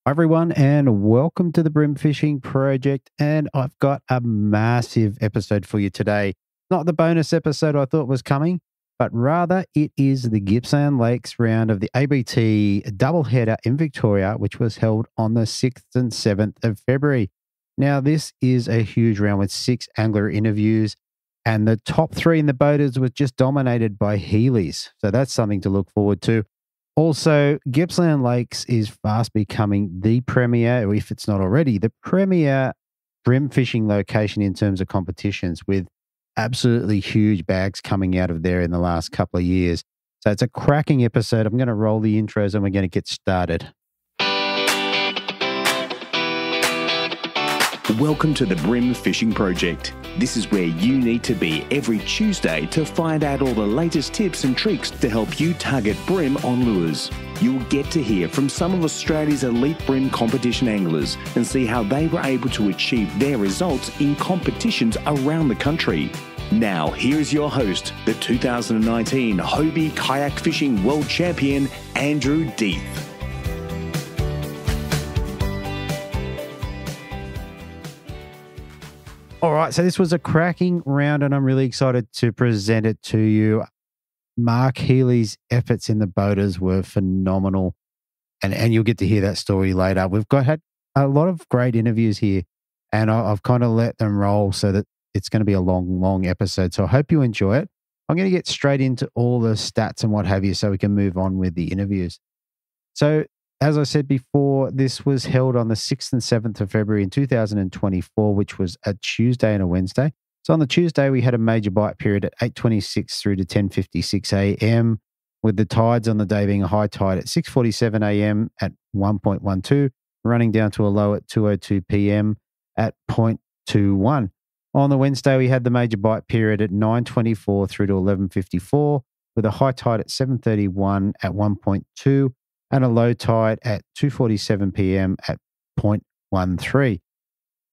Hi everyone, and welcome to the Brim Fishing Project. And I've got a massive episode for you today. Not the bonus episode I thought was coming, but rather it is the Gippsland Lakes round of the ABT doubleheader in Victoria, which was held on the 6th and 7th of February. Now, this is a huge round with 6 angler interviews, and the top 3 in the boaters was just dominated by Heelys. So that's something to look forward to. Also, Gippsland Lakes is fast becoming the premier, or if it's not already, the premier brim fishing location in terms of competitions, with absolutely huge bags coming out of there in the last couple of years. So it's a cracking episode. I'm going to roll the intros and we're going to get started. Welcome to the Brim Fishing Project. This is where you need to be every Tuesday to find out all the latest tips and tricks to help you target brim on lures. You'll get to hear from some of Australia's elite brim competition anglers and see how they were able to achieve their results in competitions around the country. Now, here is your host, the 2019 Hobie Kayak Fishing World Champion, Andrew Deeth. All right, so this was a cracking round and I'm really excited to present it to you. Mark Heely's efforts in the boaters were phenomenal, and you'll get to hear that story later. We've had a lot of great interviews here, and I've kind of let them roll so that it's going to be a long episode. So I hope you enjoy it. I'm going to get straight into all the stats and what have you so we can move on with the interviews. So as I said before, this was held on the 6th and 7th of February in 2024, which was a Tuesday and a Wednesday. So on the Tuesday, we had a major bite period at 8:26 through to 10:56 a.m., with the tides on the day being a high tide at 6:47 a.m. at 1.12, running down to a low at 2:02 p.m. at 0.21. On the Wednesday, we had the major bite period at 9:24 through to 11:54, with a high tide at 7:31 at 1.2 and a low tide at 2:47 p.m. at 0.13.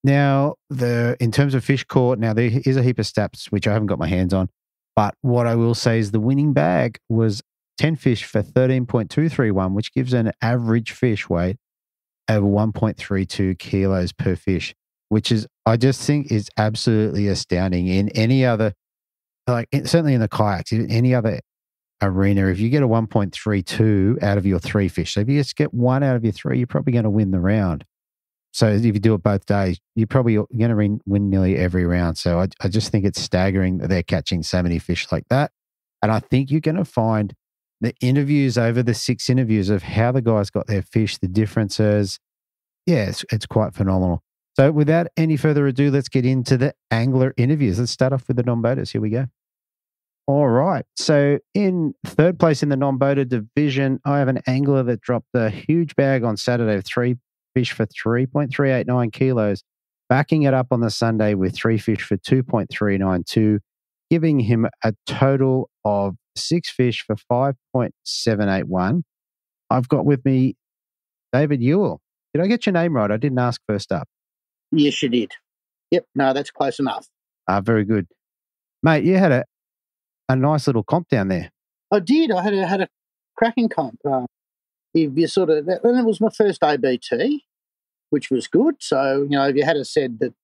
Now, in terms of fish caught, now there is a heap of stats which I haven't got my hands on, but what I will say is the winning bag was 10 fish for 13.231, which gives an average fish weight of 1.32 kilos per fish, which is, I just think, is absolutely astounding. In any other, certainly in the kayaks, in any other arena, if you get a 1.32 out of your 3 fish, so if you just get 1 out of your 3, you're probably going to win the round. So if you do it both days, you're probably going to win nearly every round. So I just think it's staggering that they're catching so many fish like that. And I think you're going to find the interviews over the 6 interviews of how the guys got their fish, the differences. Yeah, it's quite phenomenal. So without any further ado, let's get into the angler interviews. Let's start off with the non-boaters. Here we go. All right. So in third place in the non-boater division, I have an angler that dropped a huge bag on Saturday of 3 fish for 3.389 kilos, backing it up on the Sunday with 3 fish for 2.392, giving him a total of 6 fish for 5.781. I've got with me David Ewell. Did I get your name right? I didn't ask first up. Yes, you did. Yep. No, that's close enough. Very good. Mate, you had a nice little comp down there. I did. I had a cracking comp. If you and it was my first ABT, which was good. So, if you had said that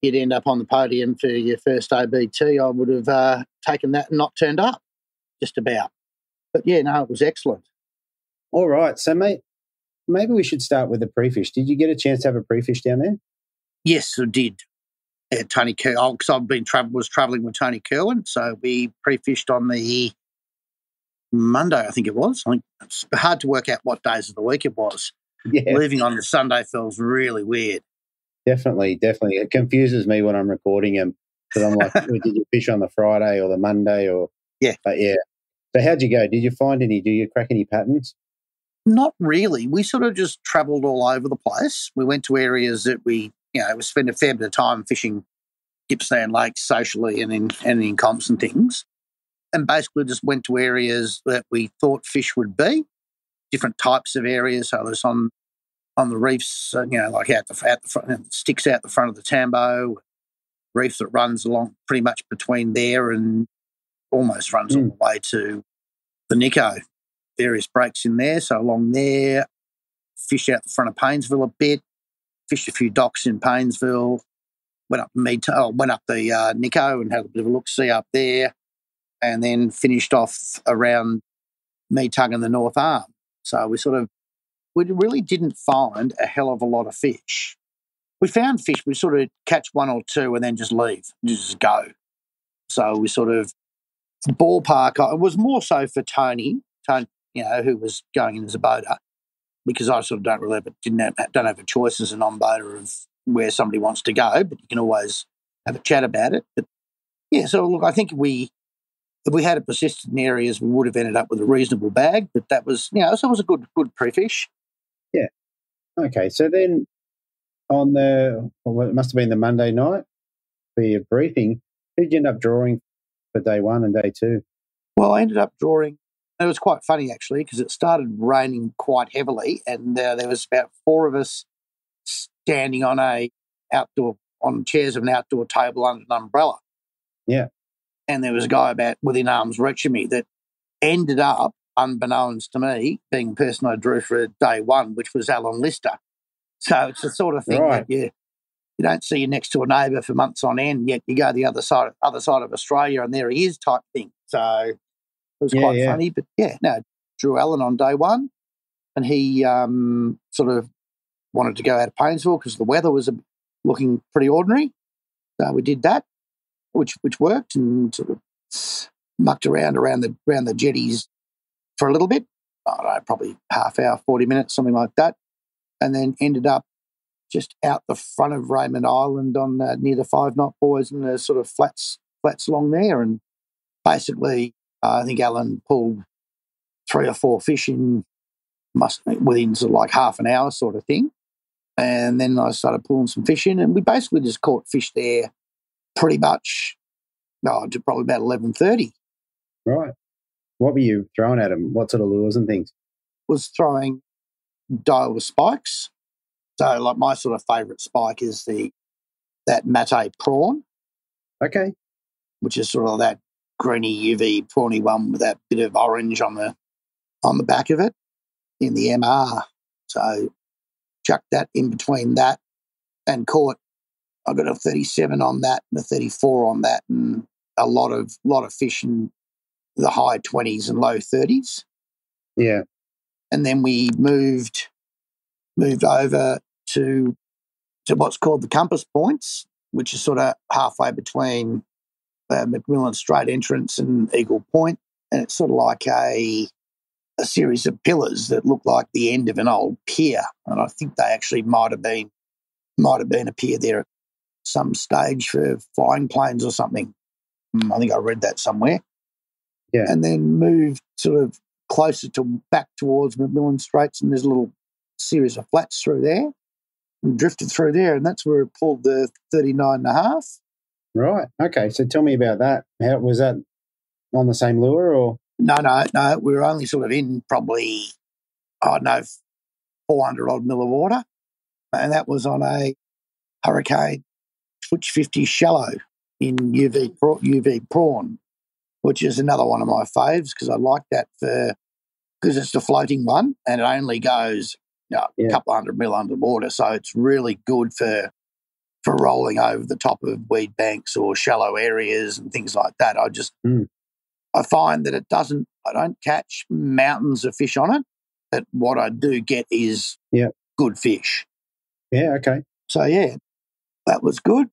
you'd end up on the podium for your first ABT, I would have taken that and not turned up, just about. But yeah, no, it was excellent. All right. So, mate, maybe we should start with the pre-fish. Did you get a chance to have a pre-fish down there? Yes, I did. Tony Kerwin, because was travelling with Tony Kerwin, so we pre-fished on the Monday, I think it was. I think it's hard to work out what days of the week it was. Yeah. Leaving on the Sunday feels really weird. Definitely. It confuses me when I'm recording them because I'm like, did you fish on the Friday or the Monday? Yeah. But yeah. So how'd you go? Did you do you crack any patterns? Not really. We sort of just travelled all over the place. We went to areas that we spent a fair bit of time fishing Gippsland Lakes socially and in comps and things, and basically just went to areas that we thought fish would be, different types of areas. So there's on the reefs, like out the front, sticks out the front of the Tambo, reef that runs along pretty much between there and almost runs all the way to the Nico. Various breaks in there, so along there. fished out the front of Paynesville a bit, fished a few docks in Paynesville, went up the Nico and had a bit of a look-see up there, and then finished off around Meetug and the North Arm. So we really didn't find a hell of a lot of fish. We found fish, we sort of catch one or two and then just leave, just go. So we sort of ballpark. It was more so for Tony, who was going in as a boater, because I sort of don't have a choice as a non-boater of where somebody wants to go, but you can always have a chat about it. But yeah, so look, I think if we had persisted in areas, we would have ended up with a reasonable bag. But that was, so it was a good pre-fish. Yeah. Okay. So then it must have been the Monday night for your briefing. Who'd you end up drawing for day one and day two? Well, I ended up drawing. It was quite funny actually, because it started raining quite heavily, and there was about four of us standing on chairs of an outdoor table under an umbrella. Yeah. And there was a guy about within arm's reach of me that ended up, unbeknownst to me, being the person I drew for day one, which was Alan Lister. So it's the sort of thing that you don't see your next door neighbour for months on end, yet you go the other side of Australia and there he is type thing. So it was quite funny. But drew Alan on day one, and he sort of wanted to go out of Paynesville because the weather was looking pretty ordinary. So we did that, which worked, and sort of mucked around the jetties for a little bit. I don't know, probably half hour, 40 minutes, something like that, and then ended up just out the front of Raymond Island on near the 5 knot buoys and the sort of flats along there. And basically, I think Alan pulled 3 or 4 fish within sort of like half an hour sort of thing. And then I started pulling some fish in, and we basically just caught fish there pretty much to probably about 11:30. Right. What were you throwing at them? What sort of lures and things? Was throwing dial with spikes. So like my sort of favourite spike is that mate prawn. Okay. Which is sort of that greeny UV prawny one with that bit of orange on the back of it in the MR. So chucked that in between that and caught. I got a 37 on that and a 34 on that, and a lot of fish in the high 20s and low 30s. Yeah. And then we moved over to what's called the Compass Points, which is sort of halfway between McMillan Strait entrance and Eagle Point, and it's sort of like a series of pillars that look like the end of an old pier, and I think they actually might have been a pier there at some stage for flying planes or something. I think I read that somewhere. Yeah. And then moved sort of closer back towards McMillan Straits, and there's a little series of flats through there, and drifted through there, and that's where it pulled the 39.5. Right. Okay. So tell me about that. How was that on the same lure or? No. We were only sort of in probably, 400 odd mil of water, and that was on a Hurricane Twitch 50 shallow in UV prawn, which is another one of my faves because I like that because it's the floating one and it only goes a couple hundred mil underwater, so it's really good for rolling over the top of weed banks or shallow areas and things like that. I find that I don't catch mountains of fish on it, but what I do get is good fish. Yeah, okay. So, that was good.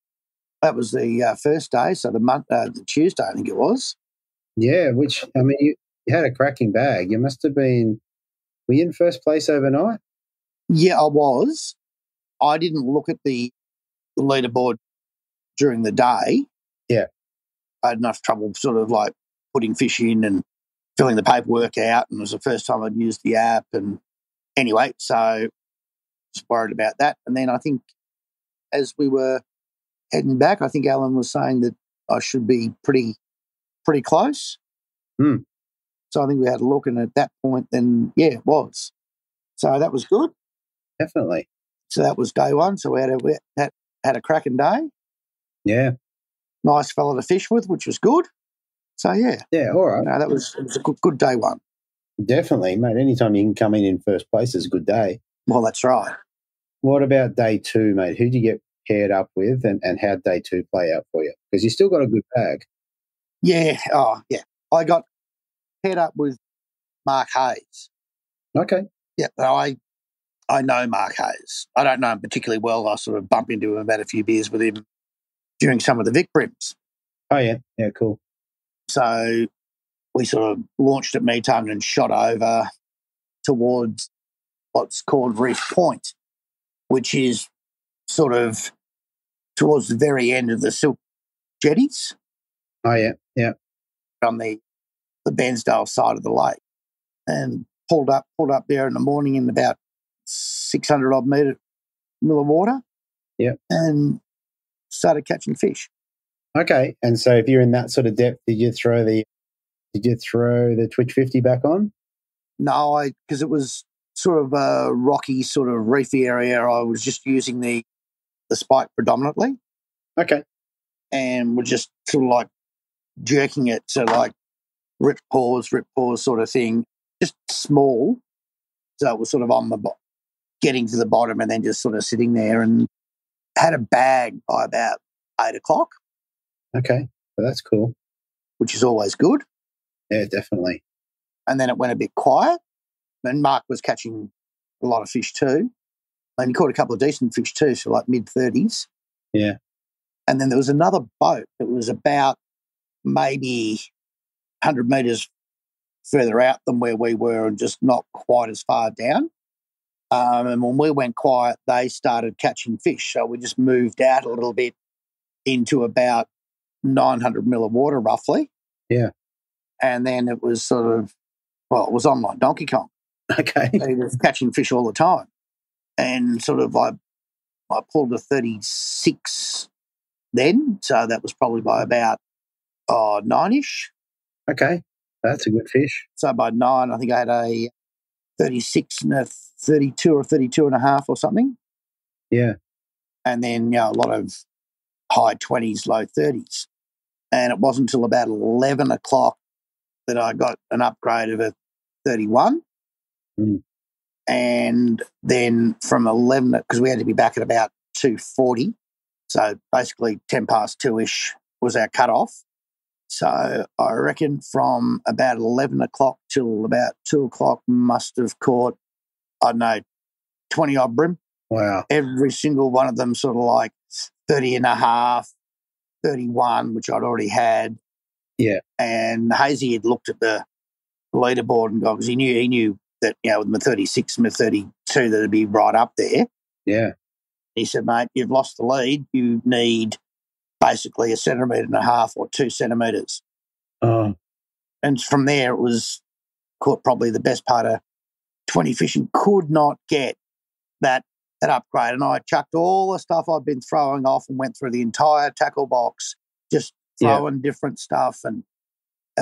That was the first day, so the Tuesday, I think it was. Yeah, which, I mean, you had a cracking bag. You must have been, were you in first place overnight? Yeah, I was. I didn't look at the leaderboard during the day. Yeah. I had enough trouble sort of like putting fish in and filling the paperwork out, and it was the first time I'd used the app. And anyway, so just worried about that. And then I think as we were heading back, I think Alan was saying that I should be pretty close. So I think we had a look, and at that point then, it was. So that was good. Definitely. So that was day one. So we had a cracking day. Yeah. Nice fella to fish with, which was good. So, Yeah, all right. it was a good day one. Definitely, mate. Anytime you can come in first place is a good day. Well, that's right. What about day two, mate? Who'd you get paired up with, and how'd day two play out for you? Because you still got a good bag. Yeah. Oh, yeah. I got paired up with Mark Hayes. Okay. Yeah. I know Mark Hayes. I don't know him particularly well. I sort of bump into him, about a few beers with him during some of the Vic Brims. Oh, yeah. Yeah, cool. So we sort of launched at Meetung and shot over towards what's called Reef Point, which is sort of towards the very end of the Silk jetties Oh, yeah. Yeah. on the Bairnsdale side of the lake, and pulled up there in the morning in about 600 odd mil of water. Yeah. And started catching fish. Okay. And so if you're in that sort of depth, did you throw the Twitch 50 back on? No, because it was sort of a rocky, sort of reefy area. I was just using the spike predominantly. Okay. And we're just sort of like jerking it, so like rip pause sort of thing, just small. So it was sort of on the getting to the bottom and then just sort of sitting there, and had a bag by about 8 o'clock. Okay. Well, that's cool. Which is always good. Yeah, definitely. And then it went a bit quiet. And Mark was catching a lot of fish too. And he caught a couple of decent fish too, so like mid-30s. Yeah. And then there was another boat that was about maybe 100 metres further out than where we were, and just not quite as far down. And when we went quiet, they started catching fish. So we just moved out a little bit into about 900 mil of water roughly. Yeah. And then it was sort of, well, it was on like Donkey Kong. Okay. He was catching fish all the time. And sort of I pulled a 36 then. So that was probably by about 9-ish. Okay. That's a good fish. So by 9, I think I had a 36 and a 32 or 32 and a half or something. Yeah. And then, a lot of high 20s, low 30s. And it wasn't until about 11 o'clock that I got an upgrade of a 31. Mm. And then from 11, because we had to be back at about 2:40. So basically 10 past 2-ish was our cutoff. So I reckon from about 11 o'clock till about 2 o'clock must have caught, I don't know, 20 odd brim. Wow. Every single one of them sort of like 30 and a half, 31, which I'd already had. Yeah. And Hazy had looked at the leaderboard and because he knew that, with my 36 and my 32, that it'd be right up there. Yeah. He said, mate, you've lost the lead. You need basically 1.5 centimetres or 2 centimetres. Oh. And from there, it was caught probably the best part of 20 fish and could not get that upgrade. And I chucked all the stuff I'd been throwing off and went through the entire tackle box, just throwing different stuff. And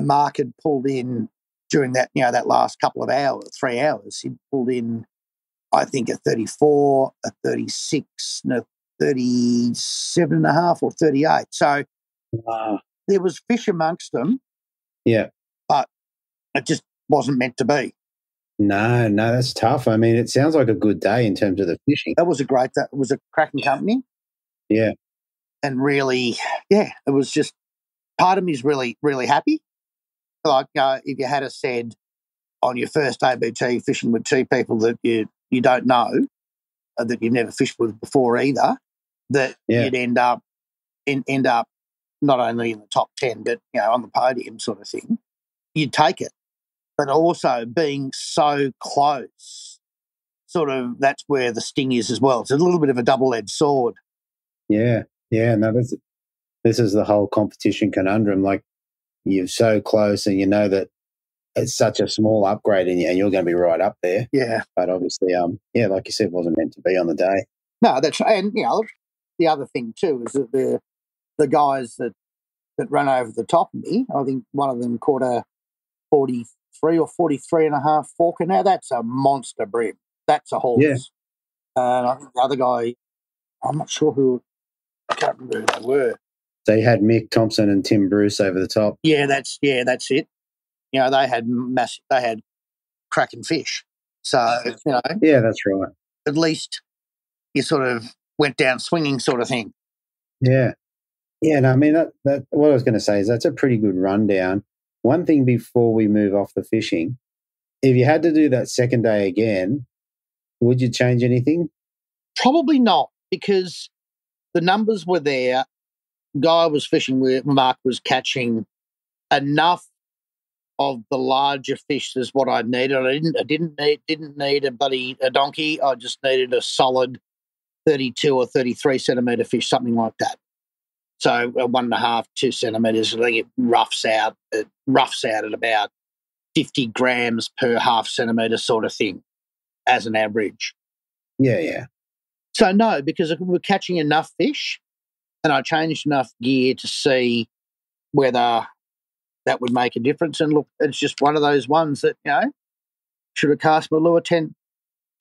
Mark had pulled in during that, that last couple of hours, 3 hours, he'd pulled in, I think, a 34, a 36, and a 37 and a half or 38. So there was fish amongst them. Yeah. But it just wasn't meant to be. No, that's tough. I mean, it sounds like a good day in terms of the fishing. It was a cracking company. Yeah. And really, it was just, part of me is really, really happy. Like, if you had said on your first ABT fishing with 2 people that you don't know, that you've never fished with before either, that you'd end up not only in the top 10, but, on the podium sort of thing, you'd take it. But also being so close, sort of, that's where the sting is as well. It's a little bit of a double-edged sword. Yeah. Yeah. No, this is the whole competition conundrum. Like, you're so close and you know that it's such a small upgrade and you're going to be right up there. Yeah. But obviously, like you said, wasn't meant to be on the day. No, that's right. And, the other thing too is that the guys that ran over the top of me, I think one of them caught a 43 or 43 and a half forker. Now that's a monster brim. That's a horse. Yeah. And I think the other guy, I'm not sure I can't remember who they were. So you had Mick Thompson and Tim Bruce over the top. Yeah, that's it. They had cracking fish. So, Yeah, that's right. at least you sort of went down swinging sort of thing. Yeah. Yeah, no, I mean, that what I was going to say is that's a pretty good rundown. One thing before we move off the fishing, if you had to do that second day again, would you change anything? Probably not, because the numbers were there. Guy was fishing where Mark was catching enough of the larger fish as what I needed. I didn't need a donkey. I just needed a solid 32 or 33 centimetre fish, something like that. So 1.5, 2 centimetres. I think it roughs out at about 50 grams per half centimetre sort of thing as an average. Yeah. So no, because we're catching enough fish, and I changed enough gear to see whether that would make a difference. And look, it's just one of those ones that, should have cast my lure 10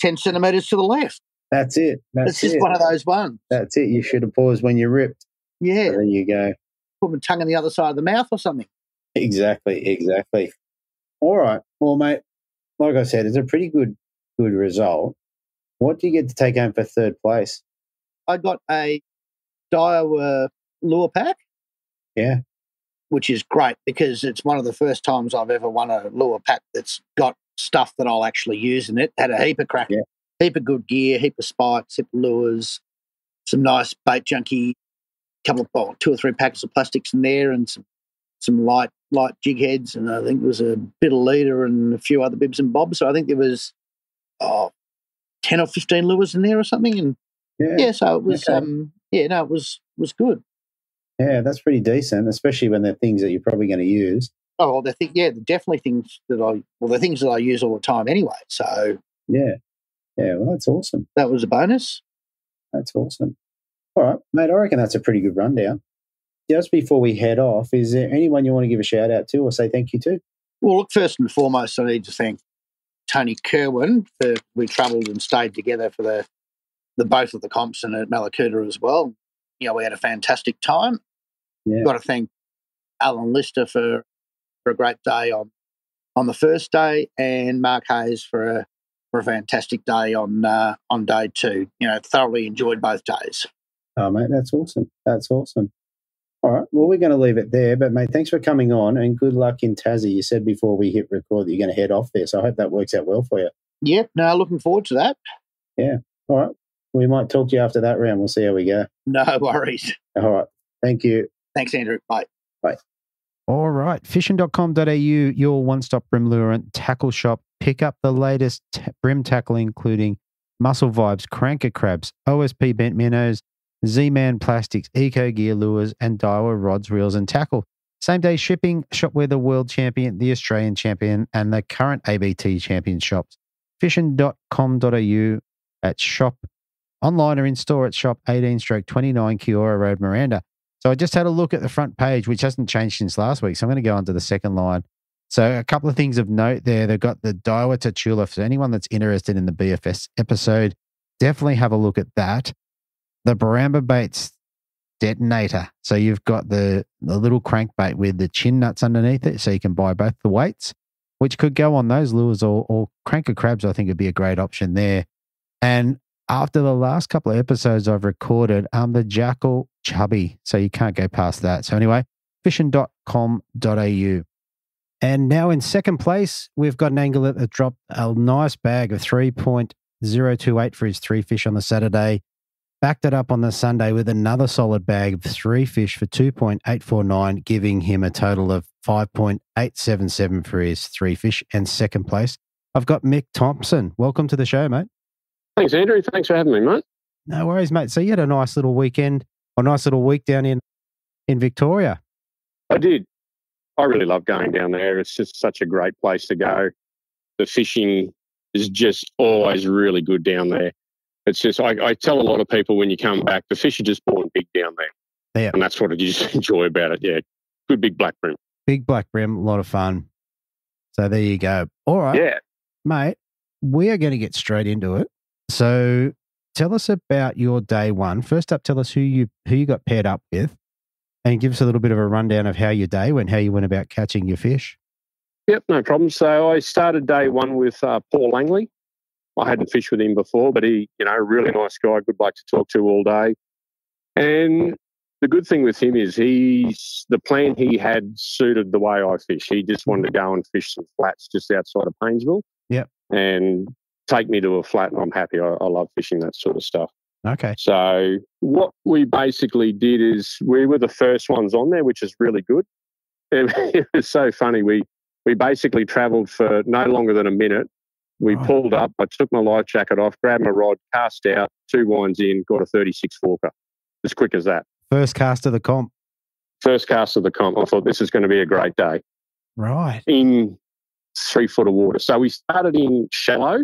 centimetres to the left. That's it. It's just one of those ones. That's it. You should have paused when you ripped. Yeah. So there you go. Put my tongue on the other side of the mouth or something. Exactly. All right. Well, mate, like I said, it's a pretty good result. What do you get to take home for third place? I got a Daiwa lure pack. Yeah. Which is great because it's one of the first times I've ever won a lure pack that's got stuff that I'll actually use in it. Had a heap of crack, heap of good gear, heap of spikes, heap of lures, some nice bait junkie, couple of 2 or 3 packets of plastics in there, and some light jig heads, and I think there was a bit of leader and a few other bibs and bobs. So I think there was 10 or 15 lures in there or something. And so it was it was good. Yeah, that's pretty decent, especially when they're things that you're probably going to use. Oh, well, they're definitely things that I use all the time anyway. So yeah, well, that's awesome. That was a bonus. That's awesome. All right, mate, I reckon that's a pretty good rundown. Just before we head off, is there anyone you want to give a shout out to or say thank you to? Well, look, first and foremost, I need to thank Tony Kerwin we travelled and stayed together for the both of the comps and at Malakuta as well. We had a fantastic time. Yeah. Got to thank Alan Lister for a great day on the first day, and Mark Hayes for a fantastic day on day 2. Thoroughly enjoyed both days. Oh, mate, that's awesome. That's awesome. All right, well, we're going to leave it there, but, mate, thanks for coming on, and good luck in Tassie. You said before we hit record that you're going to head off there, so I hope that works out well for you. Yep, no, looking forward to that. Yeah, all right. We might talk to you after that round. We'll see how we go. No worries. All right. Thank you. Thanks, Andrew. Bye. Bye. All right. Fishing.com.au, your one-stop brim lure and tackle shop. Pick up the latest brim tackle, including Muscle Vibes, Cranker Crabs, OSP Bent Minnows, Z-Man Plastics, Eco Gear Lures, and Daiwa Rods, Reels, and Tackle. Same-day shipping. Shop where the world champion, the Australian champion, and the current ABT champion shops. Fishing.com.au at shop. Online or in-store at shop 18/29 Kiora Road, Miranda. So I just had a look at the front page, which hasn't changed since last week. So I'm going to go on to the second line. So a couple of things of note there. They've got the Daiwa Tatula. For anyone that's interested in the BFS episode, definitely have a look at that. The Baramba Baits Detonator. So you've got the little crankbait with the chin nuts underneath it, so you can buy both the weights, which could go on those lures, or Cranker Crabs, I think would be a great option there. And after the last couple of episodes I've recorded, the Jackal Chubby. So you can't go past that. So anyway, fishing.com.au. And now in second place, we've got an angler that dropped a nice bag of 3.028 for his 3 fish on the Saturday. Backed it up on the Sunday with another solid bag of 3 fish for 2.849, giving him a total of 5.877 for his 3 fish. And second place, I've got Mick Thompson. Welcome to the show, mate. Thanks, Andrew. Thanks for having me, mate. No worries, mate. So you had a nice little weekend, a nice little week down in Victoria. I did. I really love going down there. It's just such a great place to go. The fishing is just always really good down there. It's just, I tell a lot of people when you come back, the fish are just born big down there. Yeah. And that's what I just enjoy about it. Yeah. Good big black brim. Big black brim, a lot of fun. So there you go. All right. Yeah. Mate, we are going to get straight into it. So tell us about your day one. First up, tell us who you got paired up with, and give us a little bit of a rundown of how your day went, how you went about catching your fish. Yep, no problem. So I started day one with Paul Langley I hadn't fished with him before, but he, really nice guy, good bloke to talk to all day. And the good thing with him is the plan he had suited the way I fish. He just wanted to go and fish some flats just outside of Paynesville. Yep. And take me to a flat, and I'm happy. I love fishing that sort of stuff. Okay. So what we basically did is we were the first ones on there, which is really good. It was so funny. We basically travelled for no longer than a minute. We pulled up. I took my life jacket off, grabbed my rod, cast out, 2 winds in, got a 36 forker. As quick as that. First cast of the comp. First cast of the comp. I thought this is going to be a great day. Right. In 3 foot of water. So we started in shallow.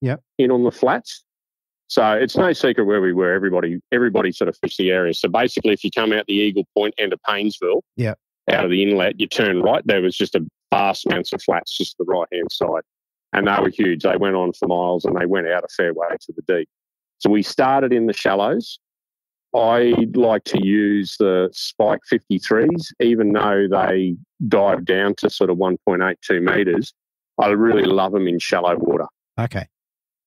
Yep. In on the flats. So it's no secret where we were. Everybody sort of fished the area. So basically, if you come out the Eagle Point end of Paynesville, yep, out of the inlet, you turn right. There was just a vast amounts of flats, just the right-hand side. And they were huge. They went on for miles and they went out a fair way to the deep. So we started in the shallows. I like to use the Spike 53s, even though they dive down to sort of 1.82 metres. I really love them in shallow water. Okay.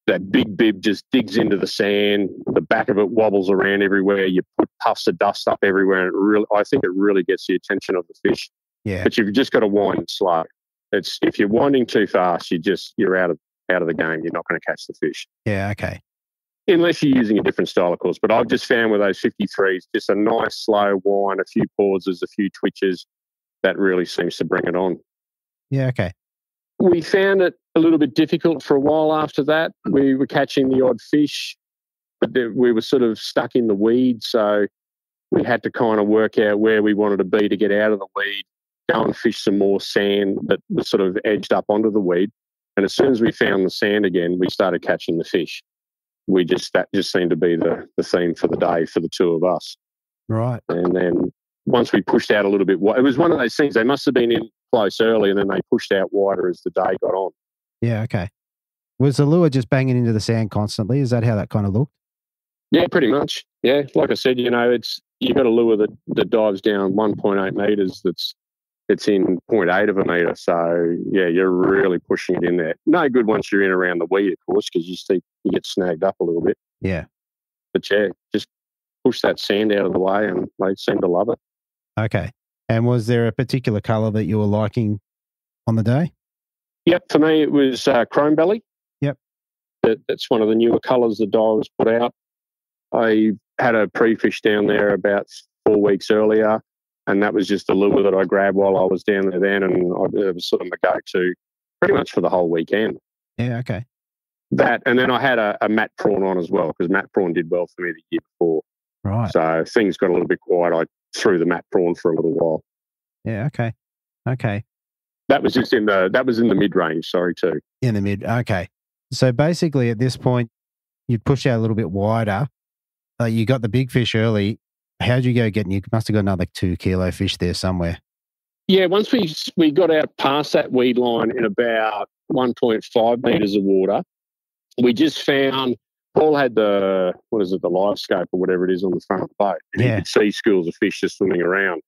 That big bib just digs into the sand. The back of it wobbles around everywhere. You put puffs of dust up everywhere. And I think it really gets the attention of the fish. Yeah. But you've just got to wind slow. If you're winding too fast, you're out of the game. You're not going to catch the fish. Yeah. Okay. Unless you're using a different style, of course. But I've just found with those 53s, just a nice slow wind, a few pauses, a few twitches, that really seems to bring it on. Yeah. Okay. We found it a little bit difficult for a while after that. We were catching the odd fish, but we were sort of stuck in the weed. So we had to kind of work out where we wanted to be to get out of the weed, go and fish some more sand that was sort of edged up onto the weed. And as soon as we found the sand again, we started catching the fish. That just seemed to be the theme for the day for the two of us. Right. And then once we pushed out a little bit, it was one of those things. They must have been in close early, and then they pushed out wider as the day got on. Yeah. Okay. Was the lure just banging into the sand constantly? Is that how that kind of looked? Yeah, pretty much. Yeah, like I said, you've got a lure that dives down 1.8 metres. It's in 0.8 of a metre. So yeah, you're really pushing it in there. No good once you're in around the weed, of course, because you get snagged up a little bit. Yeah. But yeah, just push that sand out of the way, and they seem to love it. Okay. And was there a particular colour that you were liking on the day? Yep, for me it was chrome belly. Yep. That's one of the newer colours the divers put out. I had a pre-fish down there about 4 weeks earlier, and that was just the lure that I grabbed while I was down there then, and it was sort of my go-to pretty much for the whole weekend. Yeah, okay. That, and then I had a matte prawn on as well, because matte prawn did well for me the year before. Right. So things got a little bit quiet. I threw the matte prawn for a little while. Yeah, okay. Okay. That was in the mid-range, sorry, too. In the mid, okay. So basically at this point, you'd push out a little bit wider. You got the big fish early. How'd you go getting? You must have got another 2 kilo fish there somewhere. Yeah, once we got out past that weed line in about 1.5 metres of water, we just found Paul had the live scope or whatever it is on the front of the boat. And you could see schools of fish just swimming around.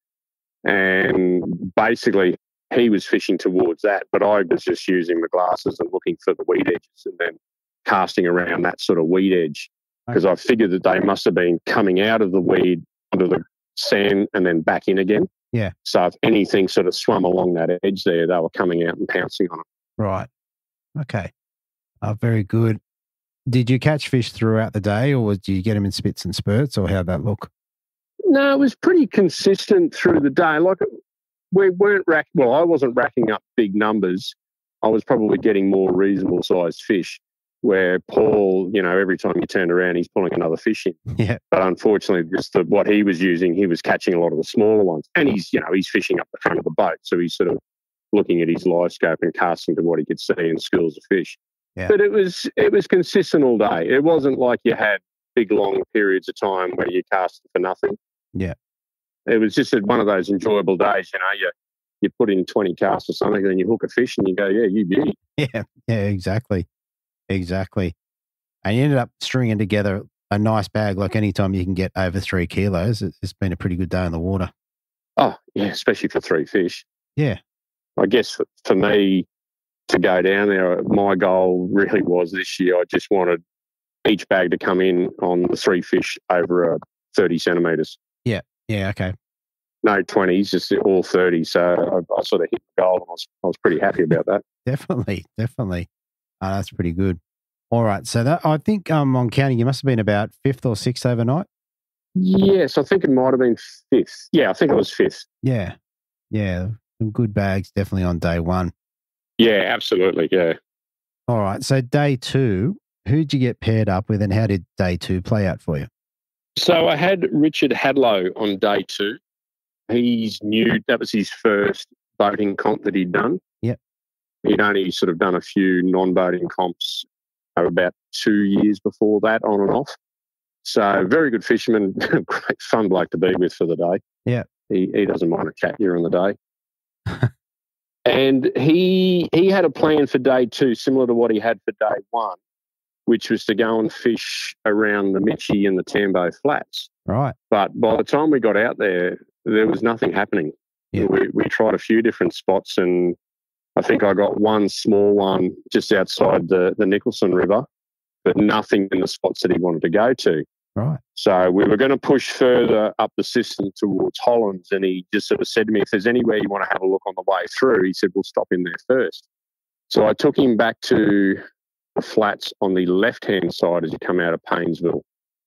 And basically he was fishing towards that, but I was just using my glasses and looking for the weed edges and then casting around that sort of weed edge, because I figured that they must have been coming out of the weed onto the sand and then back in again. Yeah. So if anything sort of swum along that edge there, they were coming out and pouncing on it. Right. Okay. Very good. Did you catch fish throughout the day, or did you get them in spits and spurts, or how'd that look? No, it was pretty consistent through the day. Like I wasn't racking up big numbers. I was probably getting more reasonable sized fish, where Paul, every time you turned around, he's pulling another fish in. Yeah. But unfortunately, just what he was using, he was catching a lot of the smaller ones. And he's fishing up the front of the boat. So he's sort of looking at his live scope and casting to what he could see in schools of fish. Yeah. But it was consistent all day. It wasn't like you had big, long periods of time where you cast for nothing. Yeah. It was just one of those enjoyable days, you put in 20 casts or something, and then you hook a fish and you go, yeah, you beauty. Yeah, exactly. Exactly. And you ended up stringing together a nice bag. Like anytime you can get over 3 kilos, it's been a pretty good day in the water. Oh, yeah, especially for 3 fish. Yeah. I guess for me, to go down there. My goal really was this year, I just wanted each bag to come in on the 3 fish over 30 centimetres. Yeah. Yeah. Okay. No 20s, just all 30. So I sort of hit the goal, and I was pretty happy about that. Definitely. That's pretty good. All right. So that, I think on counting, you must have been about 5th or 6th overnight. Yes, I think it might have been 5th. Yeah, I think it was 5th. Yeah. Some good bags definitely on day 1. Yeah, absolutely. Yeah. All right. So day 2, who'd you get paired up with, and how did day 2 play out for you? So I had Richard Hadlow on day 2. He's new. That was his first boating comp that he'd done. Yep. He'd only sort of done a few non-boating comps about 2 years before that, on and off. So very good fisherman, great fun bloke to be with for the day. Yeah. He doesn't mind a chat during the day. And he had a plan for day 2 similar to what he had for day 1, which was to go and fish around the Mitchie and the Tambo Flats. Right. But by the time we got out there was nothing happening. Yeah. We tried a few different spots, and I think I got one small one just outside the Nicholson River, but nothing in the spots that he wanted to go to. Right. So we were going to push further up the system towards Hollands, and he just sort of said to me, if there's anywhere you want to have a look on the way through, he said, we'll stop in there first. So I took him back to the flats on the left-hand side as you come out of Paynesville,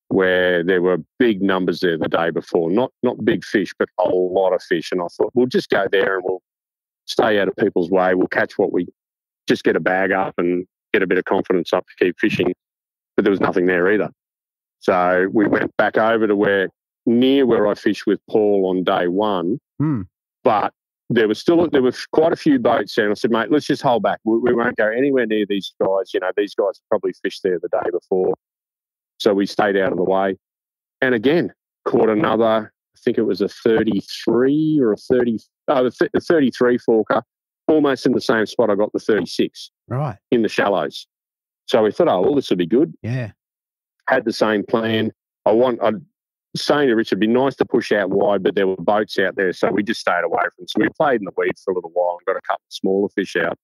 where there were big numbers there the day before. Not big fish, but a lot of fish. And I thought, we'll just go there and we'll stay out of people's way. We'll catch what we just get a bag up and get a bit of confidence up to keep fishing. But there was nothing there either. So we went back over to near where I fished with Paul on day 1. But there were quite a few boats there. And I said, mate, let's just hold back. We won't go anywhere near these guys. You know, these guys probably fished there the day before. So we stayed out of the way. And again, caught another, I think it was a 33 or a 33 forker, almost in the same spot I got the 36. Right. In the shallows. So we thought, oh, well, this will be good. Yeah. Had the same plan. I'd saying to Richard, it'd be nice to push out wide, but there were boats out there, so we just stayed away from them. So we played in the weeds for a little while and got a couple of smaller fish out.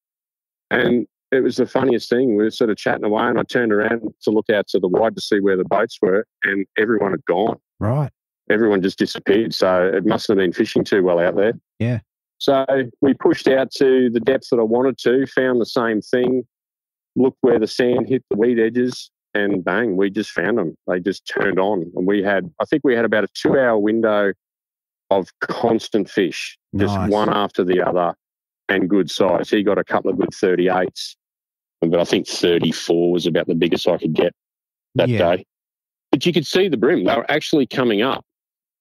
And it was the funniest thing. We were sort of chatting away, and I turned around to look out to the wide to see where the boats were, and everyone had gone. Right. Everyone just disappeared, so it must have been fishing too well out there. Yeah. So we pushed out to the depth that I wanted to, found the same thing, looked where the sand hit the weed edges, and bang, we just found them. They just turned on. And I think we had about a 2-hour window of constant fish, just one after the other, and good size. He got a couple of good 38s, but I think 34 was about the biggest I could get that day. But you could see the brim. They were actually coming up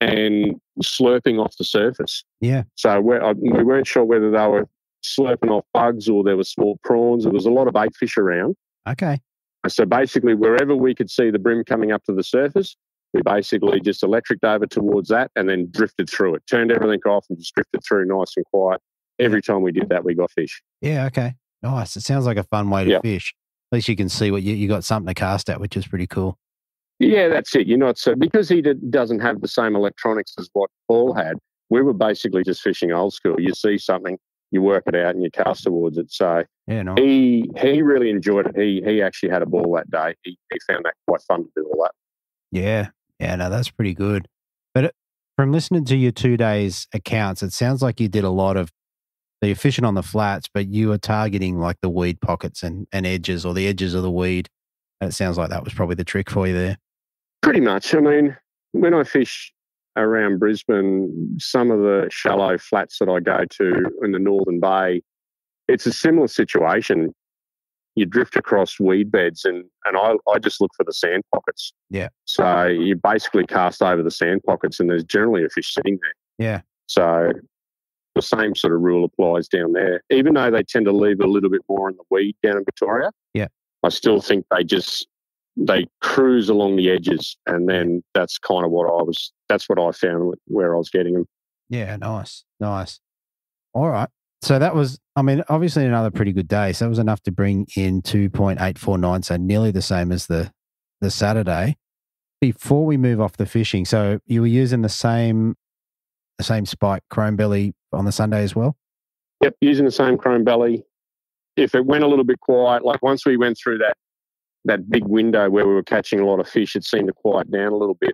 and slurping off the surface. Yeah. So we weren't sure whether they were slurping off bugs or there were small prawns. There was a lot of bait fish around. Okay. So basically, wherever we could see the brim coming up to the surface, we basically just electriced over towards that and then drifted through it. Turned everything off and just drifted through nice and quiet. Every time we did that, we got fish. Yeah, okay. Nice. It sounds like a fun way to fish. At least you can see what you got something to cast at, which is pretty cool. Yeah, that's it. Because he doesn't have the same electronics as what Paul had, we were basically just fishing old school. You see something, you work it out and you cast towards it. So nice. he really enjoyed it. He actually had a ball that day. He found that quite fun to do all that. Yeah. Yeah, no, that's pretty good. But from listening to your 2 days accounts, it sounds like you did a lot of, so you're fishing on the flats, but you were targeting like the weed pockets and edges, or the edges of the weed. And it sounds like that was probably the trick for you there. Pretty much. I mean, when I fish around Brisbane, some of the shallow flats that I go to in the Northern Bay, it's a similar situation. You drift across weed beds and I just look for the sand pockets. Yeah. So you basically cast over the sand pockets and there's generally a fish sitting there. Yeah. So the same sort of rule applies down there. Even though they tend to leave a little bit more in the weed down in Victoria, I still think they cruise along the edges, and then that's kind of that's what I found where I was getting them. Yeah, nice. All right. So that was, obviously another pretty good day. So that was enough to bring in 2.849, so nearly the same as the Saturday. Before we move off the fishing, so you were using the same spike chrome belly on the Sunday as well? Yep, using the same chrome belly. if it went a little bit quiet, like once we went through that big window where we were catching a lot of fish, it seemed to quiet down a little bit.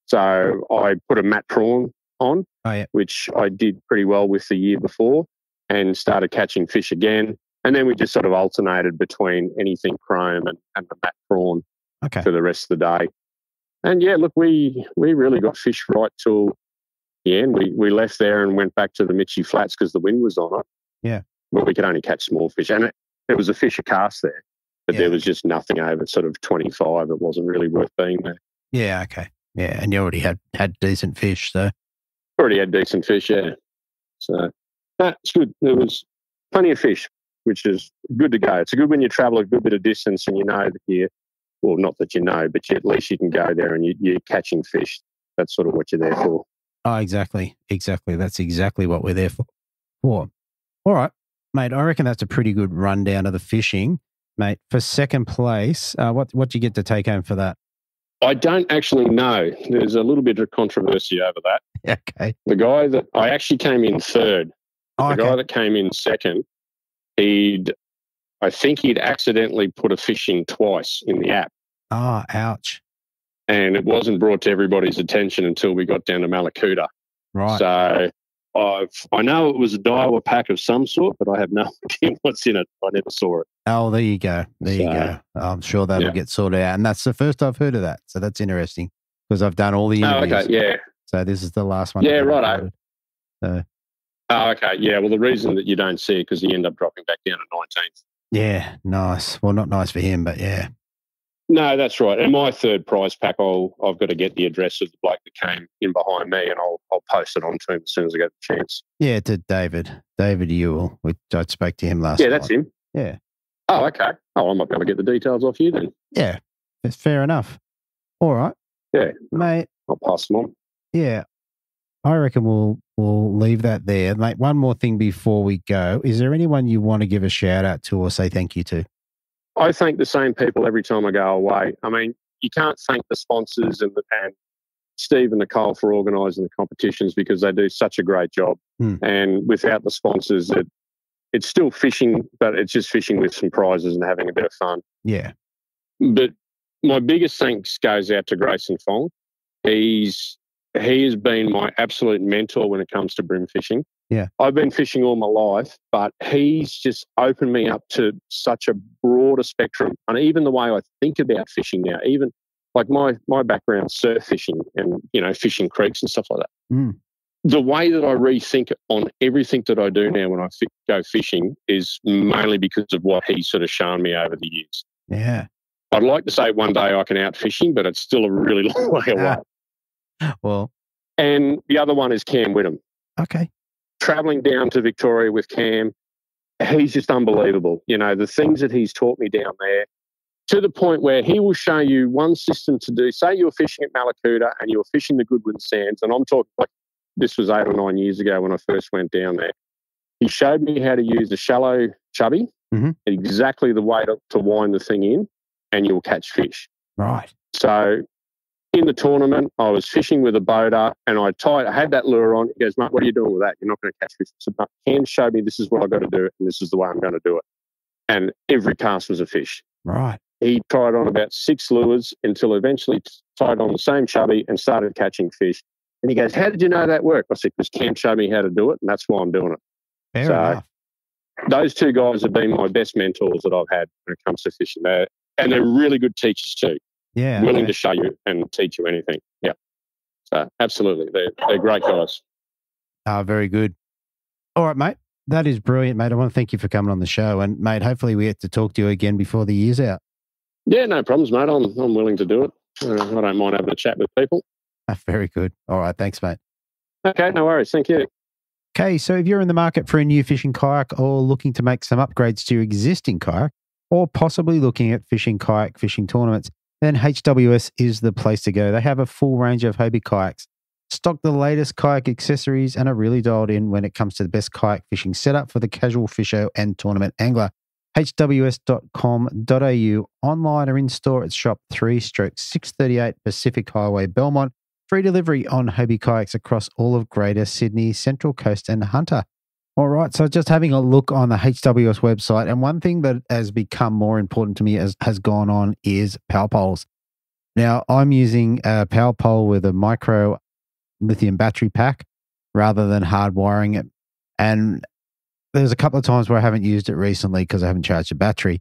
So I put a mat prawn on, which I did pretty well with the year before, and started catching fish again. And then we just sort of alternated between anything chrome and the mat prawn for the rest of the day. And yeah, look, we really got fish right till the end. We left there and went back to the Mitchie Flats because the wind was on it. Yeah. But we could only catch small fish. And there was a fisher cast there, but there was just nothing over sort of 25. It wasn't really worth being there. Yeah, okay. Yeah, and you already had decent fish, so. Already had decent fish, yeah. So that's good. There was plenty of fish, which is good to go. It's good when you travel a good bit of distance and you know that well, not that you know, but at least you can go there and you're catching fish. That's sort of what you're there for. Oh, exactly. That's exactly what we're there for. All right, mate, I reckon that's a pretty good rundown of the fishing. Mate, for second place, what do you get to take home for that? I don't actually know. There's a little bit of controversy over that. Okay. The guy that I actually came in third, guy that came in second, I think he'd accidentally put a fish in twice in the app. Ah, ouch. And it wasn't brought to everybody's attention until we got down to Malakuta. Right. So I know it was a Daiwa pack of some sort, but I have no idea what's in it. I never saw it. Oh, there you go. You go. I'm sure that'll get sorted out. And that's the first I've heard of that. So that's interesting because I've done all the interviews. Oh, okay, yeah. So this is the last one. Yeah, right. So. Oh, okay. Yeah, well, the reason that you don't see it because you end up dropping back down to 19th. Yeah, nice. Well, not nice for him, but yeah. No, that's right. And my third prize pack, I've got to get the address of the bloke that came in behind me, and I'll post it on to him as soon as I get the chance. Yeah, to David Ewell. I spoke to him last night. Yeah, that's him. Yeah. Oh, okay. Oh, I might be able to get the details off you then. Yeah, that's fair enough. All right. Yeah. Mate. I'll pass them on. Yeah. I reckon we'll leave that there. Mate, one more thing before we go. Is there anyone you want to give a shout out to or say thank you to? I thank the same people every time I go away. I mean, you can't thank the sponsors and Steve and Nicole for organising the competitions because they do such a great job. And without the sponsors, it's still fishing, but it's just fishing with some prizes and having a bit of fun. Yeah. But my biggest thanks goes out to Grayson Fong. He has been my absolute mentor when it comes to brim fishing. Yeah. I've been fishing all my life, but he's just opened me up to such a broader spectrum. And even the way I think about fishing now, even like my background, surf fishing and, fishing creeks and stuff like that. The way that I rethink on everything that I do now when I go fishing is mainly because of what he's sort of shown me over the years. Yeah. I'd like to say one day I can out fishing, but it's still a really long way away. Well, and the other one is Cam Whittam. Okay. Traveling down to Victoria with Cam, he's just unbelievable. The things that he's taught me down there to the point where he will show you one system to do. Say you're fishing at Malakuta and you're fishing the Goodwin Sands, and I'm talking like this was 8 or 9 years ago when I first went down there. He showed me how to use a shallow chubby, exactly the way to wind the thing in, and you'll catch fish. Right. So in the tournament, I was fishing with a boater and I had that lure on. He goes, mate, what are you doing with that? You're not going to catch fish. I said, no, Cam showed me this is what I've got to do and this is the way I'm going to do it. And every cast was a fish. Right. He tried on about 6 lures until eventually tied on the same chubby and started catching fish. And he goes, how did you know that worked? I said, because Cam showed me how to do it and that's why I'm doing it. Fair enough. Those two guys have been my best mentors that I've had when it comes to fishing. And they're really good teachers too. Yeah. Willing to show you and teach you anything. Yeah. So absolutely. They're great guys. Very good. All right, mate. That is brilliant, mate. I want to thank you for coming on the show. And, mate, hopefully we get to talk to you again before the year's out. Yeah, no problems, mate. I'm willing to do it. I don't mind having a chat with people. Very good. All right. Thanks, mate. Okay, no worries. Thank you. Okay, so if you're in the market for a new fishing kayak or looking to make some upgrades to your existing kayak or possibly looking at kayak fishing tournaments, then HWS is the place to go. They have a full range of Hobie kayaks, stock the latest kayak accessories, and are really dialed in when it comes to the best kayak fishing setup for the casual fisher and tournament angler. hws.com.au, online or in store at Shop 3/638 Pacific Highway, Belmont. Free delivery on Hobie kayaks across all of Greater Sydney, Central Coast and Hunter. All right. So just having a look on the HWS website, and one thing that has become more important to me has gone on is power poles. Now, I'm using a power pole with a micro lithium battery pack rather than hard wiring it. And there's a couple of times where I haven't used it recently because I haven't charged the battery.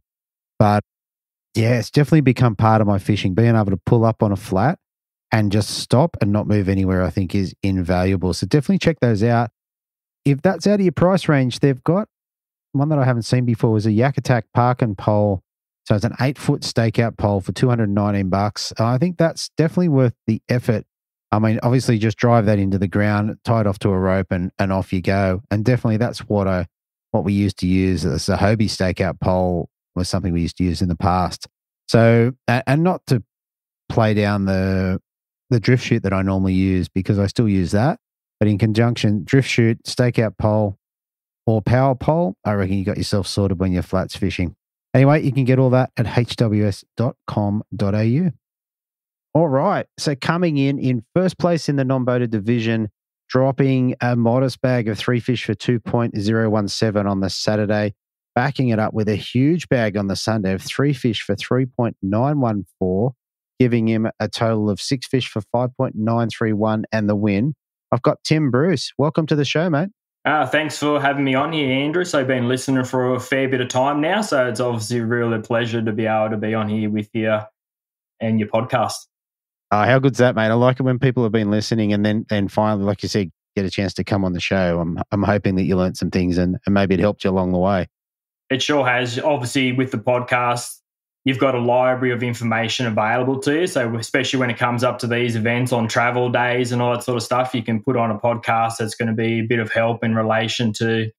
But yeah, it's definitely become part of my fishing. Being able to pull up on a flat and just stop and not move anywhere, I think is invaluable. So definitely check those out. If that's out of your price range, they've got one that I haven't seen before is a Yak Attack park and pole. So it's an 8-foot stakeout pole for $219. I think that's definitely worth the effort. I mean, obviously just drive that into the ground, tie it off to a rope and off you go. And definitely that's what we used to use as a Hobie stakeout pole was something we used to use in the past. So, and not to play down the drift chute that I normally use because I still use that. But in conjunction, drift chute, stakeout pole, or power pole, I reckon you got yourself sorted when you're flats fishing. Anyway, you can get all that at hws.com.au. All right. So coming in first place in the non-boated division, dropping a modest bag of 3 fish for 2.017 on the Saturday, backing it up with a huge bag on the Sunday of 3 fish for 3.914, giving him a total of 6 fish for 5.931 and the win. I've got Tim Bruce. Welcome to the show, mate. Thanks for having me on here, Andrew. So I've been listening for a fair bit of time now, so it's obviously really a pleasure to be able to be on here with you and your podcast. How good's that, mate? I like it when people have been listening and then finally, like you said, get a chance to come on the show. I'm hoping that you learned some things and maybe it helped you along the way. It sure has. Obviously, with the podcast, you've got a library of information available to you. So especially when it comes up to these events on travel days and all that sort of stuff, you can put on a podcast that's going to be a bit of help in relation to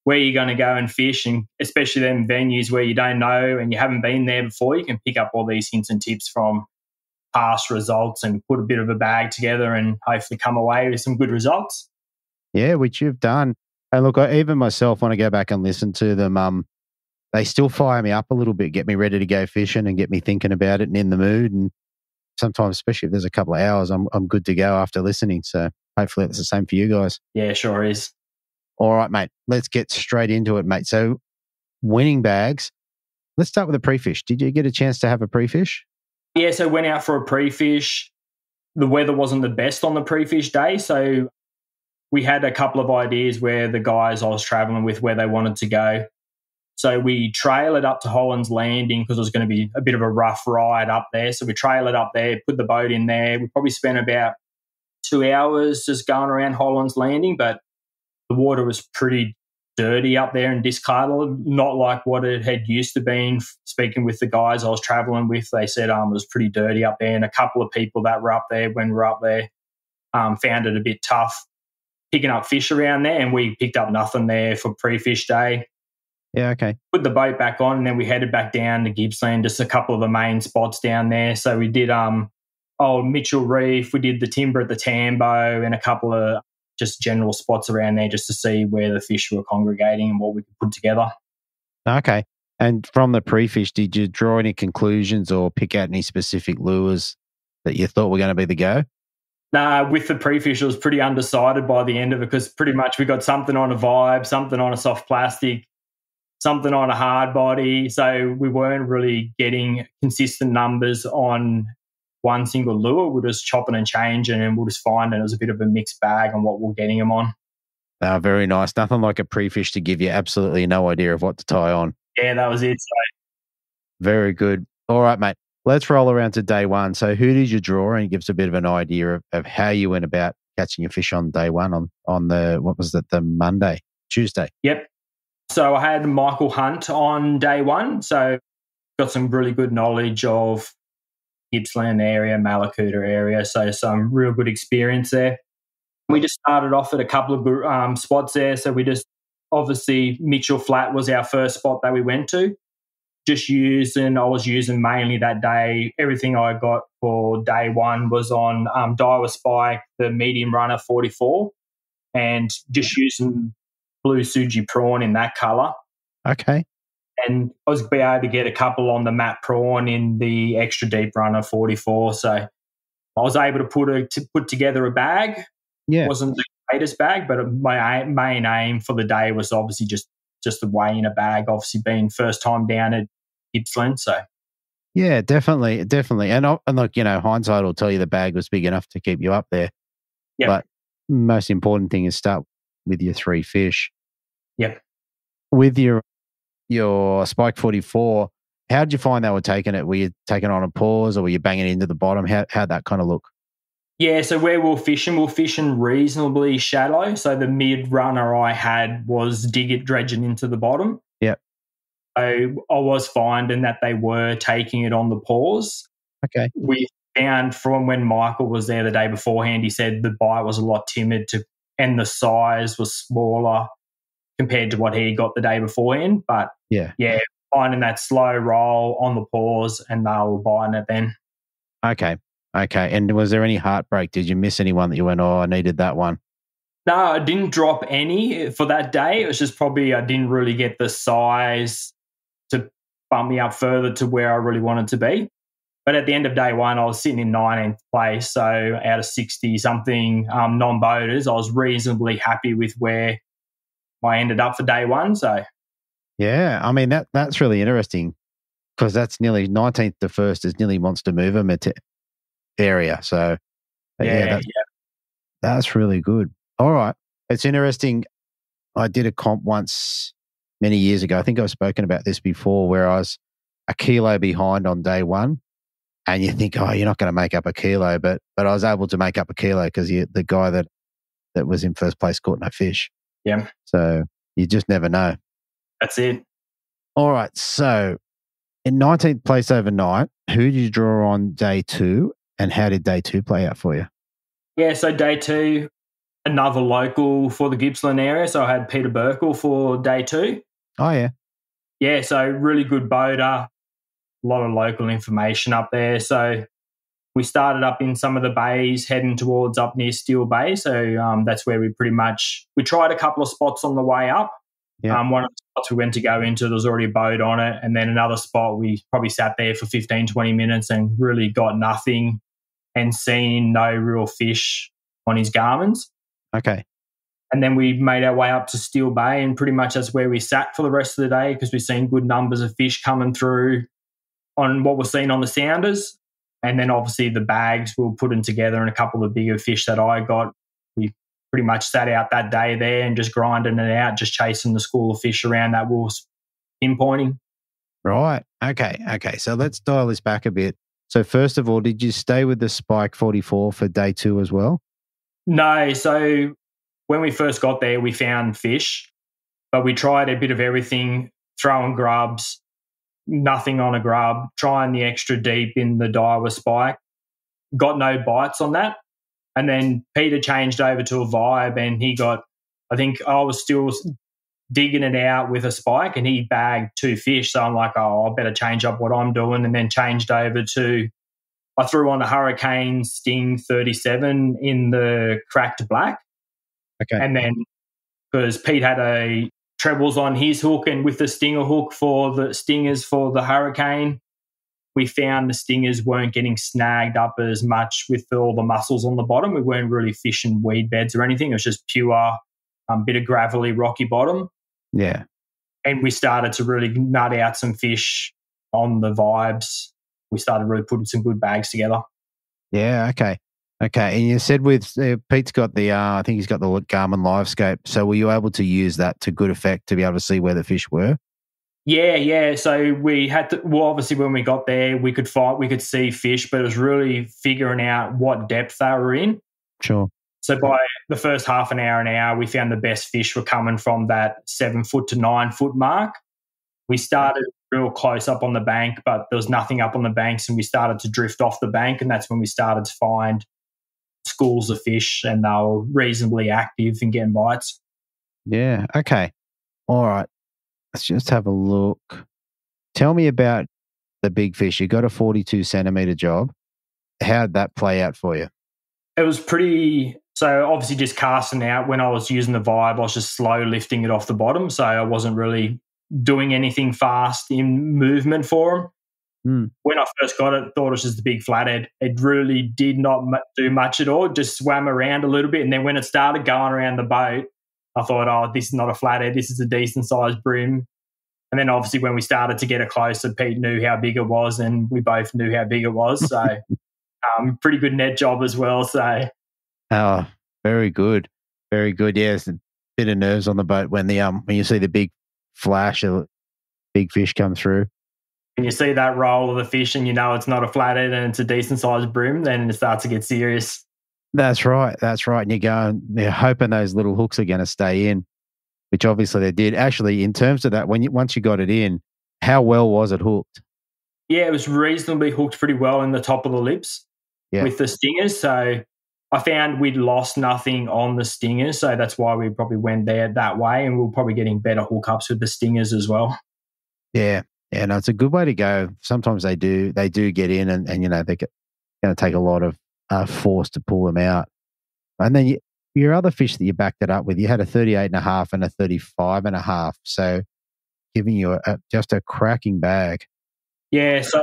where you're going to go and fish, and especially them venues where you don't know and you haven't been there before. You can pick up all these hints and tips from past results and put a bit of a bag together and hopefully come away with some good results. Yeah, which you've done. And look, even myself, when I go back and listen to them, they still fire me up a little bit, get me ready to go fishing and get me thinking about it and in the mood. And sometimes, especially if there's a couple of hours, I'm good to go after listening. So hopefully it's the same for you guys. Yeah, sure is. All right, mate. Let's get straight into it, mate. So winning bags. Let's start with a pre-fish. Did you get a chance to have a pre-fish? Yeah, so went out for a pre-fish. The weather wasn't the best on the pre-fish day, so we had a couple of ideas where the guys I was traveling with, where they wanted to go. So we trail it up to Holland's Landing because it was going to be a bit of a rough ride up there. So we trail it up there, put the boat in there. We probably spent about 2 hours just going around Holland's Landing, but the water was pretty dirty up there and discolored, not like what it had used to been. Speaking with the guys I was traveling with, they said it was pretty dirty up there, and a couple of people that were up there when we were up there found it a bit tough picking up fish around there, and we picked up nothing there for pre-fish day. Yeah, okay. Put the boat back on, and then we headed back down to Gippsland, just a couple of the main spots down there. So we did Old Mitchell Reef, we did the timber at the Tambo, and a couple of just general spots around there just to see where the fish were congregating and what we could put together. Okay. And from the pre-fish, did you draw any conclusions or pick out any specific lures that you thought were going to be the go? Nah, with the pre-fish, I was pretty undecided by the end of it because pretty much we got something on a vibe, something on a soft plastic, something on a hard body. So we weren't really getting consistent numbers on one single lure. We're just chopping and changing, and we'll just find it was a bit of a mixed bag on what we're getting them on. Very nice. Nothing like a pre-fish to give you absolutely no idea of what to tie on. Yeah, that was it. So. Very good. All right, mate. Let's roll around to day one. So who did you draw? And give us a bit of an idea of how you went about catching your fish on day one on the, what was it, the Tuesday? Yep. So I had Michael Hunt on day one. So got some really good knowledge of Gippsland area, Malakuta area. So some real good experience there. We just started off at a couple of good spots there. So we just, obviously, Mitchell Flat was our first spot that we went to. I was using mainly that day. Everything I got for day one was on Daiwa Spike, the medium runner 44, and just using blue Suji prawn in that colour. Okay. And I was able to get a couple on the matte prawn in the extra deep runner 44. So I was able to put together a bag. Yeah. Wasn't the latest bag, but my main aim for the day was obviously just to weigh in a bag, obviously being first time down at Gippsland. So, Yeah, definitely. And look, hindsight will tell you the bag was big enough to keep you up there. Yep. But most important thing is start with your 3 fish. Yep. With your Spike 44, how did you find they were taking it? Were you taking it on a pause or were you banging it into the bottom? How'd that kind of look? Yeah, so where we're fishing reasonably shallow. So the mid runner I had was dredging into the bottom. Yep. So I was finding that they were taking it on the pause. Okay. We found from when Michael was there the day beforehand, he said the bite was a lot timid and the size was smaller compared to what he got the day beforehand. But yeah, finding that slow roll on the pause and they were biting it then. Okay. And was there any heartbreak? Did you miss anyone that you went, oh, I needed that one? No, I didn't drop any for that day. It was just probably I didn't really get the size to bump me up further to where I really wanted to be. But at the end of day one, I was sitting in 19th place. So out of 60-something non-boaters, I was reasonably happy with where I ended up for day one. So, yeah, I mean, that's really interesting because that's nearly 19th to 1st is nearly monster mover area. So, that's really good. All right. It's interesting. I did a comp once many years ago. I think I've spoken about this before where I was a kilo behind on day one and you think, oh, you're not going to make up a kilo. But I was able to make up a kilo because the guy that was in first place caught no fish. Yeah. So you just never know. That's it. All right. So in 19th place overnight, who did you draw on day 2 and how did day 2 play out for you? Yeah, so day 2, another local for the Gippsland area. So I had Peter Burkle for day 2. Oh, yeah. Yeah, so really good boater, a lot of local information up there. So we started up in some of the bays heading towards up near Steel Bay. So that's where we tried a couple of spots on the way up. Yeah. One of the spots we went to go into, there was already a boat on it. And then another spot, we probably sat there for 15, 20 minutes and really got nothing and seen no real fish on his Garmins. Okay. And then we made our way up to Steel Bay and pretty much that's where we sat for the rest of the day because we've seen good numbers of fish coming through on what was seen on the sounders. And then obviously the bags we were putting together and a couple of bigger fish that I got. We pretty much sat out that day there and just grinding it out, just chasing the school of fish around that we were pinpointing. Right. Okay. So let's dial this back a bit. So first of all, did you stay with the Spike 44 for day 2 as well? No. So when we first got there, we found fish, but we tried a bit of everything, throwing grubs, nothing on a grub, trying the extra deep in the Daiwa Spike. Got no bites on that. And then Peter changed over to a Vibe and he got, I think I was still digging it out with a Spike and he bagged 2 fish. So I'm like, oh, I better change up what I'm doing, and then changed over to, I threw on a Hurricane Sting 37 in the cracked black. Okay. And then because Pete had a trebles on his hook and with the stinger hook for the stingers for the Hurricane, we found the stingers weren't getting snagged up as much with all the mussels on the bottom. We weren't really fishing weed beds or anything. It was just pure bit of gravelly, rocky bottom. Yeah. And we started to really nut out some fish on the Vibes. We started really putting some good bags together. Yeah, okay. And you said with Pete's got the, I think he's got the Garmin LiveScope. So were you able to use that to good effect to be able to see where the fish were? Yeah. So we had to, well, obviously when we got there, we could see fish, but it was really figuring out what depth they were in. Sure. So by the first half an hour, we found the best fish were coming from that 7 foot to 9 foot mark. We started real close up on the bank, but there was nothing up on the banks, and we started to drift off the bank, and that's when we started to find schools of fish, and they were reasonably active and getting bites. Yeah, okay. All right. Let's just have a look. Tell me about the big fish. You got a 42 centimetre job. How'd that play out for you? It was pretty... So obviously just casting out, when I was using the Vibe, I was just slow lifting it off the bottom, so I wasn't really doing anything fast in movement for them. Mm. When I first got it, thought it was just a big flathead. It really did not do much at all, just swam around a little bit. And then when it started going around the boat, I thought, oh, this is not a flathead. This is a decent-sized brim. And then obviously when we started to get it closer, Pete knew how big it was and we both knew how big it was. So pretty good net job as well. So, oh, very good. Very good. Yeah, it's a bit of nerves on the boat when you see the big flash of big fish come through. When you see that roll of the fish and you know it's not a flathead and it's a decent-sized brim, then it starts to get serious. That's right. That's right. And you're hoping those little hooks are going to stay in, which obviously they did. Actually, in terms of that, once you got it in, how well was it hooked? Yeah, it was reasonably hooked pretty well in the top of the lips with the stingers. So I found we'd lost nothing on the stingers, so that's why we probably went there that way, and we're probably getting better hookups with the stingers as well. Yeah. Yeah, no, it's a good way to go. Sometimes they do get in and they're going to take a lot of force to pull them out. And then your other fish that you backed it up with, you had a 38.5 and a 35.5. So giving you just a cracking bag. Yeah, so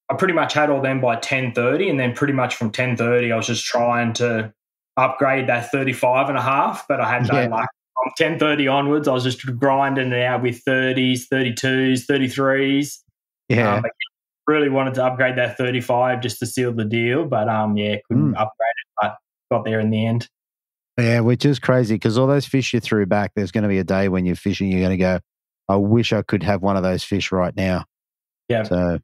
I pretty much had all them by 10:30, and then pretty much from 10:30 I was just trying to upgrade that 35.5, but I had no luck. From 10:30 onwards, I was just grinding it out with 30s, 32s, 33s. Yeah. I really wanted to upgrade that 35 just to seal the deal, but couldn't upgrade it, but got there in the end. Yeah, which is crazy because all those fish you threw back, there's going to be a day when you're fishing, you're going to go, I wish I could have one of those fish right now. Yeah. So,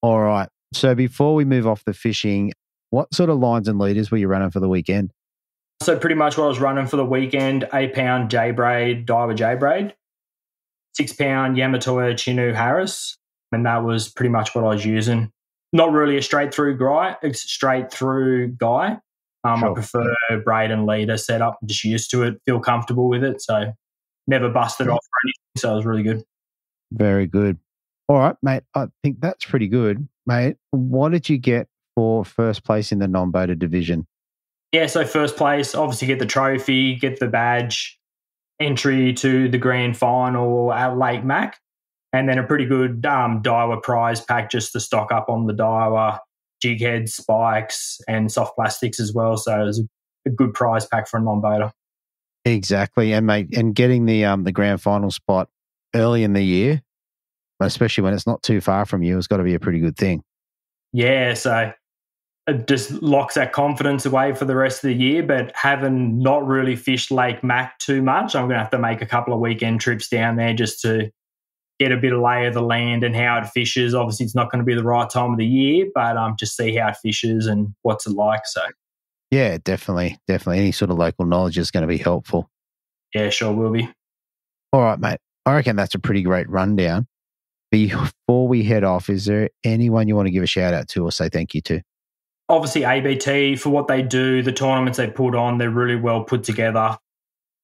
all right. So before we move off the fishing, what sort of lines and leaders were you running for the weekend? So pretty much what I was running for the weekend, 8-pound J-braid, Daiwa J-braid, 6-pound Yamatoya Chinu Harris, and that was pretty much what I was using. Not really a straight-through guy. Sure. I prefer braid and leader setup, just used to it, feel comfortable with it, so never busted off or anything, so it was really good. Very good. All right, mate, I think that's pretty good. Mate, what did you get for first place in the non-boated division? Yeah, so first place, obviously get the trophy, get the badge, entry to the grand final at Lake Mac, and then a pretty good Daiwa prize pack just to stock up on the Daiwa jig heads, spikes, and soft plastics as well. So it was a good prize pack for a non-boater. Exactly, and mate, and getting the grand final spot early in the year, especially when it's not too far from you, has got to be a pretty good thing. Yeah, so it just locks that confidence away for the rest of the year. But having not really fished Lake Mac too much, I'm going to have to make a couple of weekend trips down there just to get a bit of lay of the land and how it fishes. Obviously, it's not going to be the right time of the year, but just see how it fishes and what's it like. So, yeah, definitely. Any sort of local knowledge is going to be helpful. Yeah, sure will be. All right, mate. I reckon that's a pretty great rundown. Before we head off, is there anyone you want to give a shout out to or say thank you to? Obviously, ABT for what they do, the tournaments they put on, they're really well put together.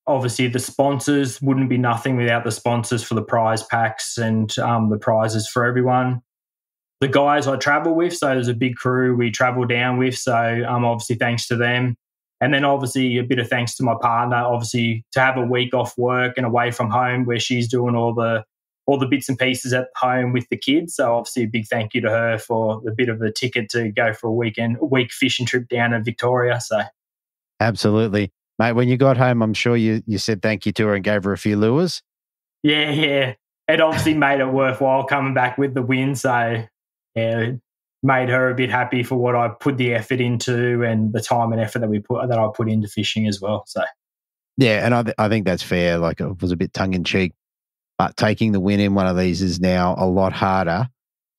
Obviously, the sponsors wouldn't be nothing without the sponsors for the prize packs and the prizes for everyone. The guys I travel with, so there's a big crew we travel down with, so obviously thanks to them. And then obviously a bit of thanks to my partner, obviously to have a week off work and away from home where she's doing all the bits and pieces at home with the kids. So obviously a big thank you to her for the bit of the ticket to go for a week fishing trip down to Victoria. So absolutely. Mate, when you got home, I'm sure you said thank you to her and gave her a few lures. Yeah. It obviously made it worthwhile coming back with the win. So yeah, it made her a bit happy for what I put the effort into and the time and effort that I put into fishing as well. So yeah, and I think that's fair. Like it was a bit tongue in cheek, but taking the win in one of these is now a lot harder,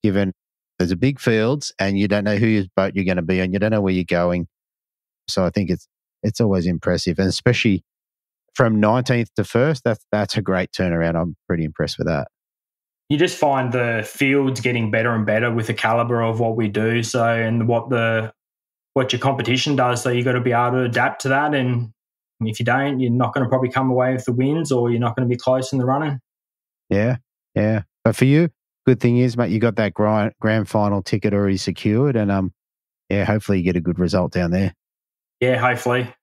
given there's a big fields and you don't know whose boat you're going to be on, you don't know where you're going. So I think it's always impressive, and especially from 19th to 1st, that's a great turnaround. I'm pretty impressed with that. You just find the fields getting better and better with the caliber of what we do. So, and what your competition does. So you got to be able to adapt to that. And if you don't, you're not going to probably come away with the wins, or you're not going to be close in the running. Yeah. But for you, good thing is, mate, you got that grand final ticket already secured, and hopefully you get a good result down there. Yeah, hopefully.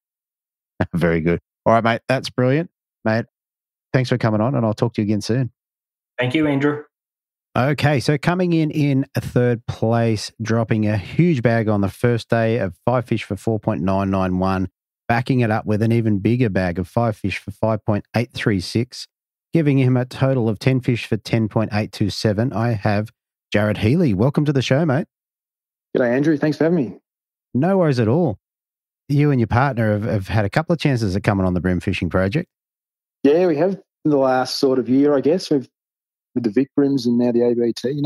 Very good. All right, mate, that's brilliant, mate. Thanks for coming on, and I'll talk to you again soon. Thank you, Andrew. Okay, so coming in a third place, dropping a huge bag on the first day of 5 fish for 4.991, backing it up with an even bigger bag of 5 fish for 5.836, giving him a total of 10 fish for 10.827. I have Jared Healy. Welcome to the show, mate. G'day, Andrew. Thanks for having me. No worries at all. You and your partner have had a couple of chances at coming on the Brim Fishing Project. Yeah, we have in the last sort of year, I guess, with the Vic Brims and now the ABT.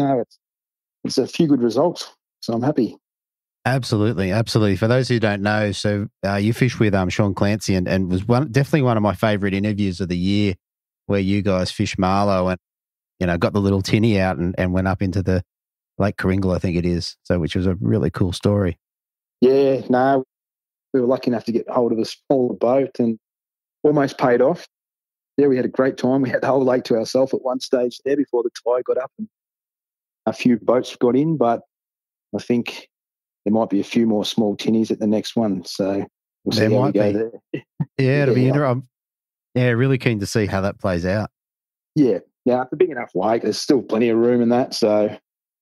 It's a few good results, so I'm happy. Absolutely, absolutely. For those who don't know, so you fished with Sean Clancy and was definitely one of my favourite interviews of the year, where you guys fished Marlow and got the little tinny out and went up into the Lake Coringal, I think it is. So, which was a really cool story. Yeah, no, we were lucky enough to get hold of a smaller boat and almost paid off. Yeah, we had a great time. We had the whole lake to ourselves at one stage there before the tide got up and a few boats got in, but I think there might be a few more small tinnies at the next one. So we'll see how we go there. Yeah, it'll be interesting. Yeah, really keen to see how that plays out. Yeah, it's a big enough lake. There's still plenty of room in that. So,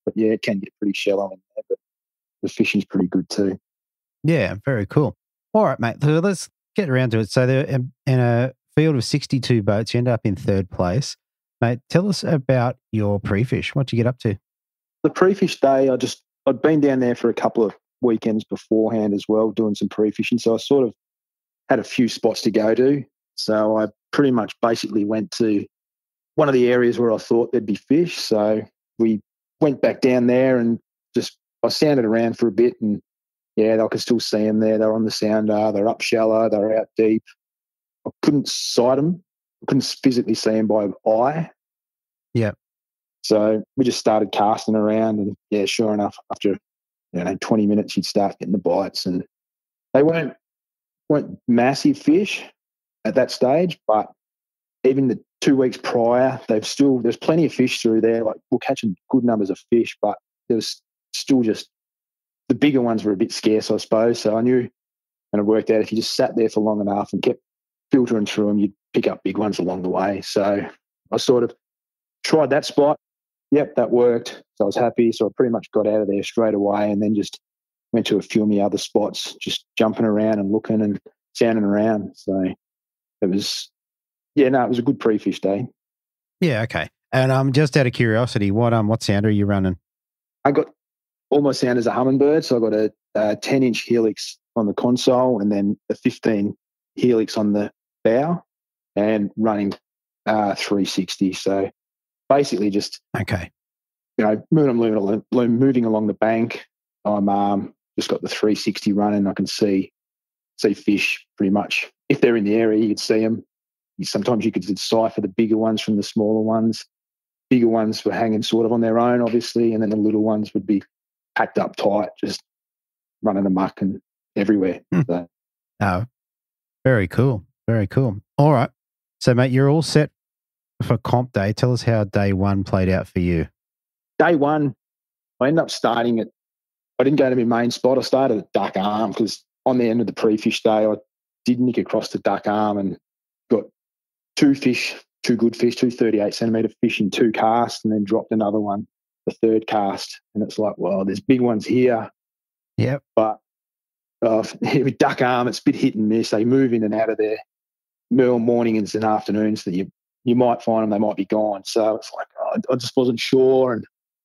but yeah, it can get pretty shallow in there, but the fishing's pretty good too. Yeah, very cool. All right, mate. So let's get around to it. So they're in a field of 62 boats. You end up in third place. Mate, tell us about your pre-fish. What'd you get up to? The pre-fish day, I'd been down there for a couple of weekends beforehand as well, doing some pre-fishing. So I sort of had a few spots to go to. So I pretty much basically went to one of the areas where I thought there'd be fish. So we went back down there and I sounded around for a bit and yeah, I could still see them there. They're on the sounder. They're up shallow. They're out deep. I couldn't sight them. I couldn't physically see them by eye. Yeah. So we just started casting around and yeah, sure enough, after 20 minutes, you'd start getting the bites, and they weren't massive fish at that stage, but even the 2 weeks prior, there's plenty of fish through there. Like we're catching good numbers of fish, but there was still just the bigger ones were a bit scarce, I suppose. So I knew, and it worked out, if you just sat there for long enough and kept filtering through them, you'd pick up big ones along the way. So I sort of tried that spot. Yep, that worked. So I was happy. So I pretty much got out of there straight away and then just went to a few of my other spots, just jumping around and looking and sounding around. So it was a good pre-fish day. Yeah, okay. And just out of curiosity, what sounder are you running? I got all my sounders are Humminbird. So I got a 10-inch helix on the console and then a 15 helix on the bow and running 360. So basically just moving along the bank. I'm just got the 360 running. I can see fish pretty much. If they're in the area, you could see them. Sometimes you could decipher the bigger ones from the smaller ones. Bigger ones were hanging sort of on their own, obviously, and then the little ones would be packed up tight, just running amok and everywhere. So. Oh, very cool. Very cool. All right. So, mate, you're all set for comp day. Tell us how day one played out for you. Day one, I ended up starting I didn't go to my main spot. I started at Duck Arm because on the end of the pre-fish day, I did nick across to Duck Arm and got two good fish, 38-centimetre fish in 2 casts, and then dropped another one, the 3rd cast. And it's like, well, there's big ones here. Yep. But with Duck Arm, it's a bit hit and miss. They move in and out of there mornings and afternoons that you might find them, they might be gone. So it's like, I just wasn't sure. And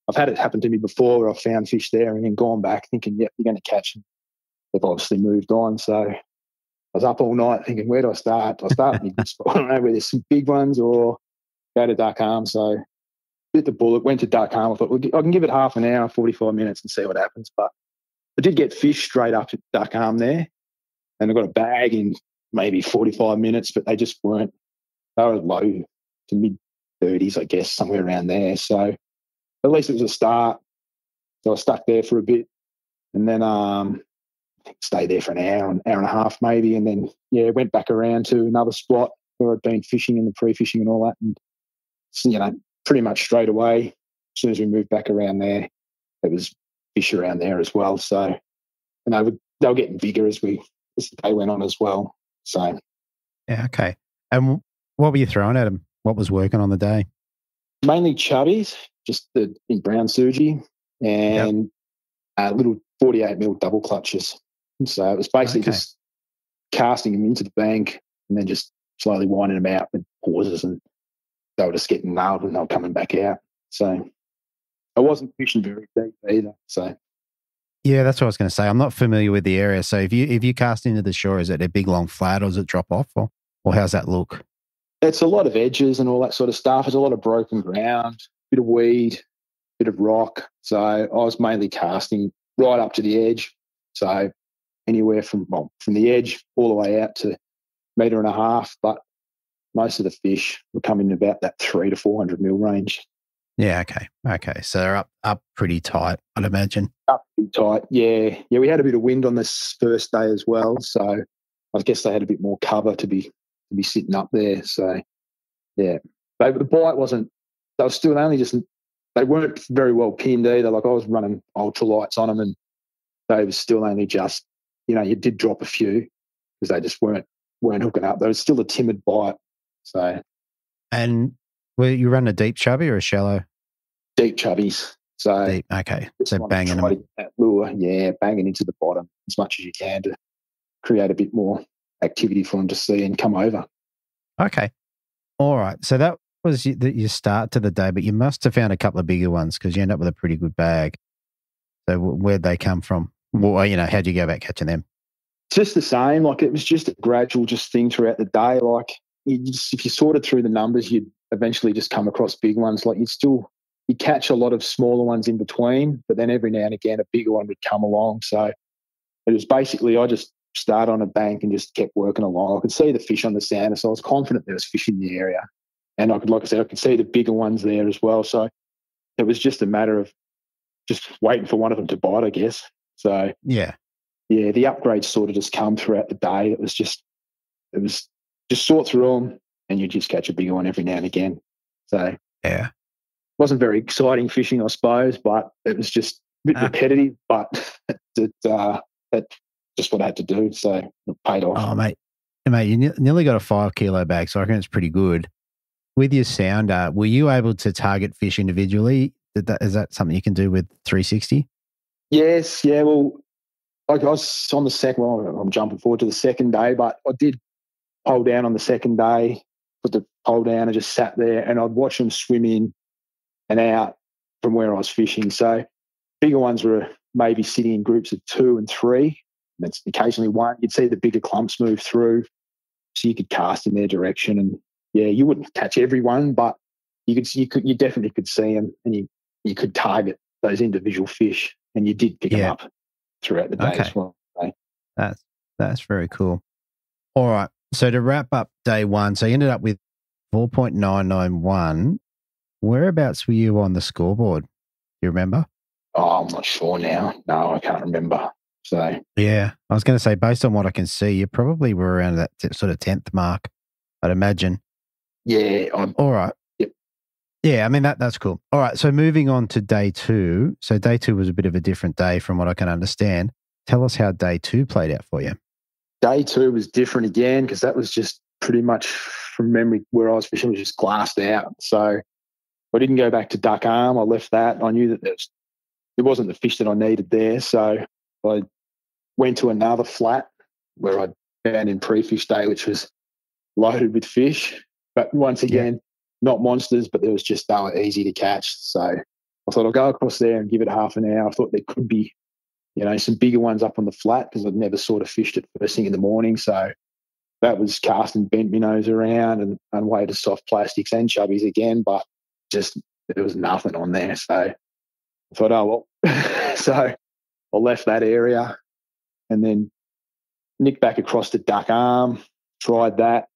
I've had it happen to me before where I've found fish there and then gone back thinking, yep, you're going to catch them. They've obviously moved on. So I was up all night thinking, where do I start? Do I start in a good spot? I don't know whether there's some big ones or go to Duck Arm. So bit the bullet, went to Duck Arm. I thought, well, I can give it half an hour, 45 minutes and see what happens. But I did get fish straight up at Duck Arm there. And I got a bag in maybe 45 minutes, but they just weren't. They were low to mid-30s, I guess, somewhere around there. So at least it was a start. So I stuck there for a bit and then stayed there for an hour and a half maybe, and then, went back around to another spot where I'd been fishing and the pre-fishing and all that. And, pretty much straight away, as soon as we moved back around there, there was fish around there as well. So, and they were getting bigger as the day went on as well. So, yeah, okay. And what were you throwing at them? What was working on the day? Mainly chubbies just in brown suji and little 48 mil double clutches. So it was basically just casting them into the bank and then just slowly winding them out with pauses, and they were just getting nailed when they were coming back out. So I wasn't fishing very deep either. So yeah, that's what I was going to say. I'm not familiar with the area. So if you cast into the shore, is it a big long flat or does it drop off, or how's that look? It's a lot of edges and all that sort of stuff. It's a lot of broken ground, bit of weed, bit of rock. So I was mainly casting right up to the edge. So anywhere from the edge all the way out to 1.5 meters, but most of the fish were coming in about that 300 to 400 mil range. Yeah, okay. So they're up pretty tight, I'd imagine. Up pretty tight, yeah. Yeah, we had a bit of wind on this first day as well, so I guess they had a bit more cover to be sitting up there. So yeah, the bite wasn't. They were still only just. They weren't very well pinned either. Like I was running ultralights on them, and they were still only just. You did drop a few because they just weren't hooking up. There was still a timid bite. So. And were you running a deep chubby or a shallow? Deep chubbies. So deep. Okay. So banging them. That lure, banging into the bottom as much as you can to create a bit more activity for them to see and come over. Okay. All right. So that was your start to the day, but you must have found a couple of bigger ones because you end up with a pretty good bag. So where'd they come from? Well, how'd you go about catching them? Just the same. Like it was just a gradual thing throughout the day. Like if you sorted through the numbers, you'd eventually just come across big ones. Like you catch a lot of smaller ones in between, but then every now and again a bigger one would come along. So it was basically I just started on a bank and just kept working along. I could see the fish on the sand, so I was confident there was fish in the area. And I could see the bigger ones there as well. So it was just a matter of just waiting for one of them to bite, I guess. So yeah, the upgrades sort of just come throughout the day. It was just sort through them and you just catch a bigger one every now and again. So yeah, it wasn't very exciting fishing, I suppose, but it was just a bit repetitive, but that's just what I had to do. So it paid off. Oh, mate, you nearly got a 5 kilo bag, so I reckon it's pretty good. With your sounder, were you able to target fish individually? Is that something you can do with 360? Yes, yeah. Well, I was on the second. Well, I'm jumping forward to the second day, but I did pole down on the second day. Put the pole down and just sat there, and I'd watch them swim in and out from where I was fishing. So bigger ones were maybe sitting in groups of 2 and 3. And that's occasionally one. You'd see the bigger clumps move through, so you could cast in their direction. And yeah, you wouldn't catch everyone, but you definitely could see them, and you could target those individual fish, and you did pick them up throughout the day as well. So. That's very cool. All right. So to wrap up day one, so you ended up with 4.991. Whereabouts were you on the scoreboard? Do you remember? Oh, I'm not sure now. No, I can't remember. So yeah, I was going to say, based on what I can see, you probably were around that sort of 10th mark, I'd imagine. Yeah. All right. Yep. Yeah, I mean, that's cool. All right. So moving on to day 2. So day 2 was a bit of a different day from what I can understand. Tell us how day 2 played out for you. Day 2 was different again because that was just pretty much from memory where I was fishing was just glassed out. So I didn't go back to Duck Arm. I left that. I knew that there wasn't the fish that I needed there. So I went to another flat where I found in pre-fish day, which was loaded with fish. But once again, not monsters, but they were easy to catch. So I thought I'll go across there and give it half an hour. I thought there could be, some bigger ones up on the flat because I'd never sort of fished it first thing in the morning. So that was casting bent minnows around and unweighted soft plastics and chubbies again, but just there was nothing on there. So I thought, oh, well. So I left that area and then nicked back across to Duck Arm, tried that.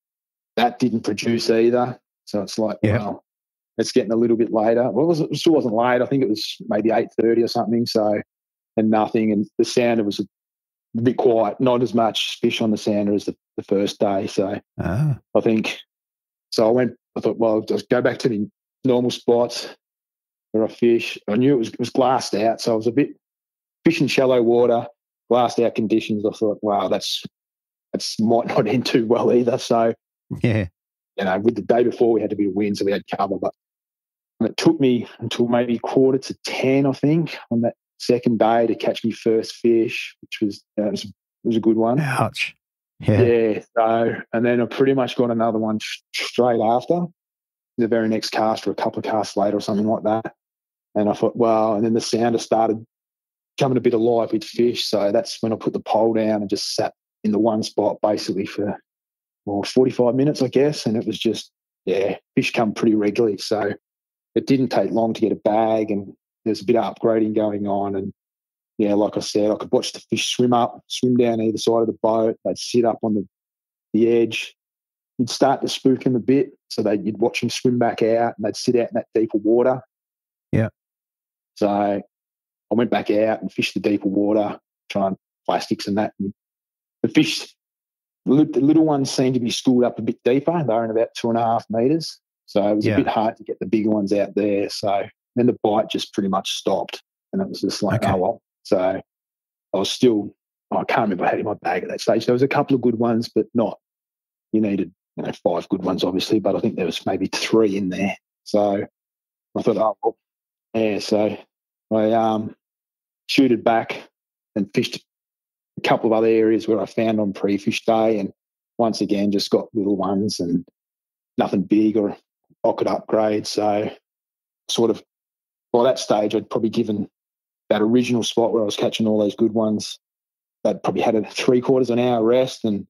That didn't produce either. So it's like, well, it's getting a little bit later. Well, it still wasn't late. I think it was maybe 8:30 or something. So, and nothing. And the sounder was a bit quiet, not as much fish on the sounder as the first day. So I think, I thought, well, I'll just go back to the normal spots where I fish. I knew it was glassed out. So I was a bit fishing shallow water, glassed out conditions. I thought, wow, that's might not end too well either. So, yeah. With the day before we had a bit of wind, so we had cover, but And it took me until maybe 10:15, I think, on that second day to catch me first fish, which was, it was a good one. Ouch. Yeah. So, and then I pretty much got another one straight after, the very next cast or a couple of casts later or something like that. And I thought, well, and then the sounder started coming a bit alive with fish. So that's when I put the pole down and just sat in the one spot basically for 45 minutes, I guess. And it was just, fish come pretty regularly. So it didn't take long to get a bag, and there's a bit of upgrading going on. And like I said, I could watch the fish swim down either side of the boat. They'd sit up on the edge. You'd start to spook them a bit, so you'd watch them swim back out, and they'd sit out in that deeper water. Yeah. So I went back out and fished the deeper water, trying plastics and that. And the fish, the little ones seemed to be schooled up a bit deeper. They were in about 2.5 metres. So it was a bit hard to get the bigger ones out there. So then the bite just pretty much stopped, and it was just like, oh, well. So I was still, I can't remember I had in my bag at that stage. There was a couple of good ones, but not, you needed 5 good ones, obviously, but I think there was maybe 3 in there. So I thought, oh, well. Yeah, so I shooted back and fished a couple of other areas where I found on pre-fish day, and once again just got little ones and nothing big or I could upgrade. So sort of by that stage I'd probably given that original spot where I was catching all those good ones, that probably had a 3/4 an hour rest, and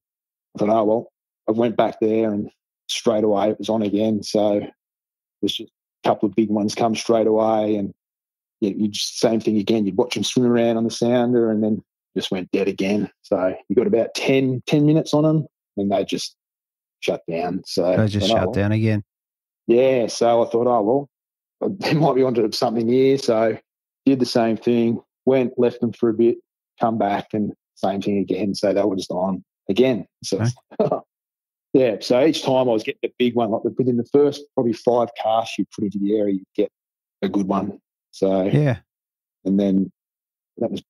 I thought, oh, well, I went back there and straight away it was on again. So it was just a couple of big ones come straight away, and you just same thing again. You'd watch them swim around on the sounder and then just went dead again. So you got about 10 minutes on them and they just shut down. So they just shut down again. Yeah. So I thought, oh, well, they might be onto something here. So did the same thing, left them for a bit, come back and same thing again. So they were just on again. So yeah. So each time I was getting a big one, like within the first probably 5 casts you put into the area, you get a good one. So yeah. And then that was,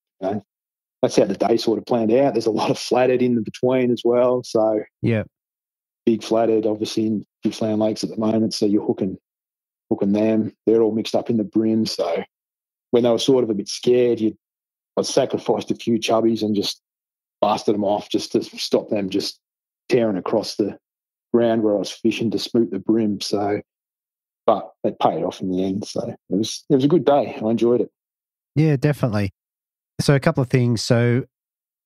that's how the day sort of planned out. There's a lot of flathead in between as well. So yeah, big flathead obviously in Gippsland lakes at the moment. So you're hooking them. They're all mixed up in the brim. So when they were sort of a bit scared, I'd sacrificed a few chubbies and just blasted them off just to stop them just tearing across the ground where I was fishing to spook the brim. So, but it paid off in the end. So it was a good day. I enjoyed it. Yeah, definitely. So a couple of things. So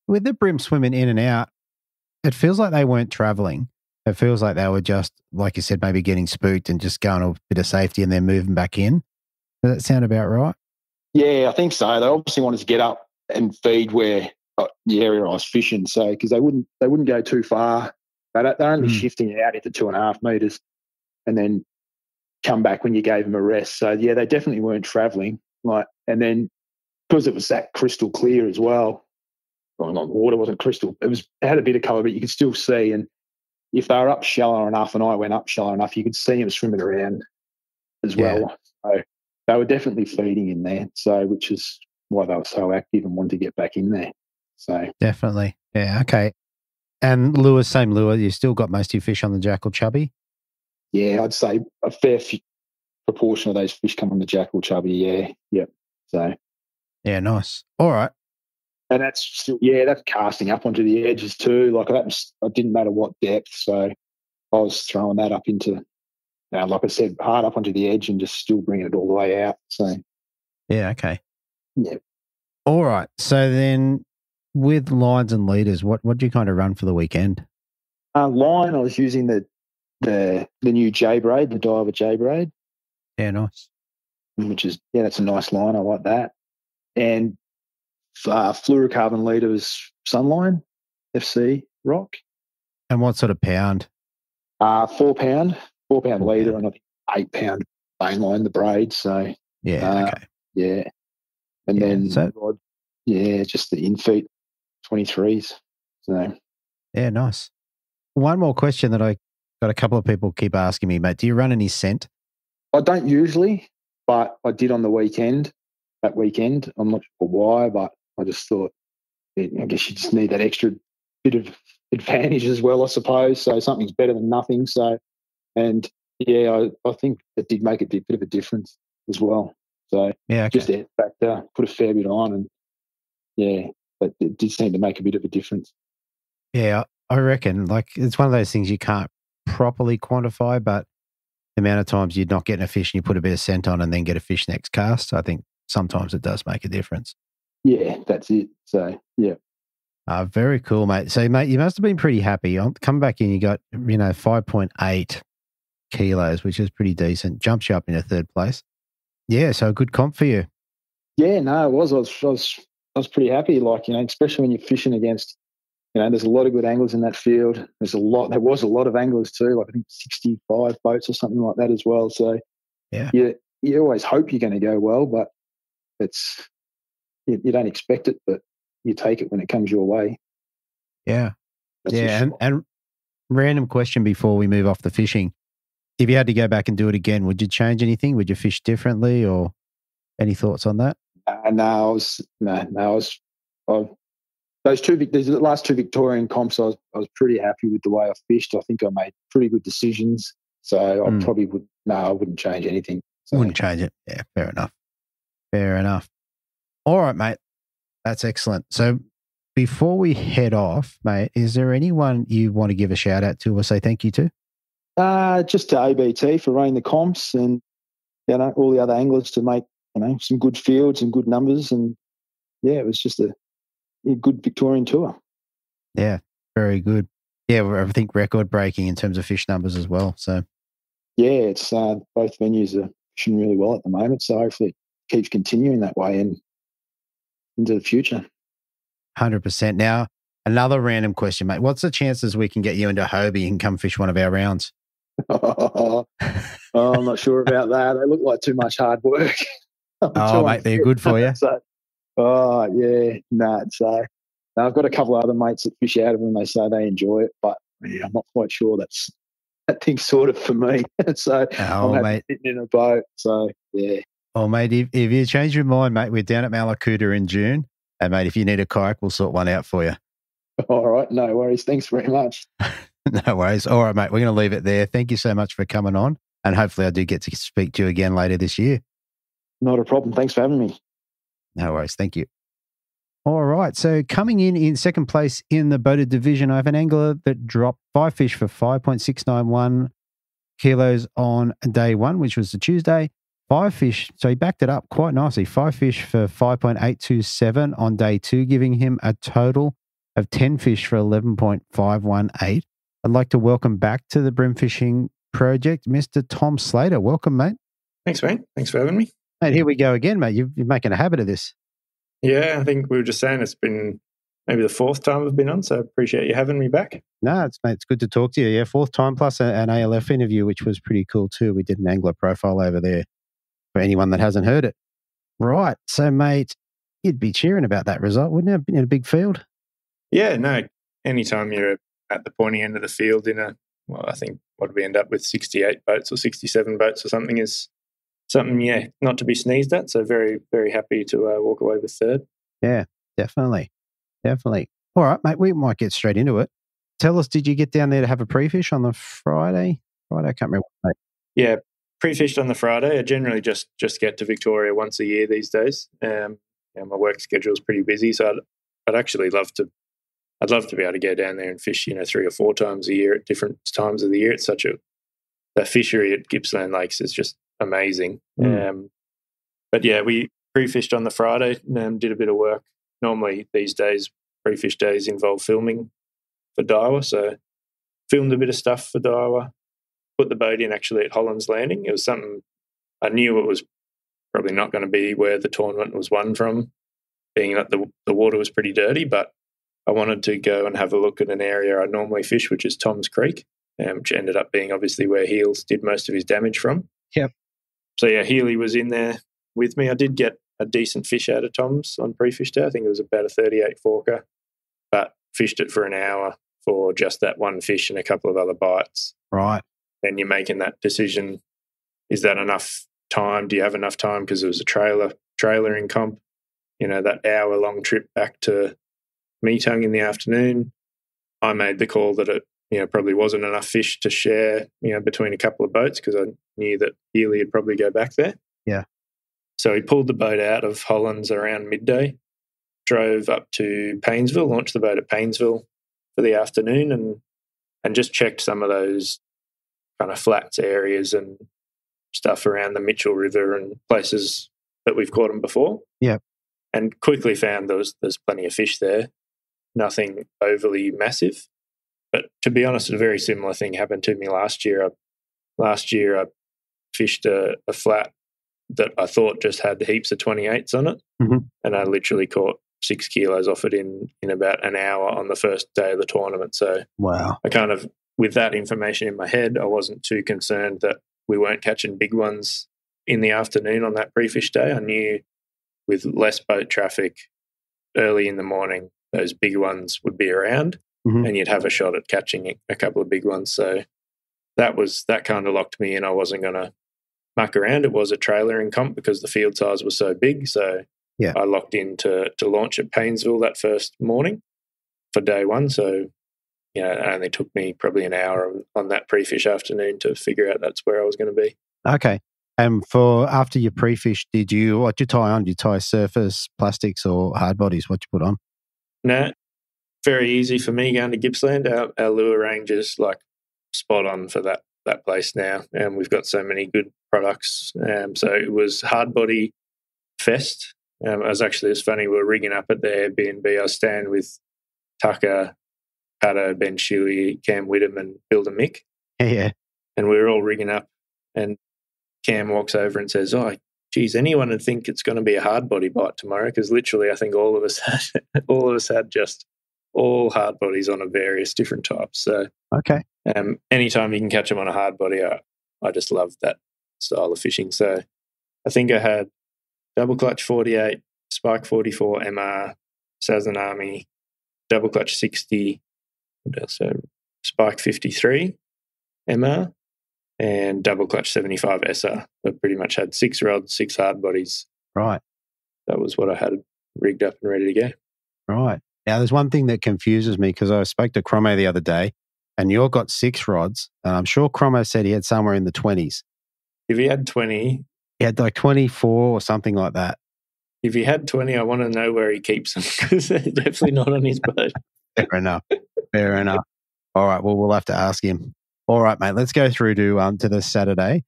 with the brim swimming in and out, it feels like they weren't traveling. It feels like they were just, like you said, maybe getting spooked and just going a bit of safety and then moving back in. Does that sound about right? Yeah, I think so. They obviously wanted to get up and feed where the area I was fishing. So because they wouldn't go too far. They're only shifting out into 2.5 metres and then come back when you gave them a rest. So yeah, they definitely weren't travelling. And then because it was that crystal clear as well. Well, not water wasn't crystal. It had a bit of colour, but you could still see. And if they were up shallow enough, and I went up shallow enough, you could see them swimming around as well. So they were definitely feeding in there. So which is why they were so active and wanted to get back in there. So definitely, yeah, okay. And lures, same lure. You still got most of your fish on the jackal chubby? Yeah, I'd say a fair proportion of those fish come on the jackal chubby. Yeah, yep. So yeah, nice. All right. And that's still, that's casting up onto the edges too. Like it didn't matter what depth. So I was throwing that up into, like I said, hard up onto the edge and just still bringing it all the way out. So yeah, okay. Yeah. All right. So then with lines and leaders, what do you kind of run for the weekend? Line, I was using the new J braid, the Diver J braid. Yeah, nice. Which is, that's a nice line. I like that. And fluorocarbon leader was Sunline FC rock. And what sort of pound? 4 pound leader, and I think 8 pound mainline, the braid. So yeah, okay. Yeah. And then rod, just the in-feet 23s. So yeah, nice. One more question that I got a couple of people keep asking me, mate. Do you run any scent? I don't usually, but I did on the weekend. That weekend, I'm not sure why, but I just thought, I guess you just need that extra bit of advantage as well, I suppose. So something's better than nothing. So, and Yeah, I think it did make a bit of a difference as well. So just that factor, put a fair bit on, and yeah, but it did seem to make a bit of a difference. Yeah, I reckon. Like, it's one of those things you can't properly quantify, but the amount of times you're not getting a fish and you put a bit of scent on and then get a fish next cast, I think sometimes it does make a difference. Yeah, that's it. So, yeah. Very cool, mate. So, mate, you must have been pretty happy. Come back in, you got, 5.8 kilos, which is pretty decent. Jumps you up into third place. Yeah, so a good comp for you. Yeah, no, it was. I was pretty happy. Like, especially when you're fishing against, there's a lot of good anglers in that field. There was a lot of anglers too. Like I think 65 boats or something like that as well. So yeah, you always hope you're going to go well, but you don't expect it, but you take it when it comes your way. Yeah, and random question before we move off the fishing. If you had to go back and do it again, would you change anything? Would you fish differently, or any thoughts on that? The last two Victorian comps, I was pretty happy with the way I fished. I think I made pretty good decisions. So I probably I wouldn't change anything. So. Wouldn't change it. Yeah, fair enough. All right, mate. That's excellent. So before we head off, mate, is there anyone you want to give a shout out to or say thank you to? Just to ABT for running the comps, and all the other anglers to make some good fields and good numbers, and it was just a good Victorian tour. Yeah, very good. Yeah, I think record breaking in terms of fish numbers as well. So yeah, it's both venues are fishing really well at the moment. So hopefully it keeps continuing that way and into the future. 100%. Now, another random question, mate. What's the chances we can get you into Hobie and come fish one of our rounds? I'm not sure about that. They look like too much hard work. Mate, they're good for you. So, So I've got a couple of other mates that fish out of them. They say they enjoy it, but I'm not quite sure that thing's sort of for me. So I'm mate, sitting in a boat. So yeah. Oh, mate, if you change your mind, mate, we're down at Malakuta in June. And mate, if you need a kayak, we'll sort one out for you. All right, no worries. Thanks very much. No worries. All right, mate, we're going to leave it there. Thank you so much for coming on. And hopefully I do get to speak to you again later this year. Not a problem. Thanks for having me. No worries. Thank you. All right. So coming in second place in the boated division, I have an angler that dropped 5 fish for 5.691 kilos on day one, which was the Tuesday. 5 fish. So he backed it up quite nicely. 5 fish for 5.827 on day two, giving him a total of 10 fish for 11.518. I'd like to welcome back to the Brim Fishing Project, Mr. Tom Slater. Welcome, mate. Thanks, mate. Thanks for having me. Mate, here we go again, mate. You're making a habit of this. Yeah, I think we were just saying it's been maybe the 4th time I've been on, so I appreciate you having me back. No, it's good to talk to you. Yeah, 4th time plus an ALF interview, which was pretty cool too. We did an angler profile over there for anyone that hasn't heard it. Right. So, mate, you'd be cheering about that result, wouldn't you? In a big field? Yeah, no. Anytime you're at the pointy end of the field I think what we end up with 68 boats or 67 boats or something is something, not to be sneezed at. So very, very happy to walk away with 3rd. Yeah, definitely. All right, mate, we might get straight into it. Tell us, did you get down there to have a pre-fish on the Friday? I can't remember what day. Yeah, pre-fished on the Friday. I generally just get to Victoria once a year these days. My work schedule is pretty busy, so I'd actually love to be able to go down there and fish, 3 or 4 times a year at different times of the year. It's such the fishery at Gippsland Lakes is just amazing. But yeah, we pre-fished on the Friday and did a bit of work. Normally these days, pre-fish days involve filming for Daiwa, so filmed a bit of stuff for Daiwa, put the boat in actually at Holland's Landing. It was something I knew it was probably not going to be where the tournament was won from, being that the water was pretty dirty, but I wanted to go and have a look at an area I normally fish, which is Tom's Creek, which ended up being obviously where Heels did most of his damage from. Yep. So yeah, Healy was in there with me. I did get a decent fish out of Tom's on pre-fish day. I think it was about a 38 forker, but fished it for an hour for just that one fish and a couple of other bites. Right. And you're making that decision, is that enough time? Do you have enough time? Because it was a trailering comp, that hour-long trip back to Meetung in the afternoon. I made the call that probably wasn't enough fish to share, between a couple of boats because I knew that Healy would probably go back there. Yeah. So he pulled the boat out of Hollands around midday, drove up to Paynesville, launched the boat at Paynesville for the afternoon and just checked some of those kind of flats areas and stuff around the Mitchell River and places that we've caught them before. Yeah. And quickly found there's plenty of fish there, nothing overly massive. But to be honest, a very similar thing happened to me last year. I fished a flat that I thought just had heaps of 28s on it, and I literally caught 6 kilos off it in about an hour on the first day of the tournament. So wow. I kind of, with that information in my head, I wasn't too concerned that we weren't catching big ones in the afternoon on that pre-fish day. I knew with less boat traffic early in the morning, those big ones would be around and you'd have a shot at catching a couple of big ones. So that kind of locked me in. I wasn't going to muck around. It was a trailering comp because the field size was so big. So I locked in to launch at Paynesville that first morning for day one. So, it only took me probably an hour on that pre-fish afternoon to figure out that's where I was going to be. Okay. And for after your pre-fish, what did you tie on? Did you tie surface, plastics or hard bodies? What you put on? No, very easy for me going to Gippsland. Our lure range is like spot on for that place now. And we've got so many good products. So it was hard body fest. It was funny. We were rigging up at the Airbnb. I was staying with Tucker, Pato, Ben Shuey, Cam Whittam and Builder Mick. Yeah. And we were all rigging up and Cam walks over and says, "Oh, geez, anyone would think it's going to be a hard body bite tomorrow," because literally I think all of us had just all hard bodies on a various different types. So okay. Anytime you can catch them on a hard body, I just love that style of fishing. So I think I had double clutch 48, spike 44 MR, Sazanami, double clutch 60, so spike 53 MR, and double clutch 75 SR. I pretty much had 6 rods, 6 hard bodies. Right. That was what I had rigged up and ready to go. Right. Now, there's one thing that confuses me because I spoke to Cromo the other day and you've got 6 rods, and I'm sure Cromo said he had somewhere in the 20s. If he had 20... He had like 24 or something like that. If he had 20, I want to know where he keeps them because they're definitely not on his boat. Fair enough. Fair enough. All right. Well, we'll have to ask him. All right, mate. Let's go through to the Saturday.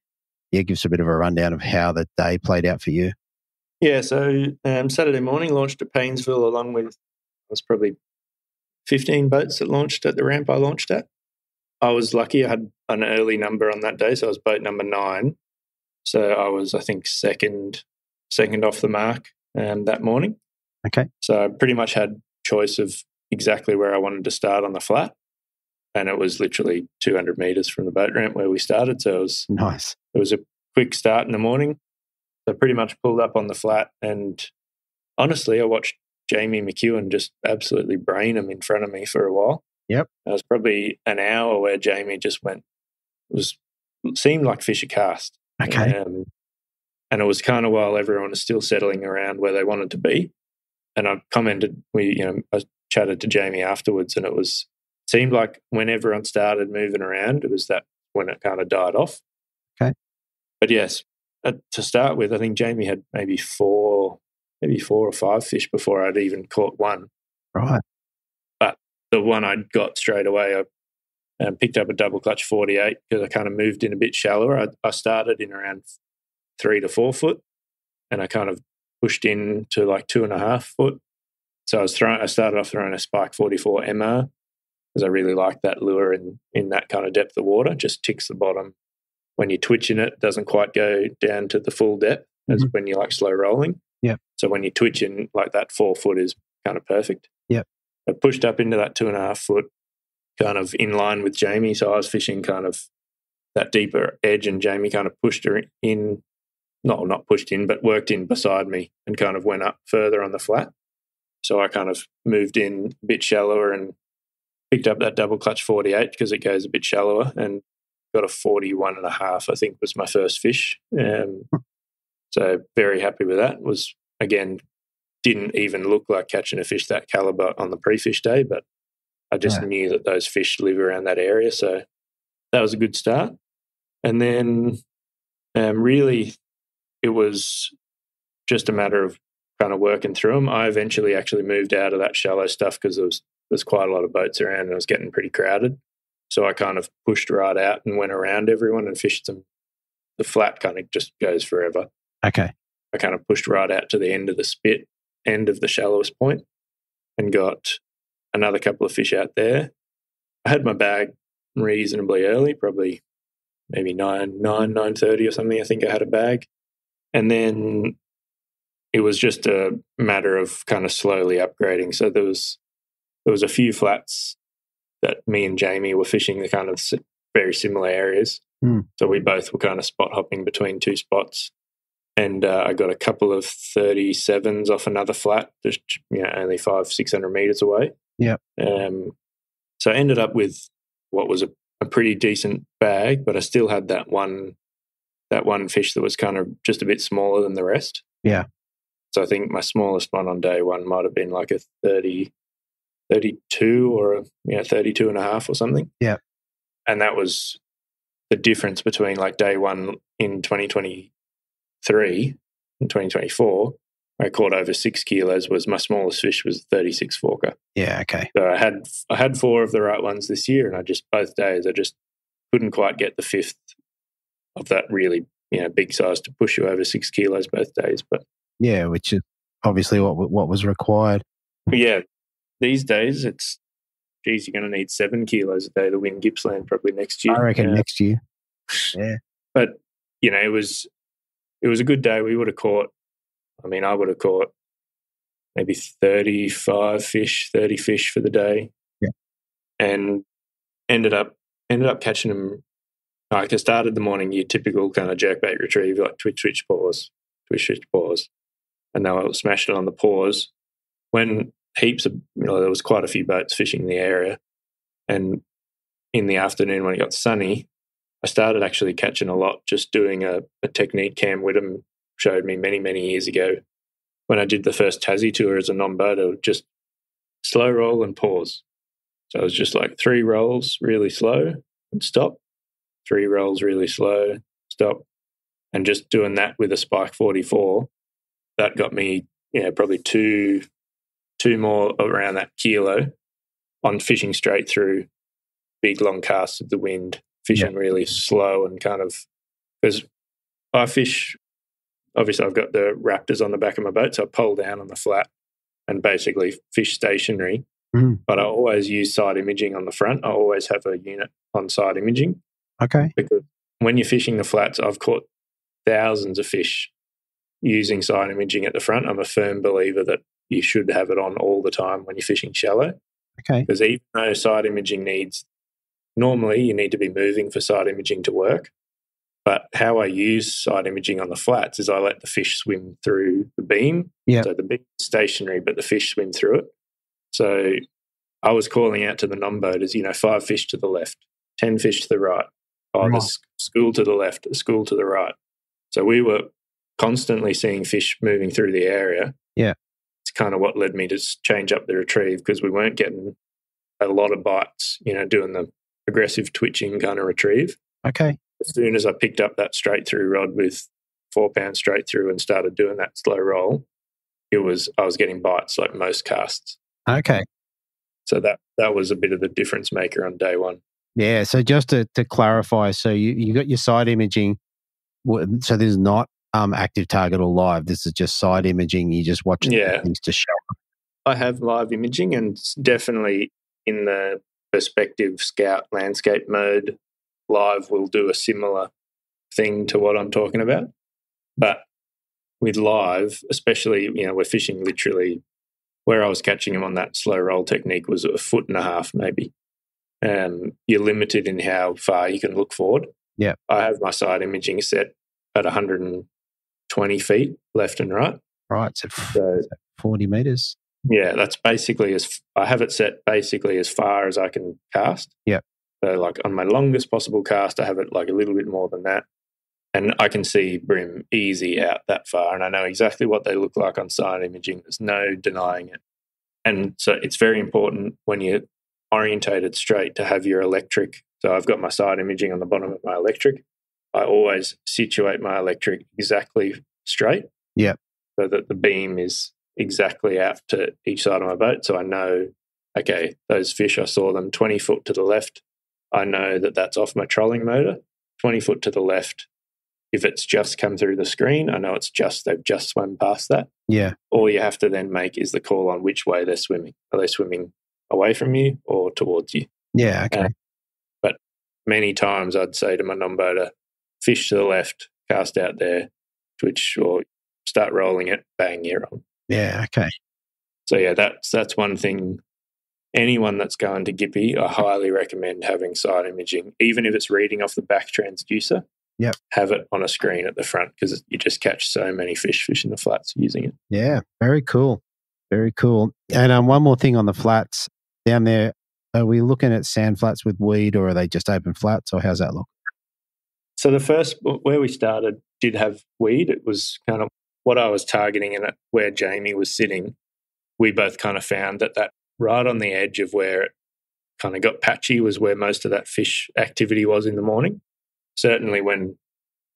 Yeah, give us a bit of a rundown of how the day played out for you. Yeah, so Saturday morning launched at Paynesville along with, was probably 15 boats that launched at the ramp I launched at. I was lucky. I had an early number on that day, so I was boat number 9. So I was, I think, second off the mark that morning. Okay. So I pretty much had choice of exactly where I wanted to start on the flat. And it was literally 200 metres from the boat ramp where we started. So it was nice. It was a quick start in the morning. So I pretty much pulled up on the flat and honestly, I watched Jamie McEwen just absolutely brain him in front of me for a while. Yep. It was probably an hour where Jamie just seemed like fish a cast. Okay. And it was kind of while everyone was still settling around where they wanted to be. And I commented, I chatted to Jamie afterwards, and it seemed like when everyone started moving around, it was that when it kind of died off. Okay. But yes, to start with, I think Jamie had maybe 4 or 5 fish before I'd even caught one. Right. But the one I got straight away, I picked up a double clutch 48 because I kind of moved in a bit shallower. I started in around 3 to 4 foot, and I kind of pushed in to like 2.5 foot. So I started off throwing a spike 44 MR because I really like that lure in that kind of depth of water. Just ticks the bottom. When you're twitching it doesn't quite go down to the full depth as when you're like slow rolling. Yeah. So when you're twitching, like that 4 foot is kind of perfect. Yeah. I pushed up into that 2.5 foot, kind of in line with Jamie. So I was fishing kind of that deeper edge, and Jamie kind of pushed her in, not pushed in, but worked in beside me and kind of went up further on the flat. So I kind of moved in a bit shallower and picked up that double clutch 48 because it goes a bit shallower, and got a 41.5, I think was my first fish. So very happy with that. Was, again, didn't even look like catching a fish that caliber on the pre-fish day, but I just knew that those fish live around that area. So that was a good start. And then really it was just a matter of kind of working through them. I eventually actually moved out of that shallow stuff because there's quite a lot of boats around and it was getting pretty crowded. So I kind of pushed right out and went around everyone and fished them. The flat kind of just goes forever. Okay. I kind of pushed right out to the end of the spit, end of the shallowest point, and got another couple of fish out there. I had my bag reasonably early, probably maybe 9:30 or something. I think I had a bag. And then it was just a matter of kind of slowly upgrading. So there was a few flats that me and Jamie were fishing the kind of very similar areas. So we both were kind of spot hopping between two spots. And I got a couple of 37s off another flat, just only 500-600 meters away. Yeah. So I ended up with what was a pretty decent bag, but I still had that one fish that was kind of just a bit smaller than the rest. Yeah. So I think my smallest one on day one might have been like a 32 or 32 and a half or something. Yeah. And that was the difference between like day one in 2023 and 2024. I caught over 6 kilos. Was my smallest fish was 36 forker. Yeah. Okay. So I had 4 of the right ones this year, and both days I just couldn't quite get the 5th of that really big size to push you over 6 kilos both days. But yeah, which is obviously what was required. Yeah, these days it's you're going to need 7 kilos a day to win Gippsland probably next year. I reckon next year. Yeah, but it was a good day. We would have caught. I would have caught maybe 30 fish for the day. Yeah, and ended up catching them. Like I started the morning, your typical kind of jerkbait retrieve, like twitch, pause, and they were smashing on the pause. When heaps of, there was quite a few boats fishing in the area, and in the afternoon when it got sunny, I started actually catching a lot, just doing a technique Cam Whittam showed me many, many years ago when I did the first Tassie tour as a non-boater, just slow roll and pause. So it was just like 3 rolls really slow and stop, 3 rolls really slow, stop, and just doing that with a Spike 44, that got me, probably two more around that kilo on fishing straight through big long casts of the wind, fishing really slow and kind of, because I fish, obviously I've got the Raptors on the back of my boat, so I pull down on the flat and basically fish stationary, but I always use side imaging on the front. I always have a unit on side imaging. Okay. Because when you're fishing the flats, I've caught thousands of fish using side imaging at the front. I'm a firm believer that you should have it on all the time when you're fishing shallow. Okay. Because even though side imaging normally you need to be moving for side imaging to work, but how I use side imaging on the flats is I let the fish swim through the beam. Yeah. So the beam is stationary, but the fish swim through it. So I was calling out to the non-boaters, 5 fish to the left, 10 fish to the right. The school to the left, the school to the right. So we were constantly seeing fish moving through the area. Yeah. It's kind of what led me to change up the retrieve, because we weren't getting a lot of bites, doing the aggressive twitching kind of retrieve. Okay. As soon as I picked up that straight through rod with 4 pound straight through and started doing that slow roll, I was getting bites like most casts. Okay. So that was a bit of the difference maker on day one. Yeah. So just to clarify, so you got your side imaging. So there's not active target or live. This is just side imaging. You just watch things to show up. I have live imaging, and it's definitely in the perspective scout landscape mode. Live will do a similar thing to what I'm talking about. But with live, especially, we're fishing literally where I was catching them on that slow roll technique was 1.5 foot maybe. You're limited in how far you can look forward. Yeah. I have my side imaging set at 120 feet left and right. Right. So 40 meters. Yeah, that's basically I have it set basically as far as I can cast. Yeah. So like on my longest possible cast, I have it like a little bit more than that. And I can see brim easy out that far, and I know exactly what they look like on side imaging. There's no denying it. And so it's very important when you're orientated straight to have your electric. So I've got my side imaging on the bottom of my electric. I always situate my electric exactly straight. Yep. So that the beam is exactly out to each side of my boat. So I know, okay, those fish, I saw them 20 foot to the left. I know that that's off my trolling motor. 20 foot to the left. If it's just come through the screen, I know they've just swum past that. Yeah. All you have to then make is the call on which way they're swimming. Are they swimming away from you or towards you? Yeah, okay. But many times I'd say to my non-boater, fish to the left, cast out there, twitch or start rolling it, bang, you're on. Yeah, okay. So, yeah, that's one thing. Anyone that's going to Gippy, I highly recommend having side imaging, even if it's reading off the back transducer. Yep. Have it on a screen at the front because you just catch so many fish fishing the flats using it. Yeah, very cool. Very cool. And one more thing on the flats down there, are we looking at sand flats with weed or are they just open flats or how's that look? So the first, where we started, did have weed. It was kind of what I was targeting and where Jamie was sitting. We both kind of found that right on the edge of where it kind of got patchy was where most of that fish activity was in the morning. Certainly when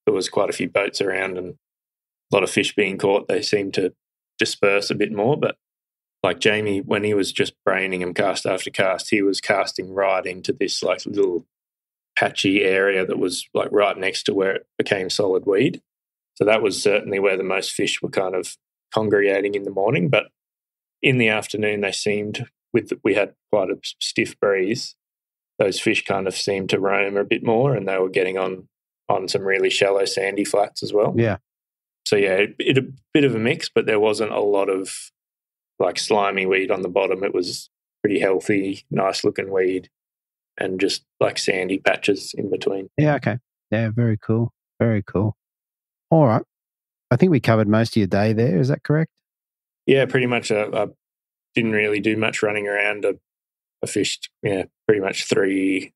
there was quite a few boats around and a lot of fish being caught, they seemed to disperse a bit more. But like Jamie, when he was just braining them cast after cast, he was casting right into this like little patchy area that was like right next to where it became solid weed. So that was certainly where the most fish were kind of congregating in the morning. But in the afternoon, they seemed, we had quite a stiff breeze, those fish kind of seemed to roam a bit more and they were getting on some really shallow sandy flats as well. Yeah. So, yeah, it a bit of a mix, but there wasn't a lot of like slimy weed on the bottom. It was pretty healthy, nice-looking weed and just like sandy patches in between. Yeah, okay. Yeah, very cool. Very cool. All right. I think we covered most of your day there. Is that correct? Yeah, pretty much. I didn't really do much running around. I fished, pretty much 2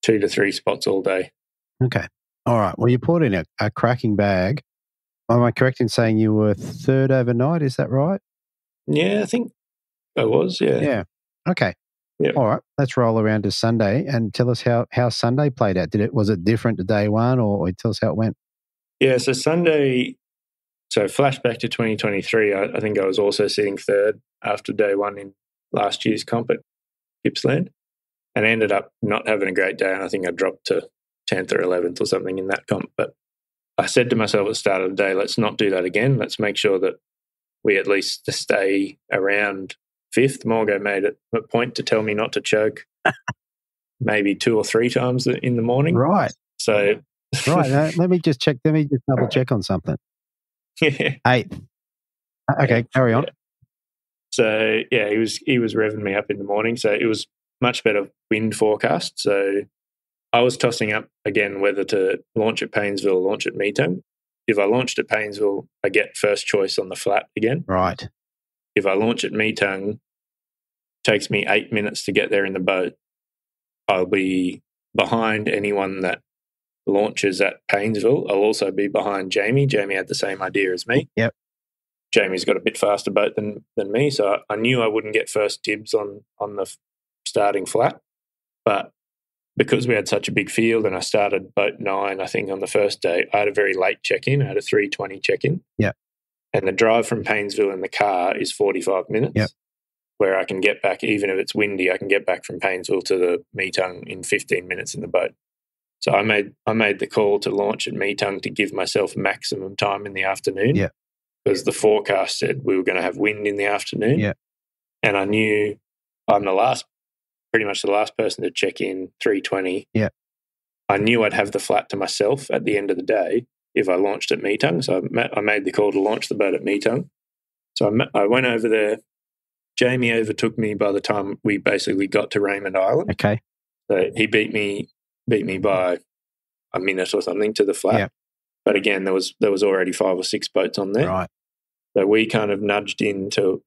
to 3 spots all day. Okay. All right. Well, you poured in a cracking bag. Am I correct in saying you were third overnight? Is that right? Yeah, I think I was, yeah. Yeah. Okay. Yep. All right. Let's roll around to Sunday and tell us how Sunday played out. Was it different to day one or tell us how it went? Yeah, so Sunday, flashback to 2023, I think I was also sitting third after day one in last year's comp at Gippsland and ended up not having a great day. And I think I dropped to 10th or 11th or something in that comp. But I said to myself at the start of the day, let's not do that again. Let's make sure that we at least stay around 5th. Morgo made it a point to tell me not to choke maybe 2 or 3 times in the morning. Right. So right. Let me just check. Let me just double check on something. Yeah. 8th. Okay, carry on. Yeah. So yeah, he was revving me up in the morning. So it was much better wind forecast. So I was tossing up again whether to launch at Paynesville or launch at Meetung. If I launched at Paynesville, I get first choice on the flat again. Right. If I launch at Meetung, it takes me 8 minutes to get there in the boat. I'll be behind anyone that launches at Paynesville. I'll also be behind Jamie. Jamie had the same idea as me. Yep. Jamie's got a bit faster boat than me, so I knew I wouldn't get first dibs on the starting flat. But because we had such a big field and I started boat 9, I think, on the first day, I had a very late check-in. I had a 3:20 check-in. Yeah. And the drive from Paynesville in the car is 45 minutes. Yep. Where I can get back, even if it's windy, I can get back from Paynesville to the Meetung in 15 minutes in the boat. So I made the call to launch at Meetung to give myself maximum time in the afternoon. Yeah. Because the forecast said we were going to have wind in the afternoon. Yeah. And I knew I'm pretty much the last person to check in 3:20. Yeah. I knew I'd have the flat to myself at the end of the day if I launched at Meetung. So I made the call to launch the boat at Meetung. So I went over there. Jamie overtook me by the time we basically got to Raymond Island. Okay. So he beat me by a minute or something to the flat. Yeah. But again, there was already 5 or 6 boats on there. Right. So we kind of nudged into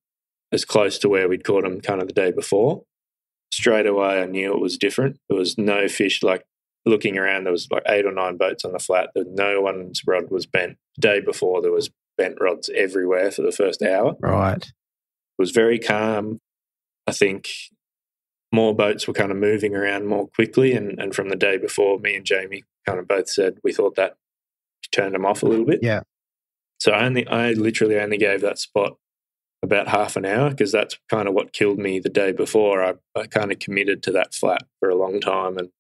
as close to where we'd caught them kind of the day before. Straight away, I knew it was different. There was no fish. Like looking around, there was like 8 or 9 boats on the flat. No one's rod was bent. The day before, there was bent rods everywhere for the first hour. Right. It was very calm. I think more boats were kind of moving around more quickly. And from the day before, me and Jamie kind of both said we thought that turned them off a little bit. Yeah. So I literally only gave that spot about half an hour, because that's kind of what killed me the day before. I kind of committed to that flat for a long time and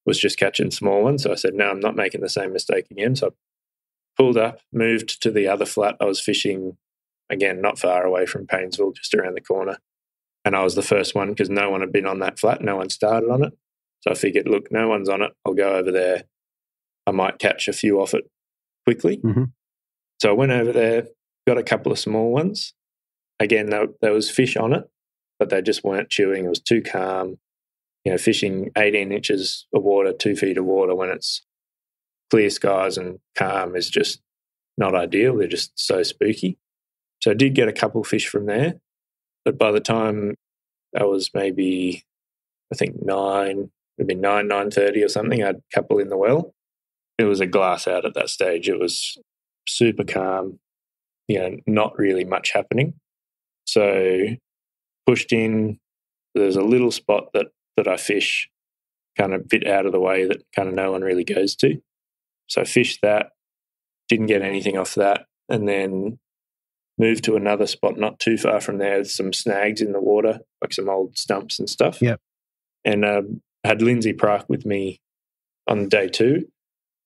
was just catching small ones. So I said, no, I'm not making the same mistake again. So I pulled up, moved to the other flat. I was fishing, again, not far away from Paynesville, just around the corner. And I was the first one because no one had been on that flat. No one started on it. So I figured, look, no one's on it. I'll go over there. I might catch a few off it quickly. Mm-hmm. So I went over there, got a couple of small ones. Again, there was fish on it, but they just weren't chewing. It was too calm. You know, fishing 18 inches of water, 2 feet of water when it's clear skies and calm is just not ideal. They're just so spooky. So I did get a couple of fish from there, but by the time I was maybe, I think 9:30 or something, I had a couple in the well. It was a glass out at that stage. It was super calm, you know, not really much happening. So pushed in, there's a little spot that I fish kind of a bit out of the way that kind of no one really goes to. So I fished that, didn't get anything off that, and then moved to another spot not too far from there with some snags in the water, like some old stumps and stuff. Yep. And I had Lindsay Pryke with me on day 2.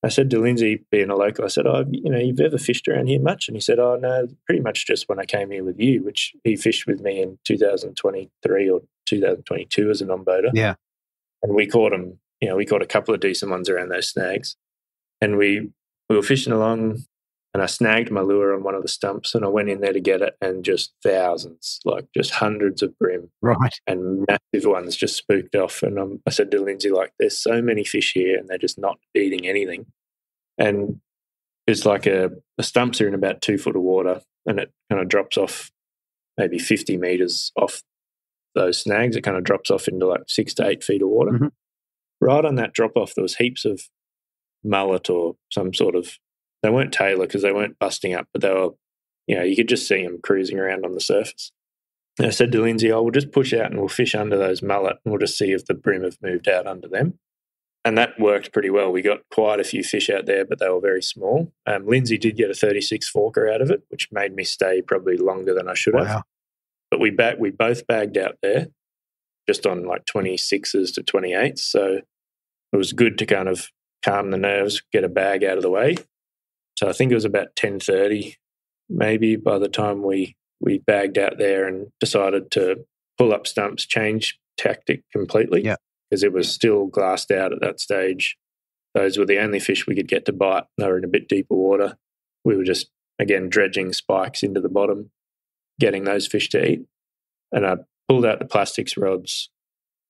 I said to Lindsay, being a local, I said, you've ever fished around here much? And he said, oh, no, pretty much just when I came here with you, which he fished with me in 2023 or 2022 as a non-boater. Yeah. And we caught him, we caught a couple of decent ones around those snags. And we were fishing along, and I snagged my lure on one of the stumps, and I went in there to get it, and just thousands, like just hundreds of brim. Right. And massive ones just spooked off. And I said to Lindsay, like, there's so many fish here and they're just not eating anything. And it's like the stumps are in about 2 foot of water, and it kind of drops off maybe 50 metres off those snags. It kind of drops off into like 6 to 8 feet of water. Mm-hmm. Right on that drop off, there was heaps of mullet or some sort of, they weren't tailor because they weren't busting up, but they were, you could just see them cruising around on the surface. And I said to Lindsay, we'll just push out and we'll fish under those mullet, and we'll just see if the brim have moved out under them. And that worked pretty well. We got quite a few fish out there, but they were very small. Lindsay did get a 36 forker out of it, which made me stay probably longer than I should have. But we both bagged out there just on like 26s to 28s. So it was good to kind of calm the nerves, get a bag out of the way. So I think it was about 10:30 maybe by the time we bagged out there and decided to pull up stumps, change tactic completely. Yeah. Because it was still glassed out at that stage. Those were the only fish we could get to bite. They were in a bit deeper water. We were just, again, dredging spikes into the bottom, getting those fish to eat. And I pulled out the plastics rods,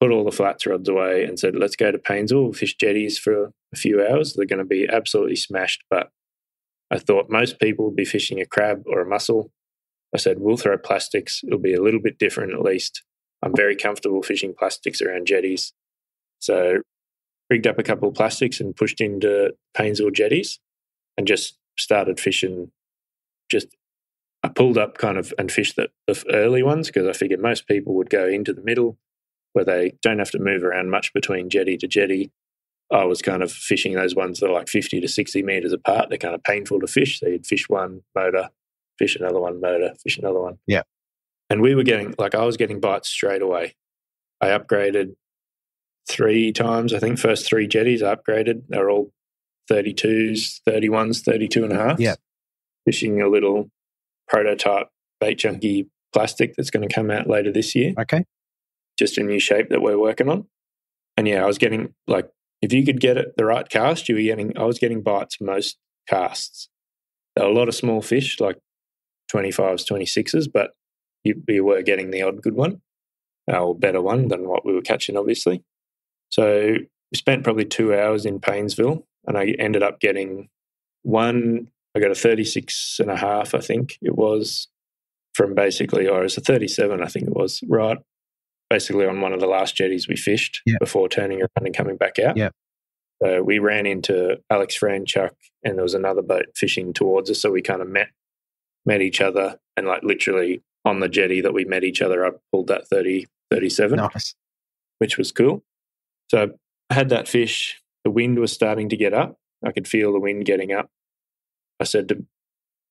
put all the flats rods away, and said, let's go to Paynesville. We'll fish jetties for a few hours. They're going to be absolutely smashed. But I thought most people would be fishing a crab or a mussel. I said, we'll throw plastics. It'll be a little bit different at least. I'm very comfortable fishing plastics around jetties. So rigged up a couple of plastics and pushed into Paynesville jetties and just started fishing. I pulled up kind of and fished the early ones because I figured most people would go into the middle where they don't have to move around much between jetty to jetty. I was kind of fishing those ones that are like 50 to 60 metres apart. They're kind of painful to fish. So you'd fish one motor, fish another one motor, fish another one. Yeah. And we were I was getting bites straight away. I upgraded 3 times. I think first 3 jetties I upgraded. They were all 32s, 31s, 32 and a half. Yeah. Fishing a little prototype bait junkie plastic that's going to come out later this year. Okay. Just a new shape that we're working on. And yeah, I was getting if you could get it the right cast, I was getting bites most casts. There were a lot of small fish, like 25s, 26s, but you were getting the odd good one, or better one than what we were catching, obviously. So we spent probably 2 hours in Paynesville, and I ended up getting one. I got a 36 and a half, I think it was, from basically, or it was a 37, I think it was, right, basically on one of the last jetties we fished before turning around and coming back out. Yeah. So we ran into Alex Franchuk, and there was another boat fishing towards us, so we kind of met each other, and like literally on the jetty that we met each other, I pulled that 37. Nice. which was cool. So I had that fish. The wind was starting to get up. I could feel the wind getting up. I said to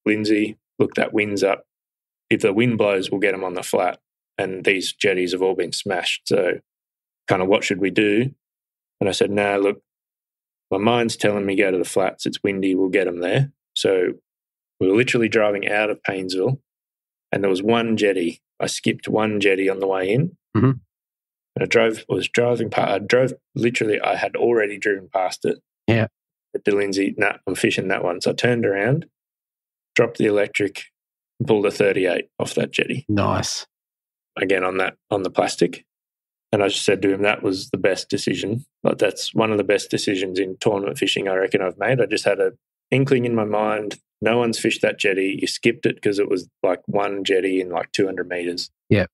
Lindsay, look, that wind's up. If the wind blows, we'll get them on the flat. And these jetties have all been smashed. So kind of what should we do? And I said, no, look, my mind's telling me go to the flats. It's windy. We'll get them there. So we were literally driving out of Paynesville, and there was one jetty. I skipped one jetty on the way in. Mm-hmm. And I had already driven past it. Yeah. To Lindsay, I'm fishing that one. So I turned around, dropped the electric, and pulled a 38 off that jetty. Nice. Again on the plastic. And I just said to him, that was the best decision. Like, that's one of the best decisions in tournament fishing I reckon I've made. I just had an inkling in my mind. No one's fished that jetty. You skipped it because it was like one jetty in like 200 metres. Yeah.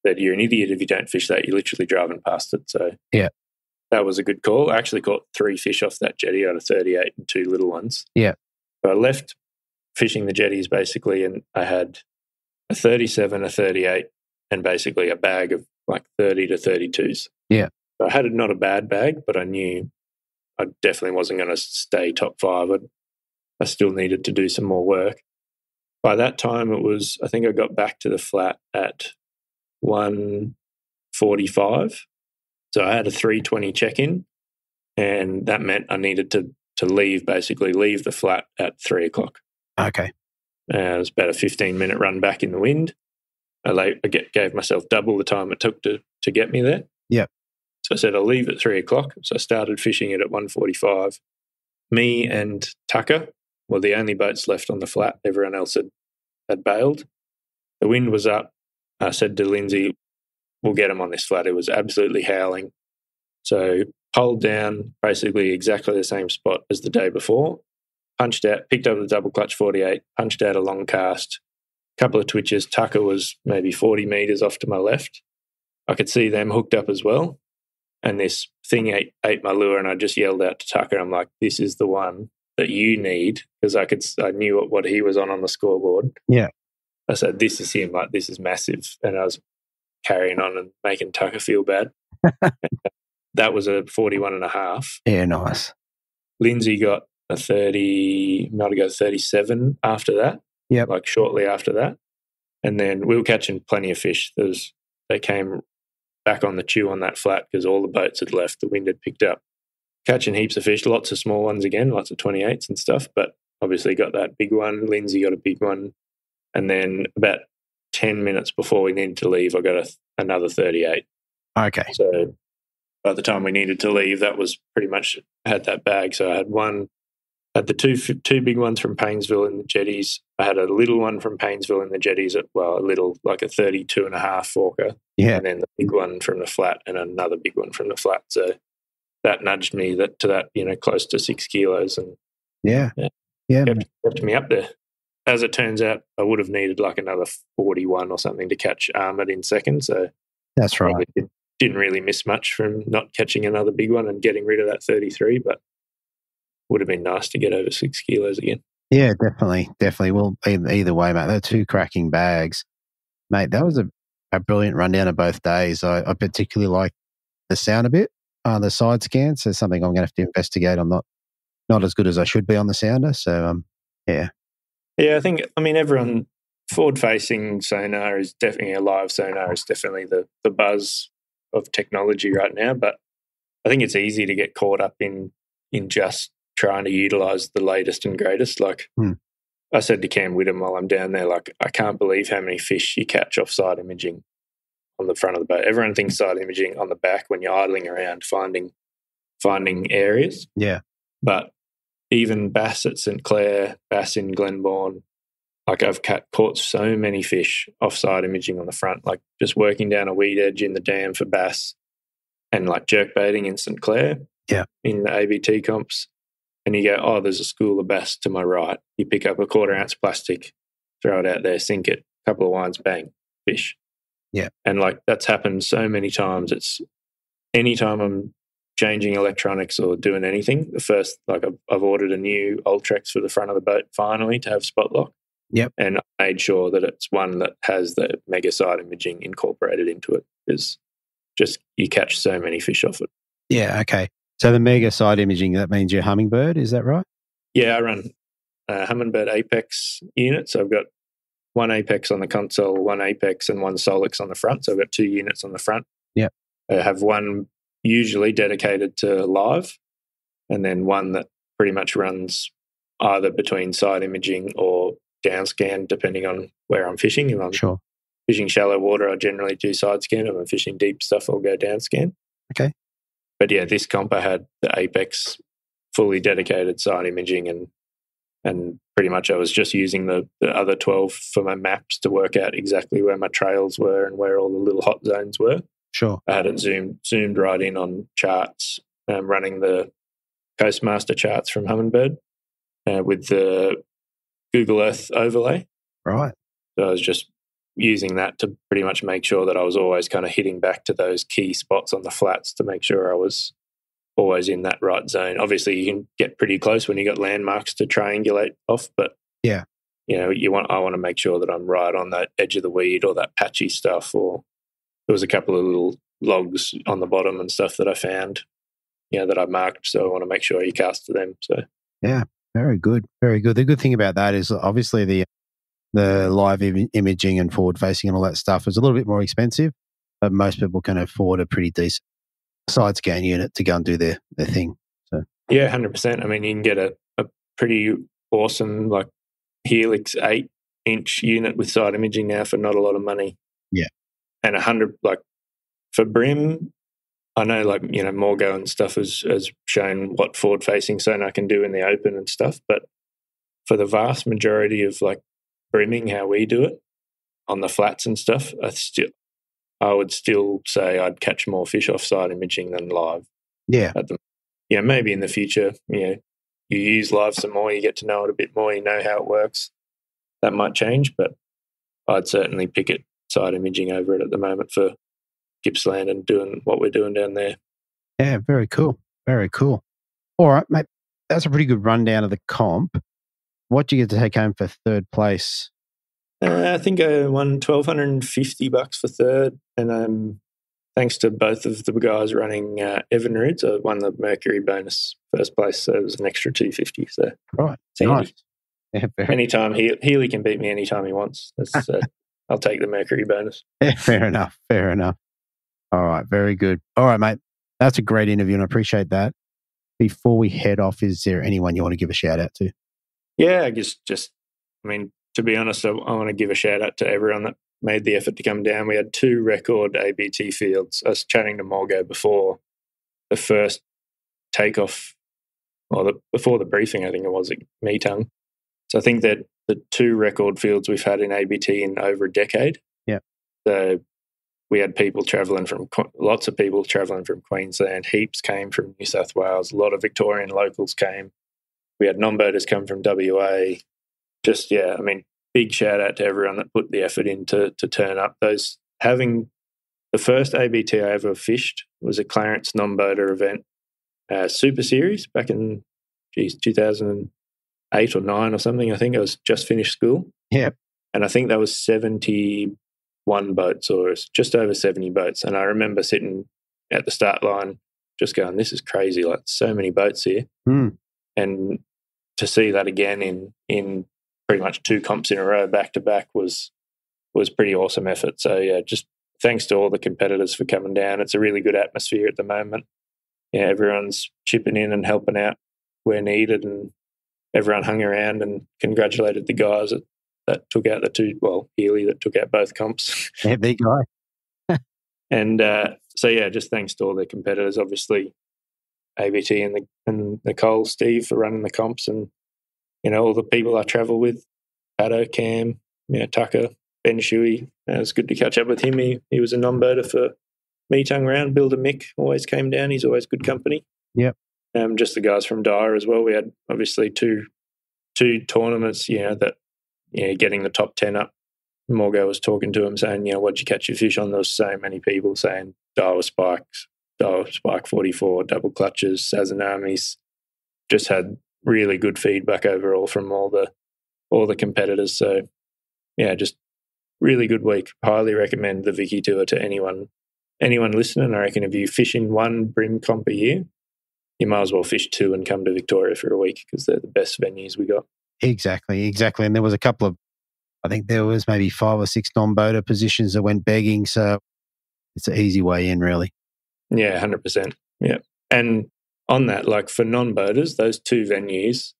That you're an idiot if you don't fish that. You're literally driving past it. So yeah, that was a good call. I actually caught 3 fish off that jetty out of 38 and 2 little ones. Yeah. So I left fishing the jetties basically, and I had a 37, a 38, and basically a bag of like 30 to 32s. Yeah. So I had not a bad bag, but I knew I definitely wasn't going to stay top 5. I still needed to do some more work. By that time, I think I got back to the flat at 1:45. So I had a 3:20 check-in, and that meant I needed to leave the flat at 3 o'clock. Okay. It was about a 15-minute run back in the wind. I gave myself double the time it took to get me there. Yeah. So I said I'll leave at 3 o'clock. So I started fishing it at 1:45. Me and Tucker were the only boats left on the flat. Everyone else had bailed. The wind was up. I said to Lindsay, we'll get them on this flat. It was absolutely howling. So poled down basically exactly the same spot as the day before, punched out, picked up the double clutch 48, punched out a long cast, couple of twitches. Tucker was maybe 40 metres off to my left. I could see them hooked up as well. And this thing ate my lure, and I just yelled out to Tucker, I'm like, this is the one that you need, because I knew what he was on the scoreboard. Yeah. I said, this is him, like, this is massive. And I was carrying on and making Tucker feel bad. That was a 41.5. Yeah, nice. Lindsay got a 30, might have got 37 after that. Yeah. Like shortly after that. And then we were catching plenty of fish. They came back on the chew on that flat because all the boats had left. The wind had picked up. Catching heaps of fish, lots of small ones again, lots of 28s and stuff, but obviously got that big one. Lindsay got a big one. And then about 10 minutes before we needed to leave, I got another 38. Okay. So by the time we needed to leave, that was pretty much had that bag. So I had the two big ones from Paynesville in the jetties. I had a little one from Paynesville in the jetties, like a 32.5 forker. Yeah. And then the big one from the flat and another big one from the flat. So that nudged me to that, close to 6 kilos. And yeah. kept me up there. As it turns out, I would have needed like another 41 or something to catch Armid in second. So that's right. Didn't really miss much from not catching another big one and getting rid of that 33, but would have been nice to get over 6 kilos again. Yeah, definitely. Well, either way, mate, they're 2 cracking bags. Mate, that was a brilliant rundown of both days. I particularly like the sound a bit on the side scans. So something I'm going to have to investigate. I'm not as good as I should be on the sounder. So, yeah. Yeah, everyone, forward-facing sonar is definitely a live sonar is definitely the buzz of technology right now. But I think it's easy to get caught up in just trying to utilise the latest and greatest. Like I said to Cam Whittam while I'm down there, like, I can't believe how many fish you catch off side imaging on the front of the boat. Everyone thinks side imaging on the back when you're idling around finding areas. Yeah. But even bass at St Clair, bass in Glenbourne, like I've caught so many fish offside imaging on the front, like just working down a weed edge in the dam for bass and like jerk baiting in St Clair in the ABT comps. And you go, oh, there's a school of bass to my right. You pick up a 1/4 ounce plastic, throw it out there, sink it, a couple of lines, bang, fish. Yeah. And like that's happened so many times. It's anytime I'm changing electronics or doing anything, the first, like I've ordered a new Ultrex for the front of the boat finally to have spot lock. Yep. And I made sure that it's one that has the mega side imaging incorporated into it, because just you catch so many fish off it. Yeah, okay. So the mega side imaging, that means your hummingbird, is that right? Yeah, I run Humminbird Apex units. So I've got one Apex on the console, one Apex and one Solix on the front. So I've got 2 units on the front. Yep. I have one usually dedicated to live, and then one that pretty much runs either between side imaging or down scan, depending on where I'm fishing. If I'm fishing shallow water, I generally do side scan. If I'm fishing deep stuff, I'll go down scan. Okay. But yeah, this comp I had the Apex fully dedicated side imaging, and pretty much I was just using the other 12 for my maps to work out exactly where my trails were and where all the little hot zones were. Sure. I had it zoomed right in on charts, running the Coastmaster charts from Humminbird with the Google Earth overlay. Right. So I was just using that to pretty much make sure that I was always kind of hitting back to those key spots on the flats to make sure I was always in that right zone. Obviously, you can get pretty close when you got landmarks to triangulate off, but yeah, you know, I want to make sure that I'm right on that edge of the weed or that patchy stuff. Or there was a couple of little logs on the bottom and stuff that I found, you know, that I marked. So I want to make sure you cast to them. So yeah, very good, very good. The good thing about that is obviously the live imaging and forward facing and all that stuff is a little bit more expensive, but most people can afford a pretty decent side scan unit to go and do their thing. So yeah, 100%. I mean, you can get a pretty awesome like Helix 8-inch unit with side imaging now for not a lot of money. Yeah, and 100 like for brim. I know, like, you know, Morgo and stuff has shown what forward facing sonar can do in the open and stuff, but for the vast majority of like brimming, how we do it on the flats and stuff, I would still say I'd catch more fish off side imaging than live. Yeah. Yeah, maybe in the future, you know, you use live some more, you get to know it a bit more, you know how it works. That might change, but I'd certainly pick it side imaging over it at the moment for Gippsland and doing what we're doing down there. Yeah, very cool. Very cool. All right, mate. That's a pretty good rundown of the comp. What do you get to take home for third place? I think I won $1,250 for third, and thanks to both of the guys running Evinrude, I won the Mercury bonus first place, so it was an extra $250. So right, nice. Yeah, anytime Healy can beat me anytime he wants. I'll take the Mercury bonus. Yeah, fair enough. Fair enough. All right, very good. All right, mate. That's a great interview, and I appreciate that. Before we head off, is there anyone you want to give a shout out to? Yeah, I guess I mean, to be honest, I want to give a shout out to everyone that made the effort to come down. We had 2 record ABT fields. I was chatting to Morgo before the first takeoff, or before the briefing, I think it was at Meetung. So I think that the 2 record fields we've had in ABT in over a decade. Yeah. So we had lots of people travelling from Queensland. Heaps came from New South Wales. A lot of Victorian locals came. We had non-boaters come from WA. Just, yeah, I mean, big shout out to everyone that put the effort in to turn up. Having the first ABT I ever fished was a Clarence non-boater event, Super Series back in 2008 or 9 or something. I think I was just finished school. Yeah. And I think that was 71 boats, or just over 70 boats. And I remember sitting at the start line just going, this is crazy, like so many boats here. Mm. And to see that again in pretty much 2 comps in a row back to back was pretty awesome effort. So yeah, just thanks to all the competitors for coming down. It's a really good atmosphere at the moment. Yeah, everyone's chipping in and helping out where needed, and everyone hung around and congratulated the guys that took out Healy that took out both comps. Yeah, big guy. And so yeah, just thanks to all the competitors, obviously ABT and Nicole, Steve for running the comps, and you know all the people I travel with, Pato, Cam, Tucker, Ben Shuey. It was good to catch up with him. He was a non-boater for Meetung round. Builder Mick always came down. He's always good company. Yep. Just the guys from Dyer as well. We had obviously two tournaments. Getting the top 10 up. Morgo was talking to him saying, what'd you catch your fish on? There was so many people saying Dyer spikes, Dyer spike 44, double clutches, Sazanamis. Just had really good feedback overall from all the competitors. So yeah, just really good week. Highly recommend the Vicky Tour to anyone anyone listening, I reckon if you fish in one brim comp a year, you might as well fish 2 and come to Victoria for a week because they're the best venues we got. Exactly. And there was a couple of, I think there was maybe 5 or 6 non-boater positions that went begging, so it's an easy way in, really. Yeah, 100%. Yeah. And on that, like for non-boaters, those 2 venues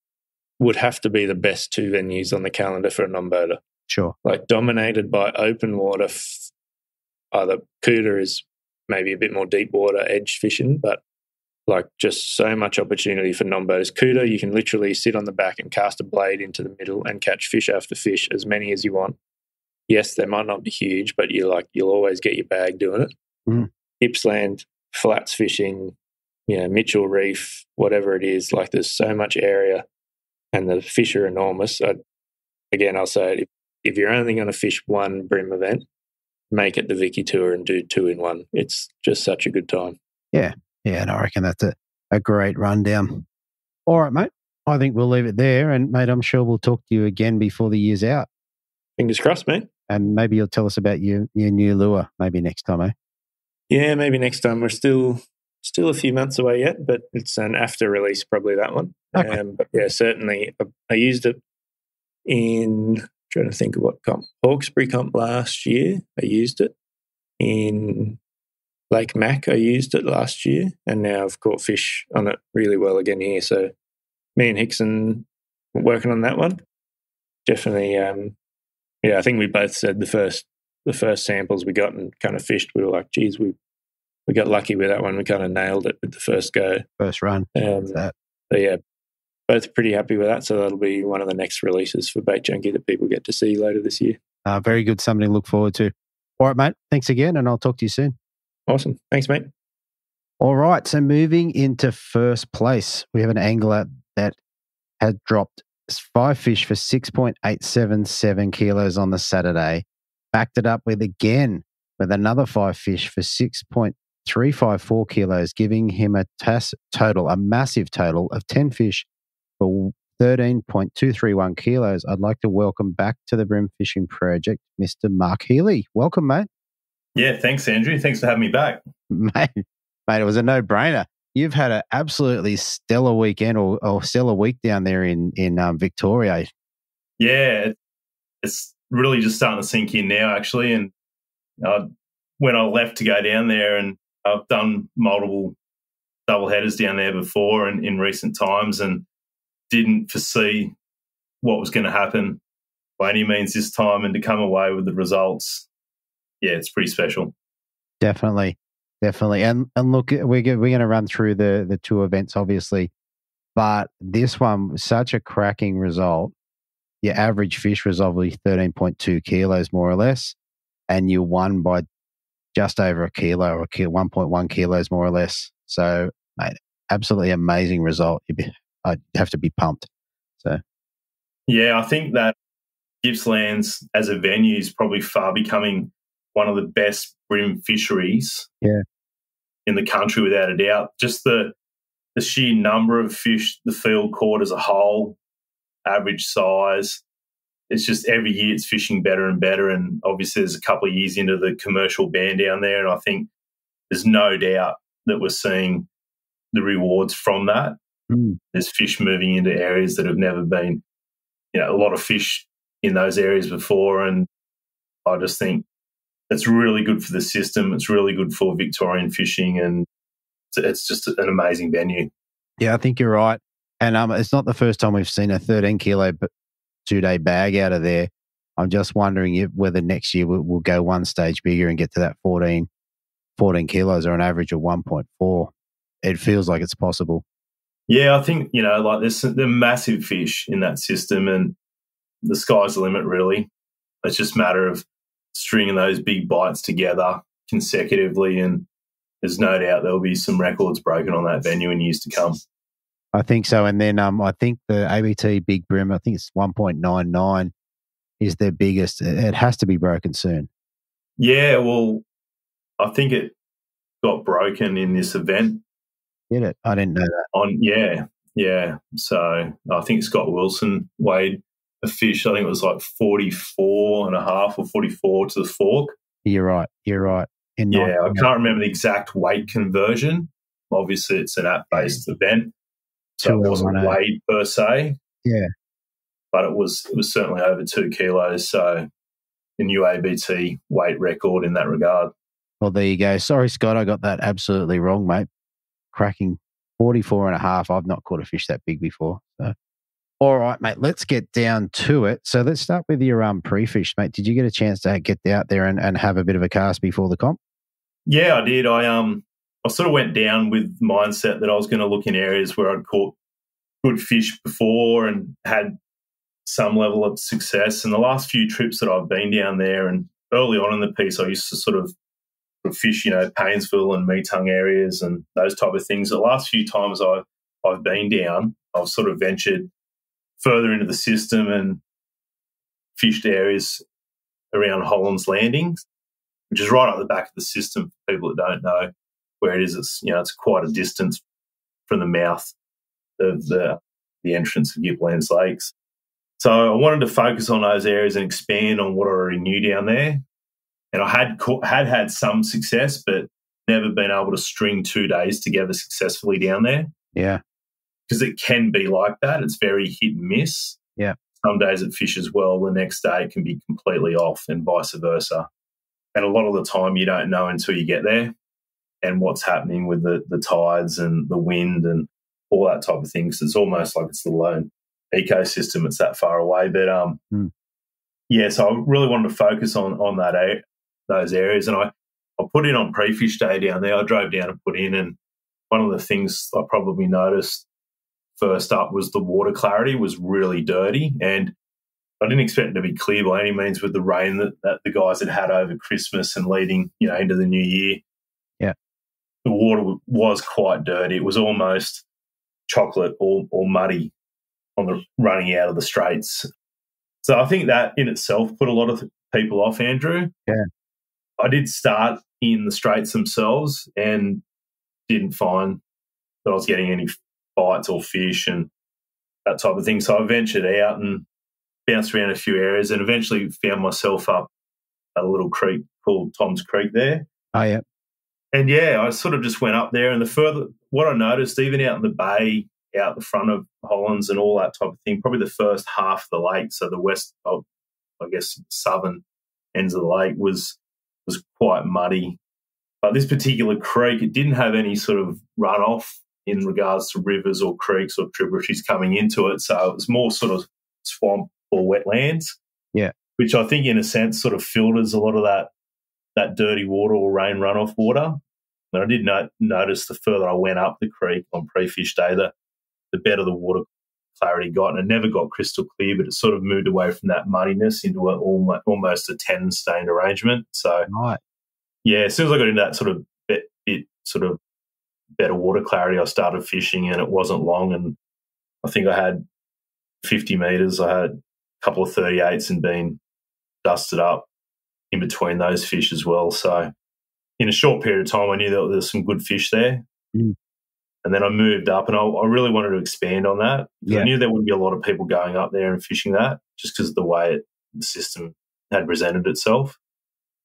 would have to be the best 2 venues on the calendar for a non-boater. Sure. Like dominated by open water, either Cooter is maybe a bit more deep water edge fishing, but like just so much opportunity for non-boaters. Cooter, you can literally sit on the back and cast a blade into the middle and catch fish after fish, as many as you want. Yes, they might not be huge, but you'll always get your bag doing it. Mm. Gippsland, flats fishing, Mitchell Reef, whatever it is, like there's so much area and the fish are enormous. I'll say it, if you're only going to fish one brim event, make it the Vicky Tour and do 2 in 1. It's just such a good time. Yeah, and I reckon that's a great rundown. All right, mate. I think we'll leave it there. And, mate, I'm sure we'll talk to you again before the year's out. Fingers crossed, mate. And maybe you'll tell us about your new lure maybe next time, eh? Yeah, maybe next time. We're still a few months away yet, but it's an after release, probably that one. Okay. But yeah, certainly I used it in, trying to think of what comp, Hawkesbury comp last year. I used it in Lake Mac. I used it last year, and now I've caught fish on it really well again here. So me and Hickson working on that one. Definitely, I think we both said the first samples we got and kind of fished, we were like, geez, we got lucky with that one. We kind of nailed it with the first go. First run. So yeah, both pretty happy with that. So that'll be one of the next releases for Bait Junkie that people get to see later this year. Very good. Something to look forward to. All right, mate. Thanks again, and I'll talk to you soon. Awesome. Thanks, mate. All right. So moving into first place, we have an angler that had dropped 5 fish for 6.877 kilos on the Saturday. Backed it up with another 5 fish for 6.354 kilos, giving him a massive total of 10 fish for 13.231 kilos. I'd like to welcome back to the Brim Fishing Project, Mr. Mark Healy. Welcome, mate. Yeah, thanks, Andrew. Thanks for having me back. Mate, it was a no-brainer. You've had an absolutely stellar weekend or stellar week down there in Victoria. Yeah, it's really just starting to sink in now, actually. And when I left to go down there, and I've done multiple double headers down there before and in recent times, and didn't foresee what was going to happen by any means this time, and to come away with the results, yeah, it's pretty special. Definitely. And look, we're going to run through the 2 events, obviously, but this one was such a cracking result. Your average fish was obviously 13.2 kilos, more or less, and you won by just over a kilo, or 1.1 kilos, more or less. So, mate, absolutely amazing result. I'd have to be pumped. So, yeah, I think that Gippsland as a venue is probably far becoming one of the best brim fisheries in the country, without a doubt. Just the sheer number of fish the field caught as a whole, average size. It's just every year it's fishing better and better. And obviously there's a couple of years into the commercial ban down there, and I think there's no doubt that we're seeing the rewards from that. There's fish moving into areas that have never been, a lot of fish in those areas before. And I just think it's really good for the system. It's really good for Victorian fishing, and it's just an amazing venue. Yeah, I think you're right. And it's not the first time we've seen a 13-kilo 2-day bag out of there. I'm just wondering whether next year we'll go one stage bigger and get to that 14 kilos, or an average of 1.4. It feels like it's possible. Yeah, I think, like there's massive fish in that system, and the sky's the limit, really. It's just a matter of stringing those big bites together consecutively, and there's no doubt there'll be some records broken on that venue in years to come. I think so. And then I think the ABT Big Brim, I think it's 1.99 is their biggest. It has to be broken soon. Yeah, well, I think it got broken in this event. Did it? I didn't know that. Yeah. So I think Scott Wilson weighed a fish. I think it was like 44 and a half or 44 to the fork. You're right. Yeah, I can't remember the exact weight conversion. Obviously, it's an app-based event, so it wasn't weighed per se. Yeah, but it was certainly over 2 kilos. So a new ABT weight record in that regard. Well, there you go. Sorry, Scott, I got that absolutely wrong, mate. Cracking 44 and a half. I've not caught a fish that big before. So. All right, mate, let's get down to it. So let's start with your pre-fish, mate. Did you get a chance to get out there and have a bit of a cast before the comp? Yeah, I did. I sort of went down with the mindset that I was going to look in areas where I'd caught good fish before and had some level of success. And the last few trips that I've been down there, and early on in the piece, I used to sort of fish, Paynesville and Meetung areas and those type of things. The last few times I've been down, I've sort of ventured further into the system and fished areas around Holland's Landings, which is right up the back of the system for people that don't know where it is. It's quite a distance from the mouth of the entrance of Gippsland Lakes. So I wanted to focus on those areas and expand on what I already knew down there. And I had some success, but never been able to string 2 days together successfully down there. Yeah. Because it can be like that. It's very hit and miss. Yeah. Some days it fishes well, the next day it can be completely off and vice versa. And a lot of the time you don't know until you get there and what's happening with the tides and the wind and all that type of thing. So it's almost like it's the lone ecosystem. It's that far away. But, yeah, so I really wanted to focus on those areas. And I put in on pre-fish day down there. I drove down and put in, and one of the things I probably noticed first up was the water clarity was really dirty, and I didn't expect it to be clear by any means with the rain that the guys had over Christmas and leading into the new year. Yeah, the water was quite dirty. It was almost chocolate or muddy on the running out of the straits. So I think that in itself put a lot of people off, Andrew. Yeah, I did start in the straits themselves and didn't find that I was getting any bites or fish and that type of thing. So I ventured out and bounced around a few areas and eventually found myself up at a little creek called Tom's Creek there. Oh, yeah. And, yeah, I sort of just went up there, and what I noticed, even out in the bay, out the front of Hollands and all that type of thing, probably the first half of the lake, so the west of, I guess, southern ends of the lake was quite muddy. But this particular creek, it didn't have any sort of runoff in regards to rivers or creeks or tributaries coming into it. So it was more sort of swamp or wetlands. Yeah. Which I think in a sense sort of filters a lot of that dirty water or rain runoff water. And I did notice the further I went up the creek on pre-fish day, the better the water clarity got. And it never got crystal clear, but it sort of moved away from that muddiness into almost a tannin stained arrangement. So, right. Yeah, as soon as I got into that sort of bit sort of better water clarity, I started fishing, and it wasn't long. And I think I had 50 metres. I had a couple of 38s and been dusted up in between those fish as well. So in a short period of time, I knew that there was some good fish there. Mm. And then I moved up, and I really wanted to expand on that. Yeah. I knew there wouldn't be a lot of people going up there and fishing that just because of the way the system had presented itself.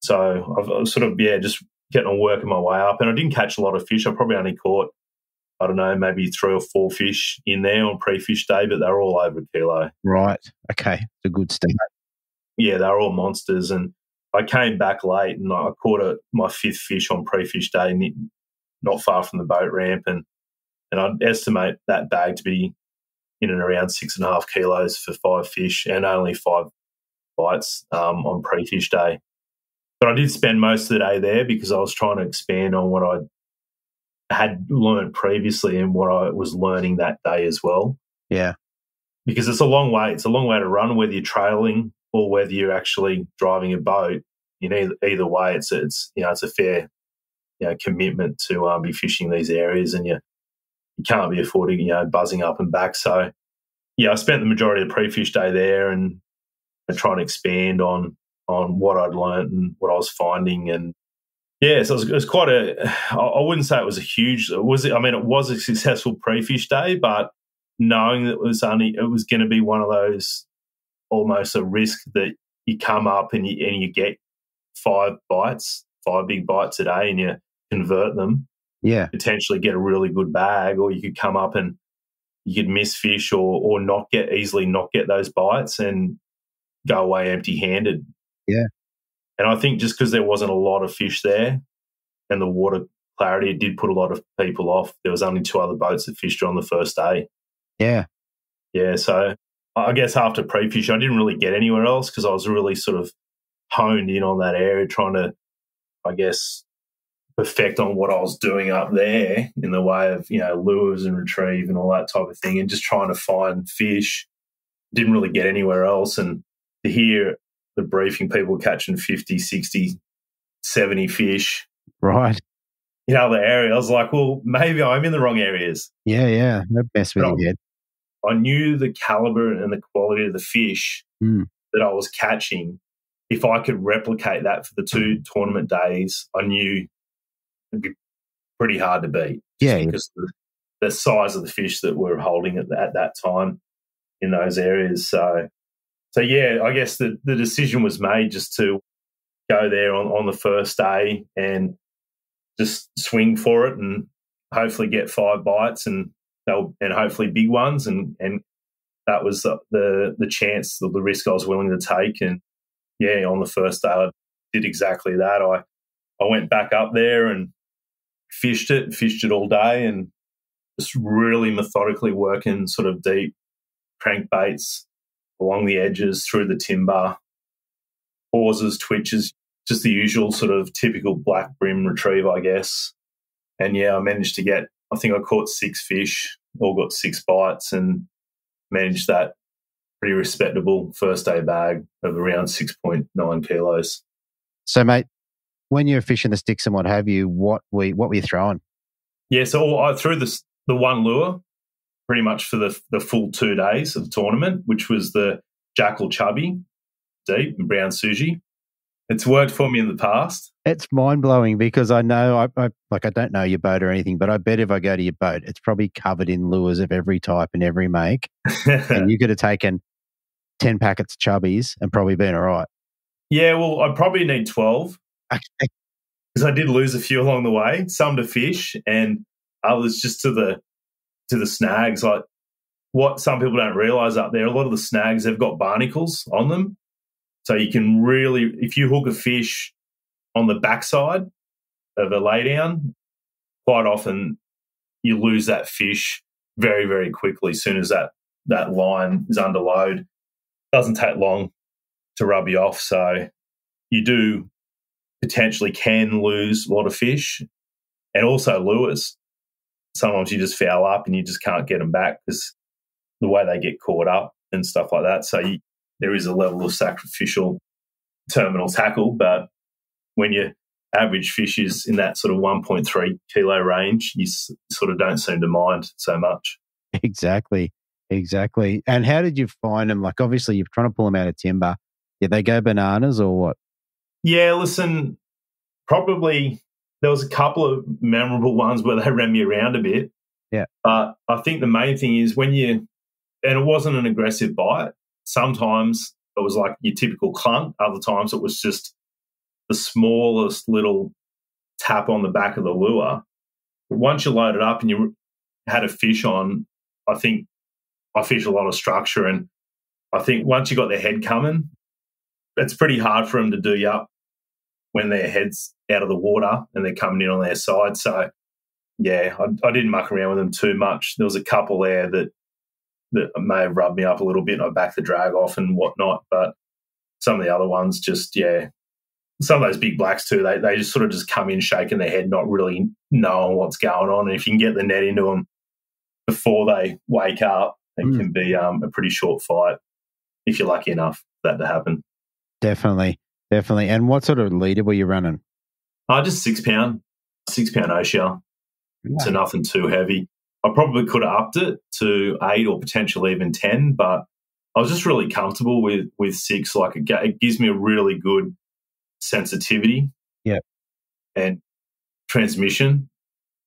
So I've sort of, just getting on working my way up. And I didn't catch a lot of fish. I probably only caught, I don't know, maybe 3 or 4 fish in there on pre-fish day, but they were all over a kilo. Right. Okay. It's a good start. Yeah, they were all monsters. And I came back late, and I caught my 5th fish on pre-fish day, not far from the boat ramp. And I'd estimate that bag to be in and around 6.5 kilos for 5 fish and only 5 bites on pre-fish day. But I did spend most of the day there because I was trying to expand on what I had learned previously and what I was learning that day as well. Yeah. Because it's a long way. It's a long way to run, whether you're trailing or whether you're actually driving a boat. Either way, it's a fair commitment to be fishing these areas, and you can't be affording buzzing up and back. So yeah, I spent the majority of the pre-fish day there and trying to expand on what I'd learned and what I was finding. And yeah, so it was quite I wouldn't say it was a huge, it was a successful pre-fish day, but knowing that it was going to be one of those, almost a risk that you come up and you get 5 bites 5 big bites a day and you convert them, potentially get a really good bag, or you could come up and you could miss fish or easily not get those bites and go away empty-handed. Yeah. And I think just because there wasn't a lot of fish there and the water clarity, it did put a lot of people off. There was only 2 other boats that fished on the first day. Yeah. Yeah, so I guess after pre-fish, I didn't really get anywhere else because I was really sort of honed in on that area, trying to, I guess, perfect on what I was doing up there in the way of, lures and retrieve and all that type of thing, and just trying to find fish. Didn't really get anywhere else. And to hear the briefing, people catching 50, 60, 70 fish. Right. In other areas, I was like, well, maybe I'm in the wrong areas. Yeah. No mess with your head. I knew the caliber and the quality of the fish that I was catching. If I could replicate that for the 2 tournament days, I knew it'd be pretty hard to beat. Because the size of the fish that we're holding at that time in those areas. So yeah, I guess the decision was made just to go there on the first day and just swing for it and hopefully get 5 bites and hopefully big ones. And that was the chance, the risk I was willing to take. And yeah, on the first day I did exactly that. I went back up there and fished it all day and just really methodically working sort of deep crankbaits along the edges, through the timber, pauses, twitches, just the usual sort of typical black brim retrieve, I guess. And yeah, I managed to get, I think I caught 6 fish, all got 6 bites, and managed that pretty respectable first day bag of around 6.9 kilos. So, mate, when you're fishing the sticks and what have you, what were you throwing? Yeah, so I threw the one lure pretty much for the full 2 days of the tournament, which was the Jackal Chubby deep and brown sushi. It's worked for me in the past. It's mind-blowing because I know, I don't know your boat or anything, but I bet if I go to your boat, it's probably covered in lures of every type and every make. And you could have taken 10 packets of chubbies and probably been all right. Yeah, well, I probably need 12. Okay. Because I did lose a few along the way, some to fish and others just to the snags. Like what some people don't realise up there, a lot of the snags, they've got barnacles on them. So you can really, if you hook a fish on the backside of a laydown, quite often you lose that fish very, very quickly as soon as that line is under load. It doesn't take long to rub you off. So you do potentially can lose a lot of fish, and also lures. Sometimes you just foul up and you just can't get them back because the way they get caught up and stuff like that. So there is a level of sacrificial terminal tackle, but when your average fish is in that sort of 1.3 kilo range, you sort of don't seem to mind so much. Exactly. And how did you find them? Like, obviously, you're trying to pull them out of timber. Did they go bananas or what? Yeah, listen, probably there was a couple of memorable ones where they ran me around a bit. Yeah. But I think the main thing is and it wasn't an aggressive bite. Sometimes it was like your typical clunk. Other times it was just the smallest little tap on the back of the lure. But once you load it up and you had a fish on, I think I fish a lot of structure, and I think once you got their head coming, it's pretty hard for them to do you up when their head's out of the water and they're coming in on their side. So, yeah, I didn't muck around with them too much. There was a couple there that may have rubbed me up a little bit and I backed the drag off and whatnot. But some of the other ones just, yeah, some of those big blacks too, they just sort of just come in shaking their head, not really knowing what's going on. And if you can get the net into them before they wake up, it can be a pretty short fight if you're lucky enough for that to happen. Definitely. And what sort of leader were you running? Just 6 pound Osher. Yeah. So nothing too heavy. I probably could have upped it to 8 or potentially even 10, but I was just really comfortable with 6. Like it gives me a really good sensitivity, and transmission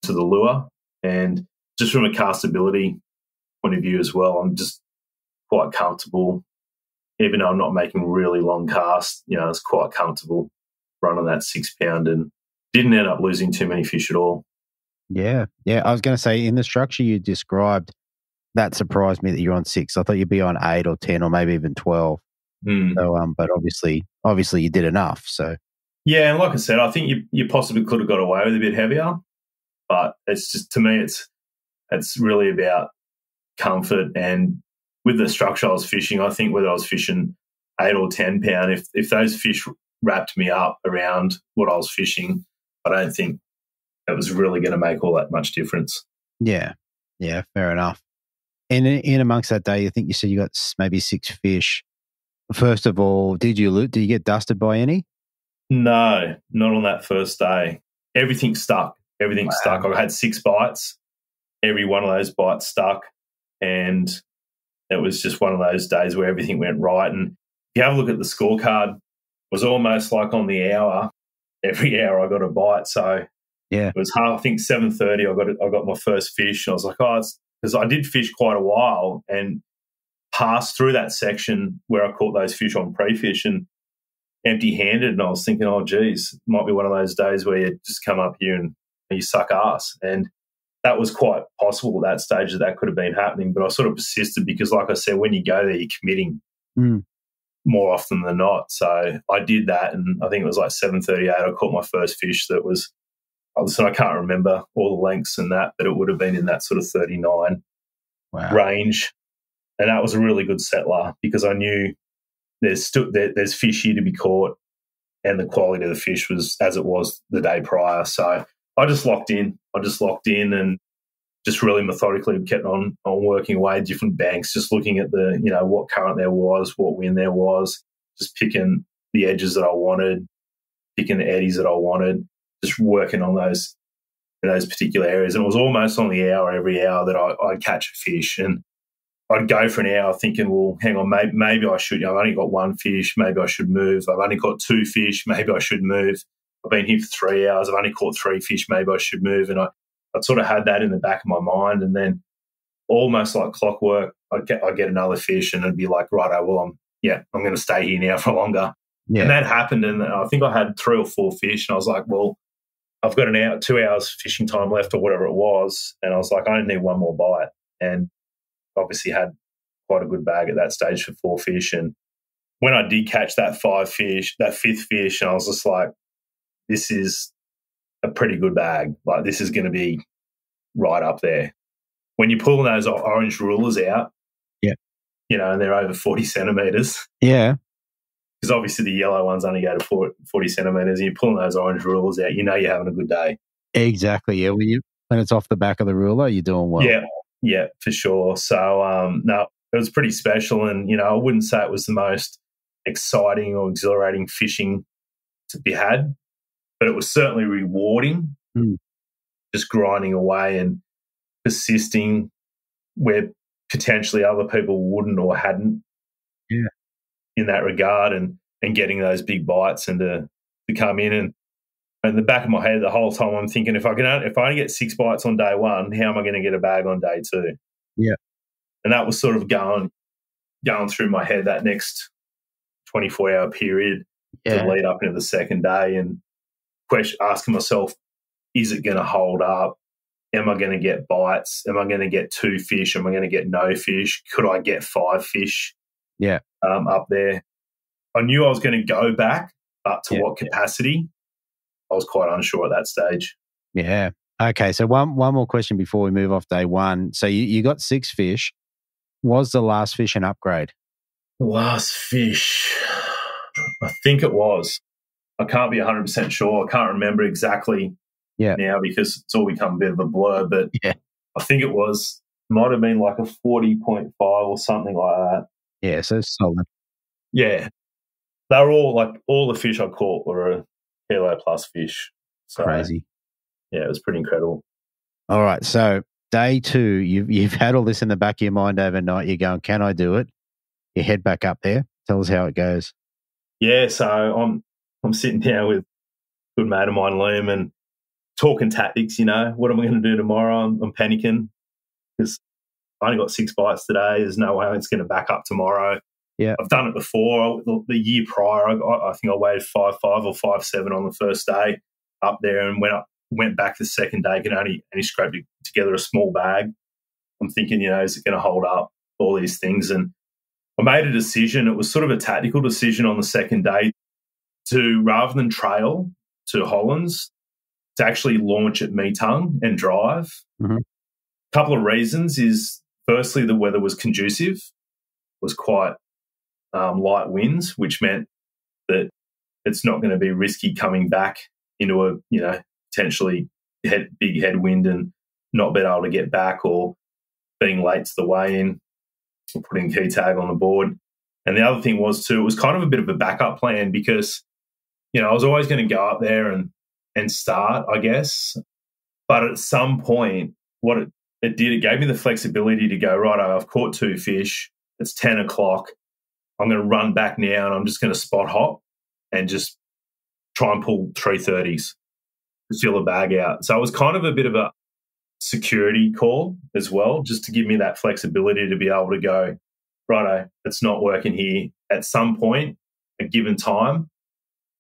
to the lure, and just from a castability point of view as well, I'm just quite comfortable. Even though I'm not making really long casts, it's quite comfortable run on that 6 pound and didn't end up losing too many fish at all. Yeah. Yeah. I was going to say, in the structure you described, that surprised me that you're on 6. I thought you'd be on 8 or 10 or maybe even 12. So, but obviously you did enough. So yeah, and like I said, I think you possibly could have got away with a bit heavier, but it's just, to me, it's really about comfort. And with the structure I was fishing, I think whether I was fishing 8 or 10 pound, if those fish wrapped me up around what I was fishing, I don't think it was really going to make all that much difference. Yeah, fair enough. And in amongst that day, I think you said you got maybe 6 fish. First of all, did you get dusted by any? No, not on that first day. Everything stuck. Everything stuck. I had 6 bites. Every one of those bites stuck. And it was just one of those days where everything went right. And if you have a look at the scorecard, it was almost like on the hour. Every hour I got a bite. So yeah, it was I think 7:30 I got my first fish. And I was like, it's because I did fish quite a while and passed through that section where I caught those fish on pre-fish and empty-handed, and I was thinking, oh, geez, it might be one of those days where you just come up here and you suck ass. And that was quite possible at that stage that could have been happening, but I sort of persisted because, like I said, when you go there, you're committing more often than not. So I did that, and I think it was like 7:38 I caught my first fish that was, I can't remember all the lengths and that, but it would have been in that sort of 39 range. And that was a really good settler because I knew there's fish here to be caught, and the quality of the fish was as it was the day prior. So I just locked in. And just really methodically kept on working away different banks, just looking at the, what current there was, what wind there was, just picking the edges that I wanted, picking the eddies that I wanted, just working on those in those particular areas. And it was almost on the hour, every hour that I'd catch a fish. And I'd go for an hour thinking, well, hang on, maybe I should. I've only got 1 fish. Maybe I should move. I've only got 2 fish. Maybe I should move. I've been here for 3 hours. I've only caught 3 fish. Maybe I should move. And I sort of had that in the back of my mind. And then almost like clockwork, I'd get another fish and it'd be like, righto, well, I'm going to stay here now for longer. Yeah. And that happened. And I think I had 3 or 4 fish. And I was like, well, I've got 2 hours fishing time left or whatever it was. And I was like, I only need 1 more bite. And obviously had quite a good bag at that stage for 4 fish. And when I did catch that 5 fish, that 5th fish, and I was just like, this is a pretty good bag. Like, this is going to be right up there. When you pull those orange rulers out, and they're over 40 centimetres. Yeah. Because obviously the yellow ones only go to 40 centimetres, and you're pulling those orange rulers out, you're having a good day. Exactly, yeah. When it's off the back of the ruler, you're doing well. Yeah, for sure. So, no, it was pretty special. And, I wouldn't say it was the most exciting or exhilarating fishing to be had, but it was certainly rewarding, just grinding away and persisting where potentially other people wouldn't or hadn't in that regard, and getting those big bites and to come in. And in the back of my head the whole time I'm thinking, if I only get 6 bites on day 1, how am I going to get a bag on day 2? Yeah. And that was sort of going through my head that next 24-hour period to lead up into the second day, and asking myself, is it going to hold up? Am I going to get bites? Am I going to get 2 fish? Am I going to get no fish? Could I get 5 fish up there? I knew I was going to go back, but to what capacity? I was quite unsure at that stage. Yeah. Okay, so one more question before we move off day 1. So you got 6 fish. Was the last fish an upgrade? The last fish, I think it was. I can't be 100% sure. I can't remember exactly now because it's all become a bit of a blur, but I think it might have been like a 40.5 or something like that. Yeah, so solid. Yeah. They were all the fish I caught were a kilo plus fish. So, crazy. Yeah, it was pretty incredible. All right, so day 2, you've had all this in the back of your mind overnight. You're going, can I do it? You head back up there. Tell us how it goes. Yeah, so I'm sitting down with a good mate of mine, Liam, and talking tactics, what am I going to do tomorrow? I'm panicking because I only got 6 bites today. There's no way it's going to back up tomorrow. Yeah. I've done it before. The year prior, I think I weighed 5'5" or 5'7" on the first day up there, and went back the second day, can only scrape together a small bag. I'm thinking, is it going to hold up, all these things? And I made a decision. It was sort of a tactical decision on the second day to, rather than trail to Hollands, to actually launch at Meetung and drive. Mm-hmm. A couple of reasons is, firstly, the weather was conducive, was quite light winds, which meant that it's not going to be risky coming back into a, potentially big headwind and not being able to get back, or being late to the weigh-in, or putting key tag on the board. And the other thing was too, it was kind of a bit of a backup plan because, I was always going to go up there and start, I guess. But at some point, what it did, it gave me the flexibility to go, right, I've caught 2 fish. It's 10 o'clock. I'm going to run back now, and I'm just going to spot hop and just try and pull 330s to fill a bag out. So it was kind of a bit of a security call as well, just to give me that flexibility to be able to go, righto, it's not working here. At some point, a given time,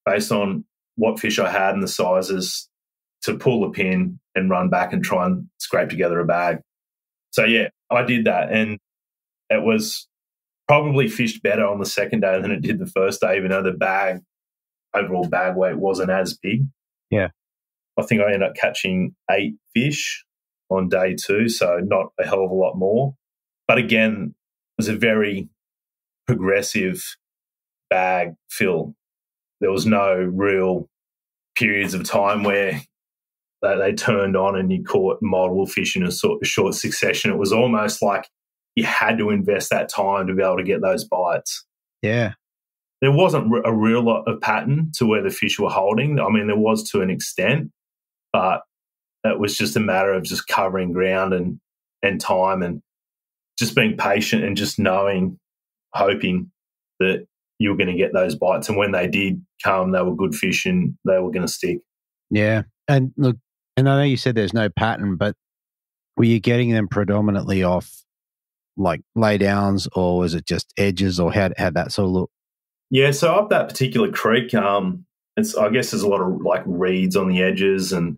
based on what fish I had and the sizes, to pull the pin and run back and try and scrape together a bag. So, yeah, I did that, and it was probably fished better on the second day than it did the first day, even though the overall bag weight wasn't as big. Yeah. I think I ended up catching 8 fish on day 2, so not a hell of a lot more. But again, it was a very progressive bag fill. There was no real periods of time where they turned on and you caught multiple fish in a short succession. It was almost like you had to invest that time to be able to get those bites. Yeah. There wasn't a real lot of pattern to where the fish were holding. I mean, there was to an extent, but it was just a matter of just covering ground and time, and just being patient and just knowing, hoping that you were going to get those bites. And when they did come, they were good fish and they were going to stick. Yeah. And look, and I know you said there's no pattern, but were you getting them predominantly off like lay downs, or was it just edges, or how'd that sort of look? Yeah, so up that particular creek, I guess there's a lot of like reeds on the edges and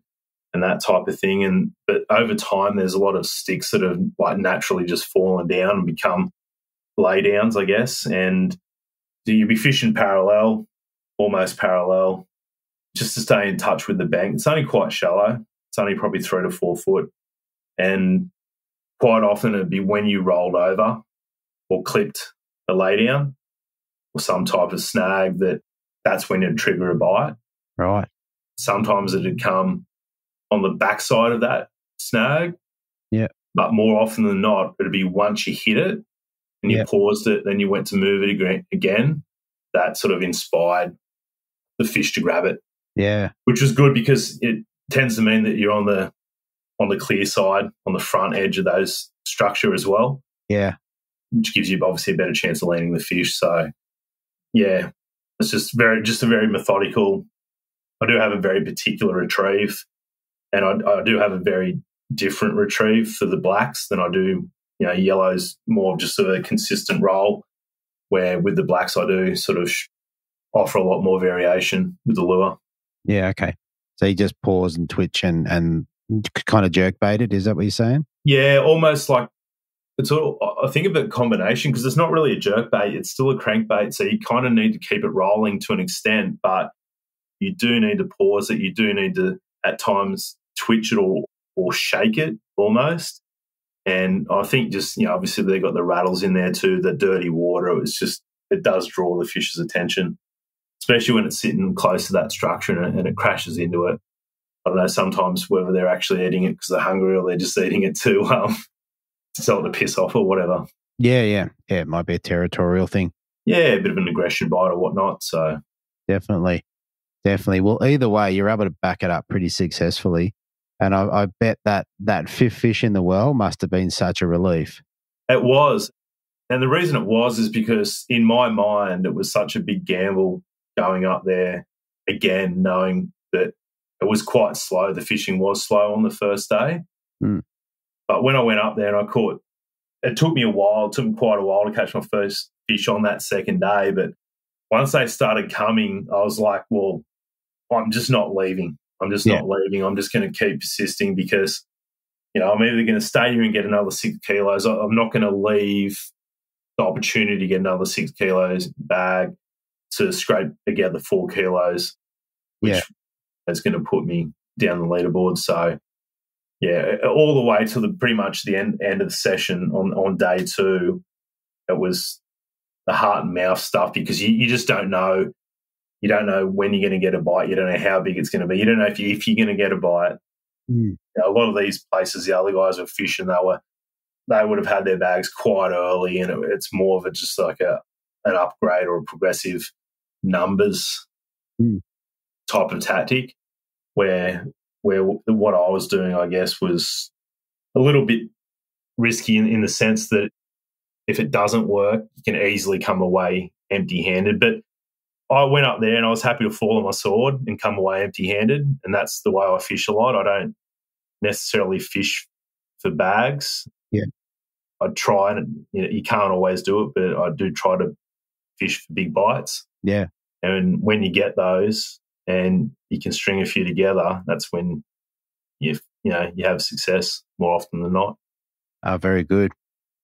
that type of thing. But over time, there's a lot of sticks that have like naturally just fallen down and become lay downs, I guess. And you'd be fishing parallel, almost parallel, just to stay in touch with the bank. It's only quite shallow. It's only probably 3 to 4 foot. And quite often it'd be when you rolled over or clipped a laydown or some type of snag that's when it'd trigger a bite. Right. Sometimes it'd come on the backside of that snag. Yeah. But more often than not, it'd be once you hit it and you paused it, then you went to move it again, that sort of inspired the fish to grab it. Yeah. Which was good because it tends to mean that you're on the clear side, on the front edge of those structure as well. Yeah. Which gives you obviously a better chance of landing the fish. So, yeah, it's just a very methodical. I do have a very particular retrieve, and I do have a very different retrieve for the blacks than I do, yellows, more of just a consistent roll, where with the blacks I do sort of offer a lot more variation with the lure. Yeah, okay. So you just pause and twitch and kind of jerk baited, is that what you're saying? Yeah, almost like it's all, I think of a combination, because it's not really a jerk bait, it's still a crankbait, so you kind of need to keep it rolling to an extent, but you do need to pause it, you do need to at times twitch it or shake it almost. And I think just, obviously they've got the rattles in there too, the dirty water, it does draw the fish's attention, especially when it's sitting close to that structure and it crashes into it. I don't know sometimes whether they're actually eating it because they're hungry or they're just eating it to sell it to piss off or whatever. Yeah. Yeah, it might be a territorial thing. Yeah, a bit of an aggression bite or whatnot. So Definitely. Well, either way, you're able to back it up pretty successfully. And I bet that fifth fish in the well must have been such a relief. It was. And the reason it was is because in my mind, it was such a big gamble going up there again, knowing that it was quite slow. The fishing was slow on the first day. But when I went up there and I caught, it took me quite a while to catch my first fish on that second day. But once they started coming, I was like, well, I'm just not leaving. I'm just not leaving. I'm just going to keep persisting because, I'm either going to stay here and get another 6 kilos. I'm not going to leave the opportunity to get another 6 kilos bag to scrape together 4 kilos, which is going to put me down the leaderboard. So, all the way to pretty much the end of the session on day 2, it was the heart and mouth stuff because you just don't know. You don't know when you're going to get a bite. You don't know how big it's going to be. You don't know if you're going to get a bite. A lot of these places, the other guys were fishing. They would have had their bags quite early, and it's more of just like an upgrade or a progressive numbers type of tactic. Where what I was doing, I guess, was a little bit risky in the sense that if it doesn't work, you can easily come away empty-handed. But I went up there and I was happy to fall on my sword and come away empty-handed, and that's the way I fish a lot. I don't necessarily fish for bags. Yeah, I try, and you can't always do it, but I do try to fish for big bites. Yeah, and when you get those and you can string a few together, that's when you have success more often than not. Very good,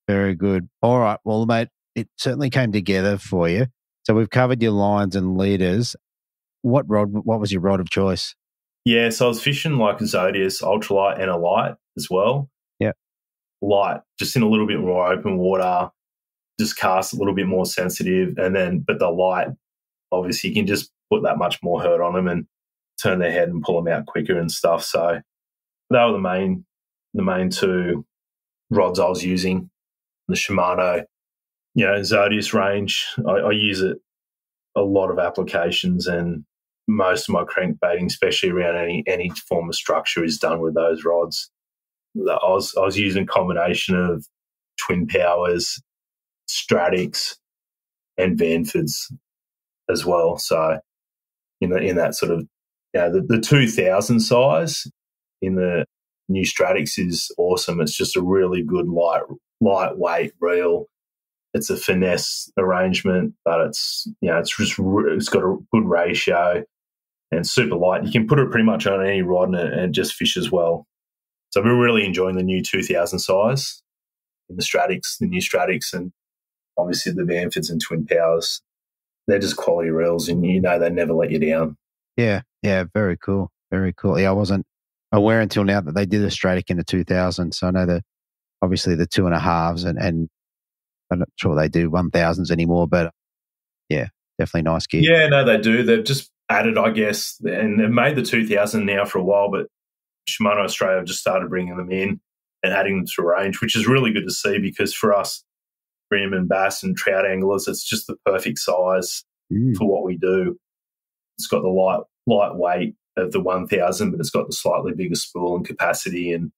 very good. All right, well, mate, it certainly came together for you. So we've covered your lines and leaders. What was your rod of choice? Yeah, so I was fishing like a Zodius ultralight and a light as well. Yeah. Light, just in a little bit more open water, just cast a little bit more sensitive. But the light, obviously you can just put that much more hurt on them and turn their head and pull them out quicker and stuff. So they were the main 2 rods I was using. The Shimano, Zodius range, I use it a lot of applications, and most of my crankbaiting, especially around any form of structure, is done with those rods. I was using a combination of Twin Powers, Stratics, and Vanfords as well. So in that sort of the 2000 size in the new Stratics is awesome. It's just a really good lightweight reel. It's a finesse arrangement, but it's got a good ratio and super light. You can put it pretty much on any rod and it just fishes well. So we're really enjoying the new 2000 size in the new Stratics, and obviously the Vanfords and Twin Powers. They're just quality reels, and they never let you down. Yeah, very cool, very cool. Yeah, I wasn't aware until now that they did a Stratic in the 2000. So I know obviously the 2.5s, and I'm not sure they do 1000s anymore, but yeah, definitely nice gear. Yeah, no, they do. They've just added, I guess, and they've made the 2000 now for a while, but Shimano Australia have just started bringing them in and adding them to range, which is really good to see because for us, bream and bass and trout anglers, it's just the perfect size for what we do. It's got the lightweight of the 1000, but it's got the slightly bigger spool and capacity, and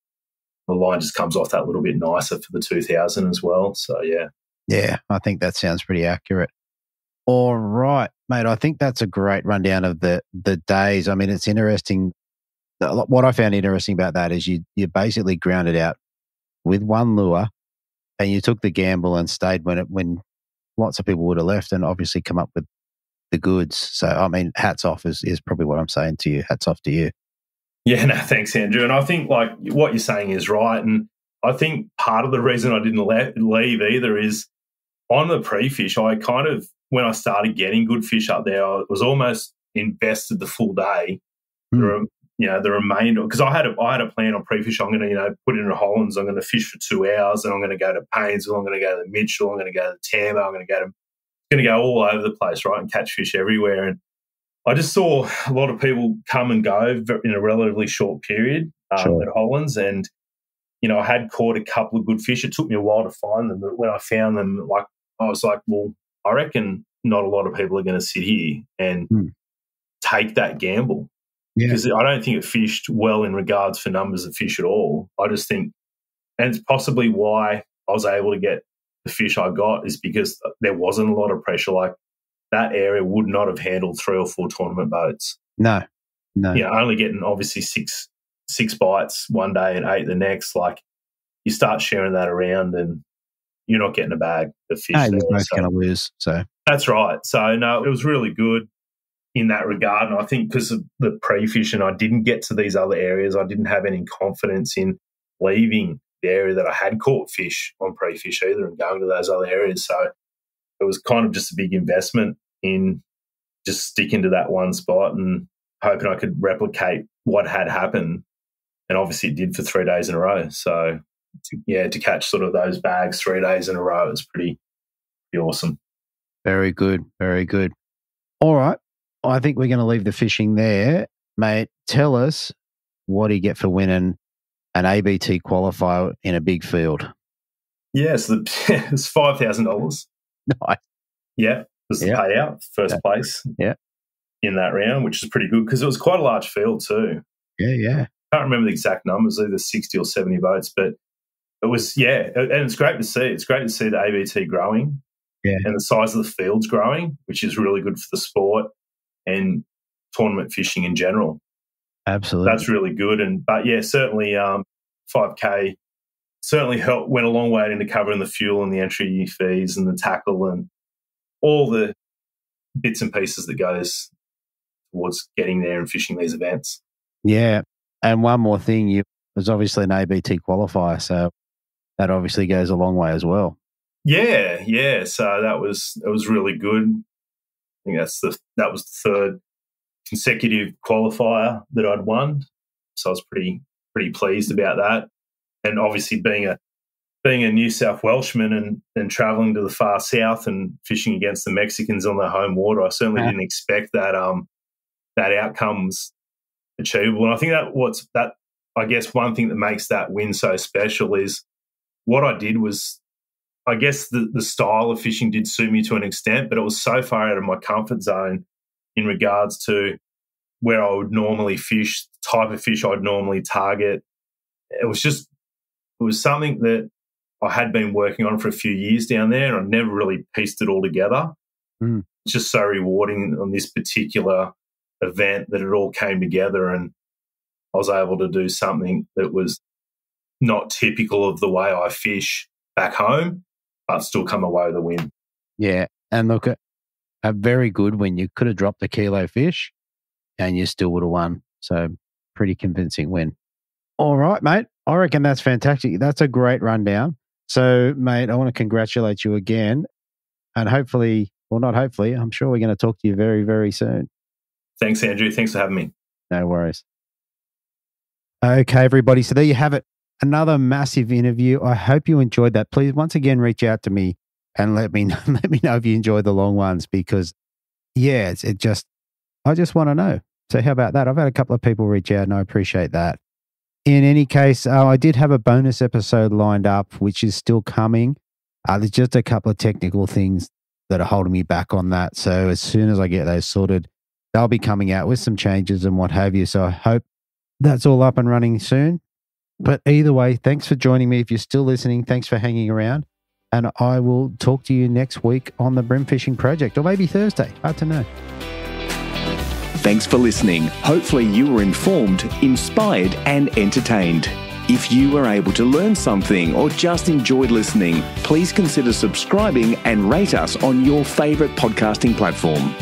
the line just comes off that little bit nicer for the 2000 as well. So, yeah. Yeah, I think that sounds pretty accurate. All right, mate, I think that's a great rundown of the days. I mean, it's interesting. What I found interesting about that is you basically ground it out with one lure, and you took the gamble and stayed when lots of people would have left, and obviously come up with the goods. So, I mean, hats off is probably what I'm saying to you. Hats off to you. Yeah, no, thanks, Andrew. And I think like what you're saying is right. And I think part of the reason I didn't leave either is on the pre-fish, I kind of, when I started getting good fish up there, I was almost invested the full day. The remainder, because I had a plan on pre-fish. I'm going to, put in a Hollands. I'm going to fish for 2 hours, and I'm going to go to Painesville. I'm going to go to Mitchell. I'm going to go to Tambo. I'm going to go all over the place, right, and catch fish everywhere. And I just saw a lot of people come and go in a relatively short period at Hollands, and I had caught a couple of good fish. It took me a while to find them, but when I found them, I was like, well, I reckon not a lot of people are going to sit here and take that gamble. Because I don't think it fished well in regards for numbers of fish at all. I just think, and it's possibly why I was able to get the fish I got is because there wasn't a lot of pressure. Like that area would not have handled 3 or 4 tournament boats. No. Only getting obviously six bites one day and 8 the next. Like you start sharing that around, and you're not getting a bag of fish. You're both going to lose. So that's right. So no, it was really good in that regard. And I think because of the pre-fishing, I didn't get to these other areas. I didn't have any confidence in leaving the area that I had caught fish on pre-fish either and going to those other areas. So it was kind of just a big investment in just sticking to that one spot and hoping I could replicate what had happened. And obviously it did for 3 days in a row. So to catch sort of those bags 3 days in a row is pretty awesome. Very good. Very good. All right. I think we're going to leave the fishing there. Mate, tell us what do you get for winning an ABT qualifier in a big field? Yes, it's $5,000. Nice. Yeah, was the payout, first place in that round, which is pretty good because it was quite a large field too. Yeah. I can't remember the exact numbers, either 60 or 70 boats, but it was, and it's great to see. It's great to see the ABT growing and the size of the field's growing, which is really good for the sport and tournament fishing in general. Absolutely. That's really good. But certainly 5K certainly went a long way into covering the fuel and the entry fees and the tackle and all the bits and pieces that goes towards getting there and fishing these events. Yeah. And one more thing, it was obviously an ABT qualifier, so that obviously goes a long way as well. Yeah. So it was really good. I think that was the third consecutive qualifier that I'd won. So I was pretty pleased about that. And obviously being a New South Welshman and travelling to the far south and fishing against the Mexicans on their home water, I certainly didn't expect that outcome was achievable. And I think I guess one thing that makes that win so special is what I did was, I guess the style of fishing did suit me to an extent, but it was so far out of my comfort zone in regards to where I would normally fish, the type of fish I'd normally target. It was something that I had been working on for a few years down there, and I never really pieced it all together. It's just so rewarding on this particular event that it all came together and I was able to do something that was not typical of the way I fish back home, but still come away with a win. Yeah, and look, a very good win. You could have dropped a kilo fish and you still would have won. So pretty convincing win. All right, mate. I reckon that's fantastic. That's a great rundown. So, mate, I want to congratulate you again. And hopefully, well, not hopefully, I'm sure we're going to talk to you very, very soon. Thanks, Andrew. Thanks for having me. No worries. Okay, everybody. So there you have it. Another massive interview. I hope you enjoyed that. Please, once again, reach out to me and let me know if you enjoyed the long ones because, I just want to know. So how about that? I've had a couple of people reach out and I appreciate that. In any case, I did have a bonus episode lined up, which is still coming. There's just a couple of technical things that are holding me back on that. So as soon as I get those sorted, they'll be coming out with some changes and what have you. So I hope that's all up and running soon. But either way, thanks for joining me. If you're still listening, thanks for hanging around. And I will talk to you next week on the Brim Fishing Project, or maybe Thursday. Hard to know. Thanks for listening. Hopefully you were informed, inspired and entertained. If you were able to learn something or just enjoyed listening, please consider subscribing and rate us on your favourite podcasting platform.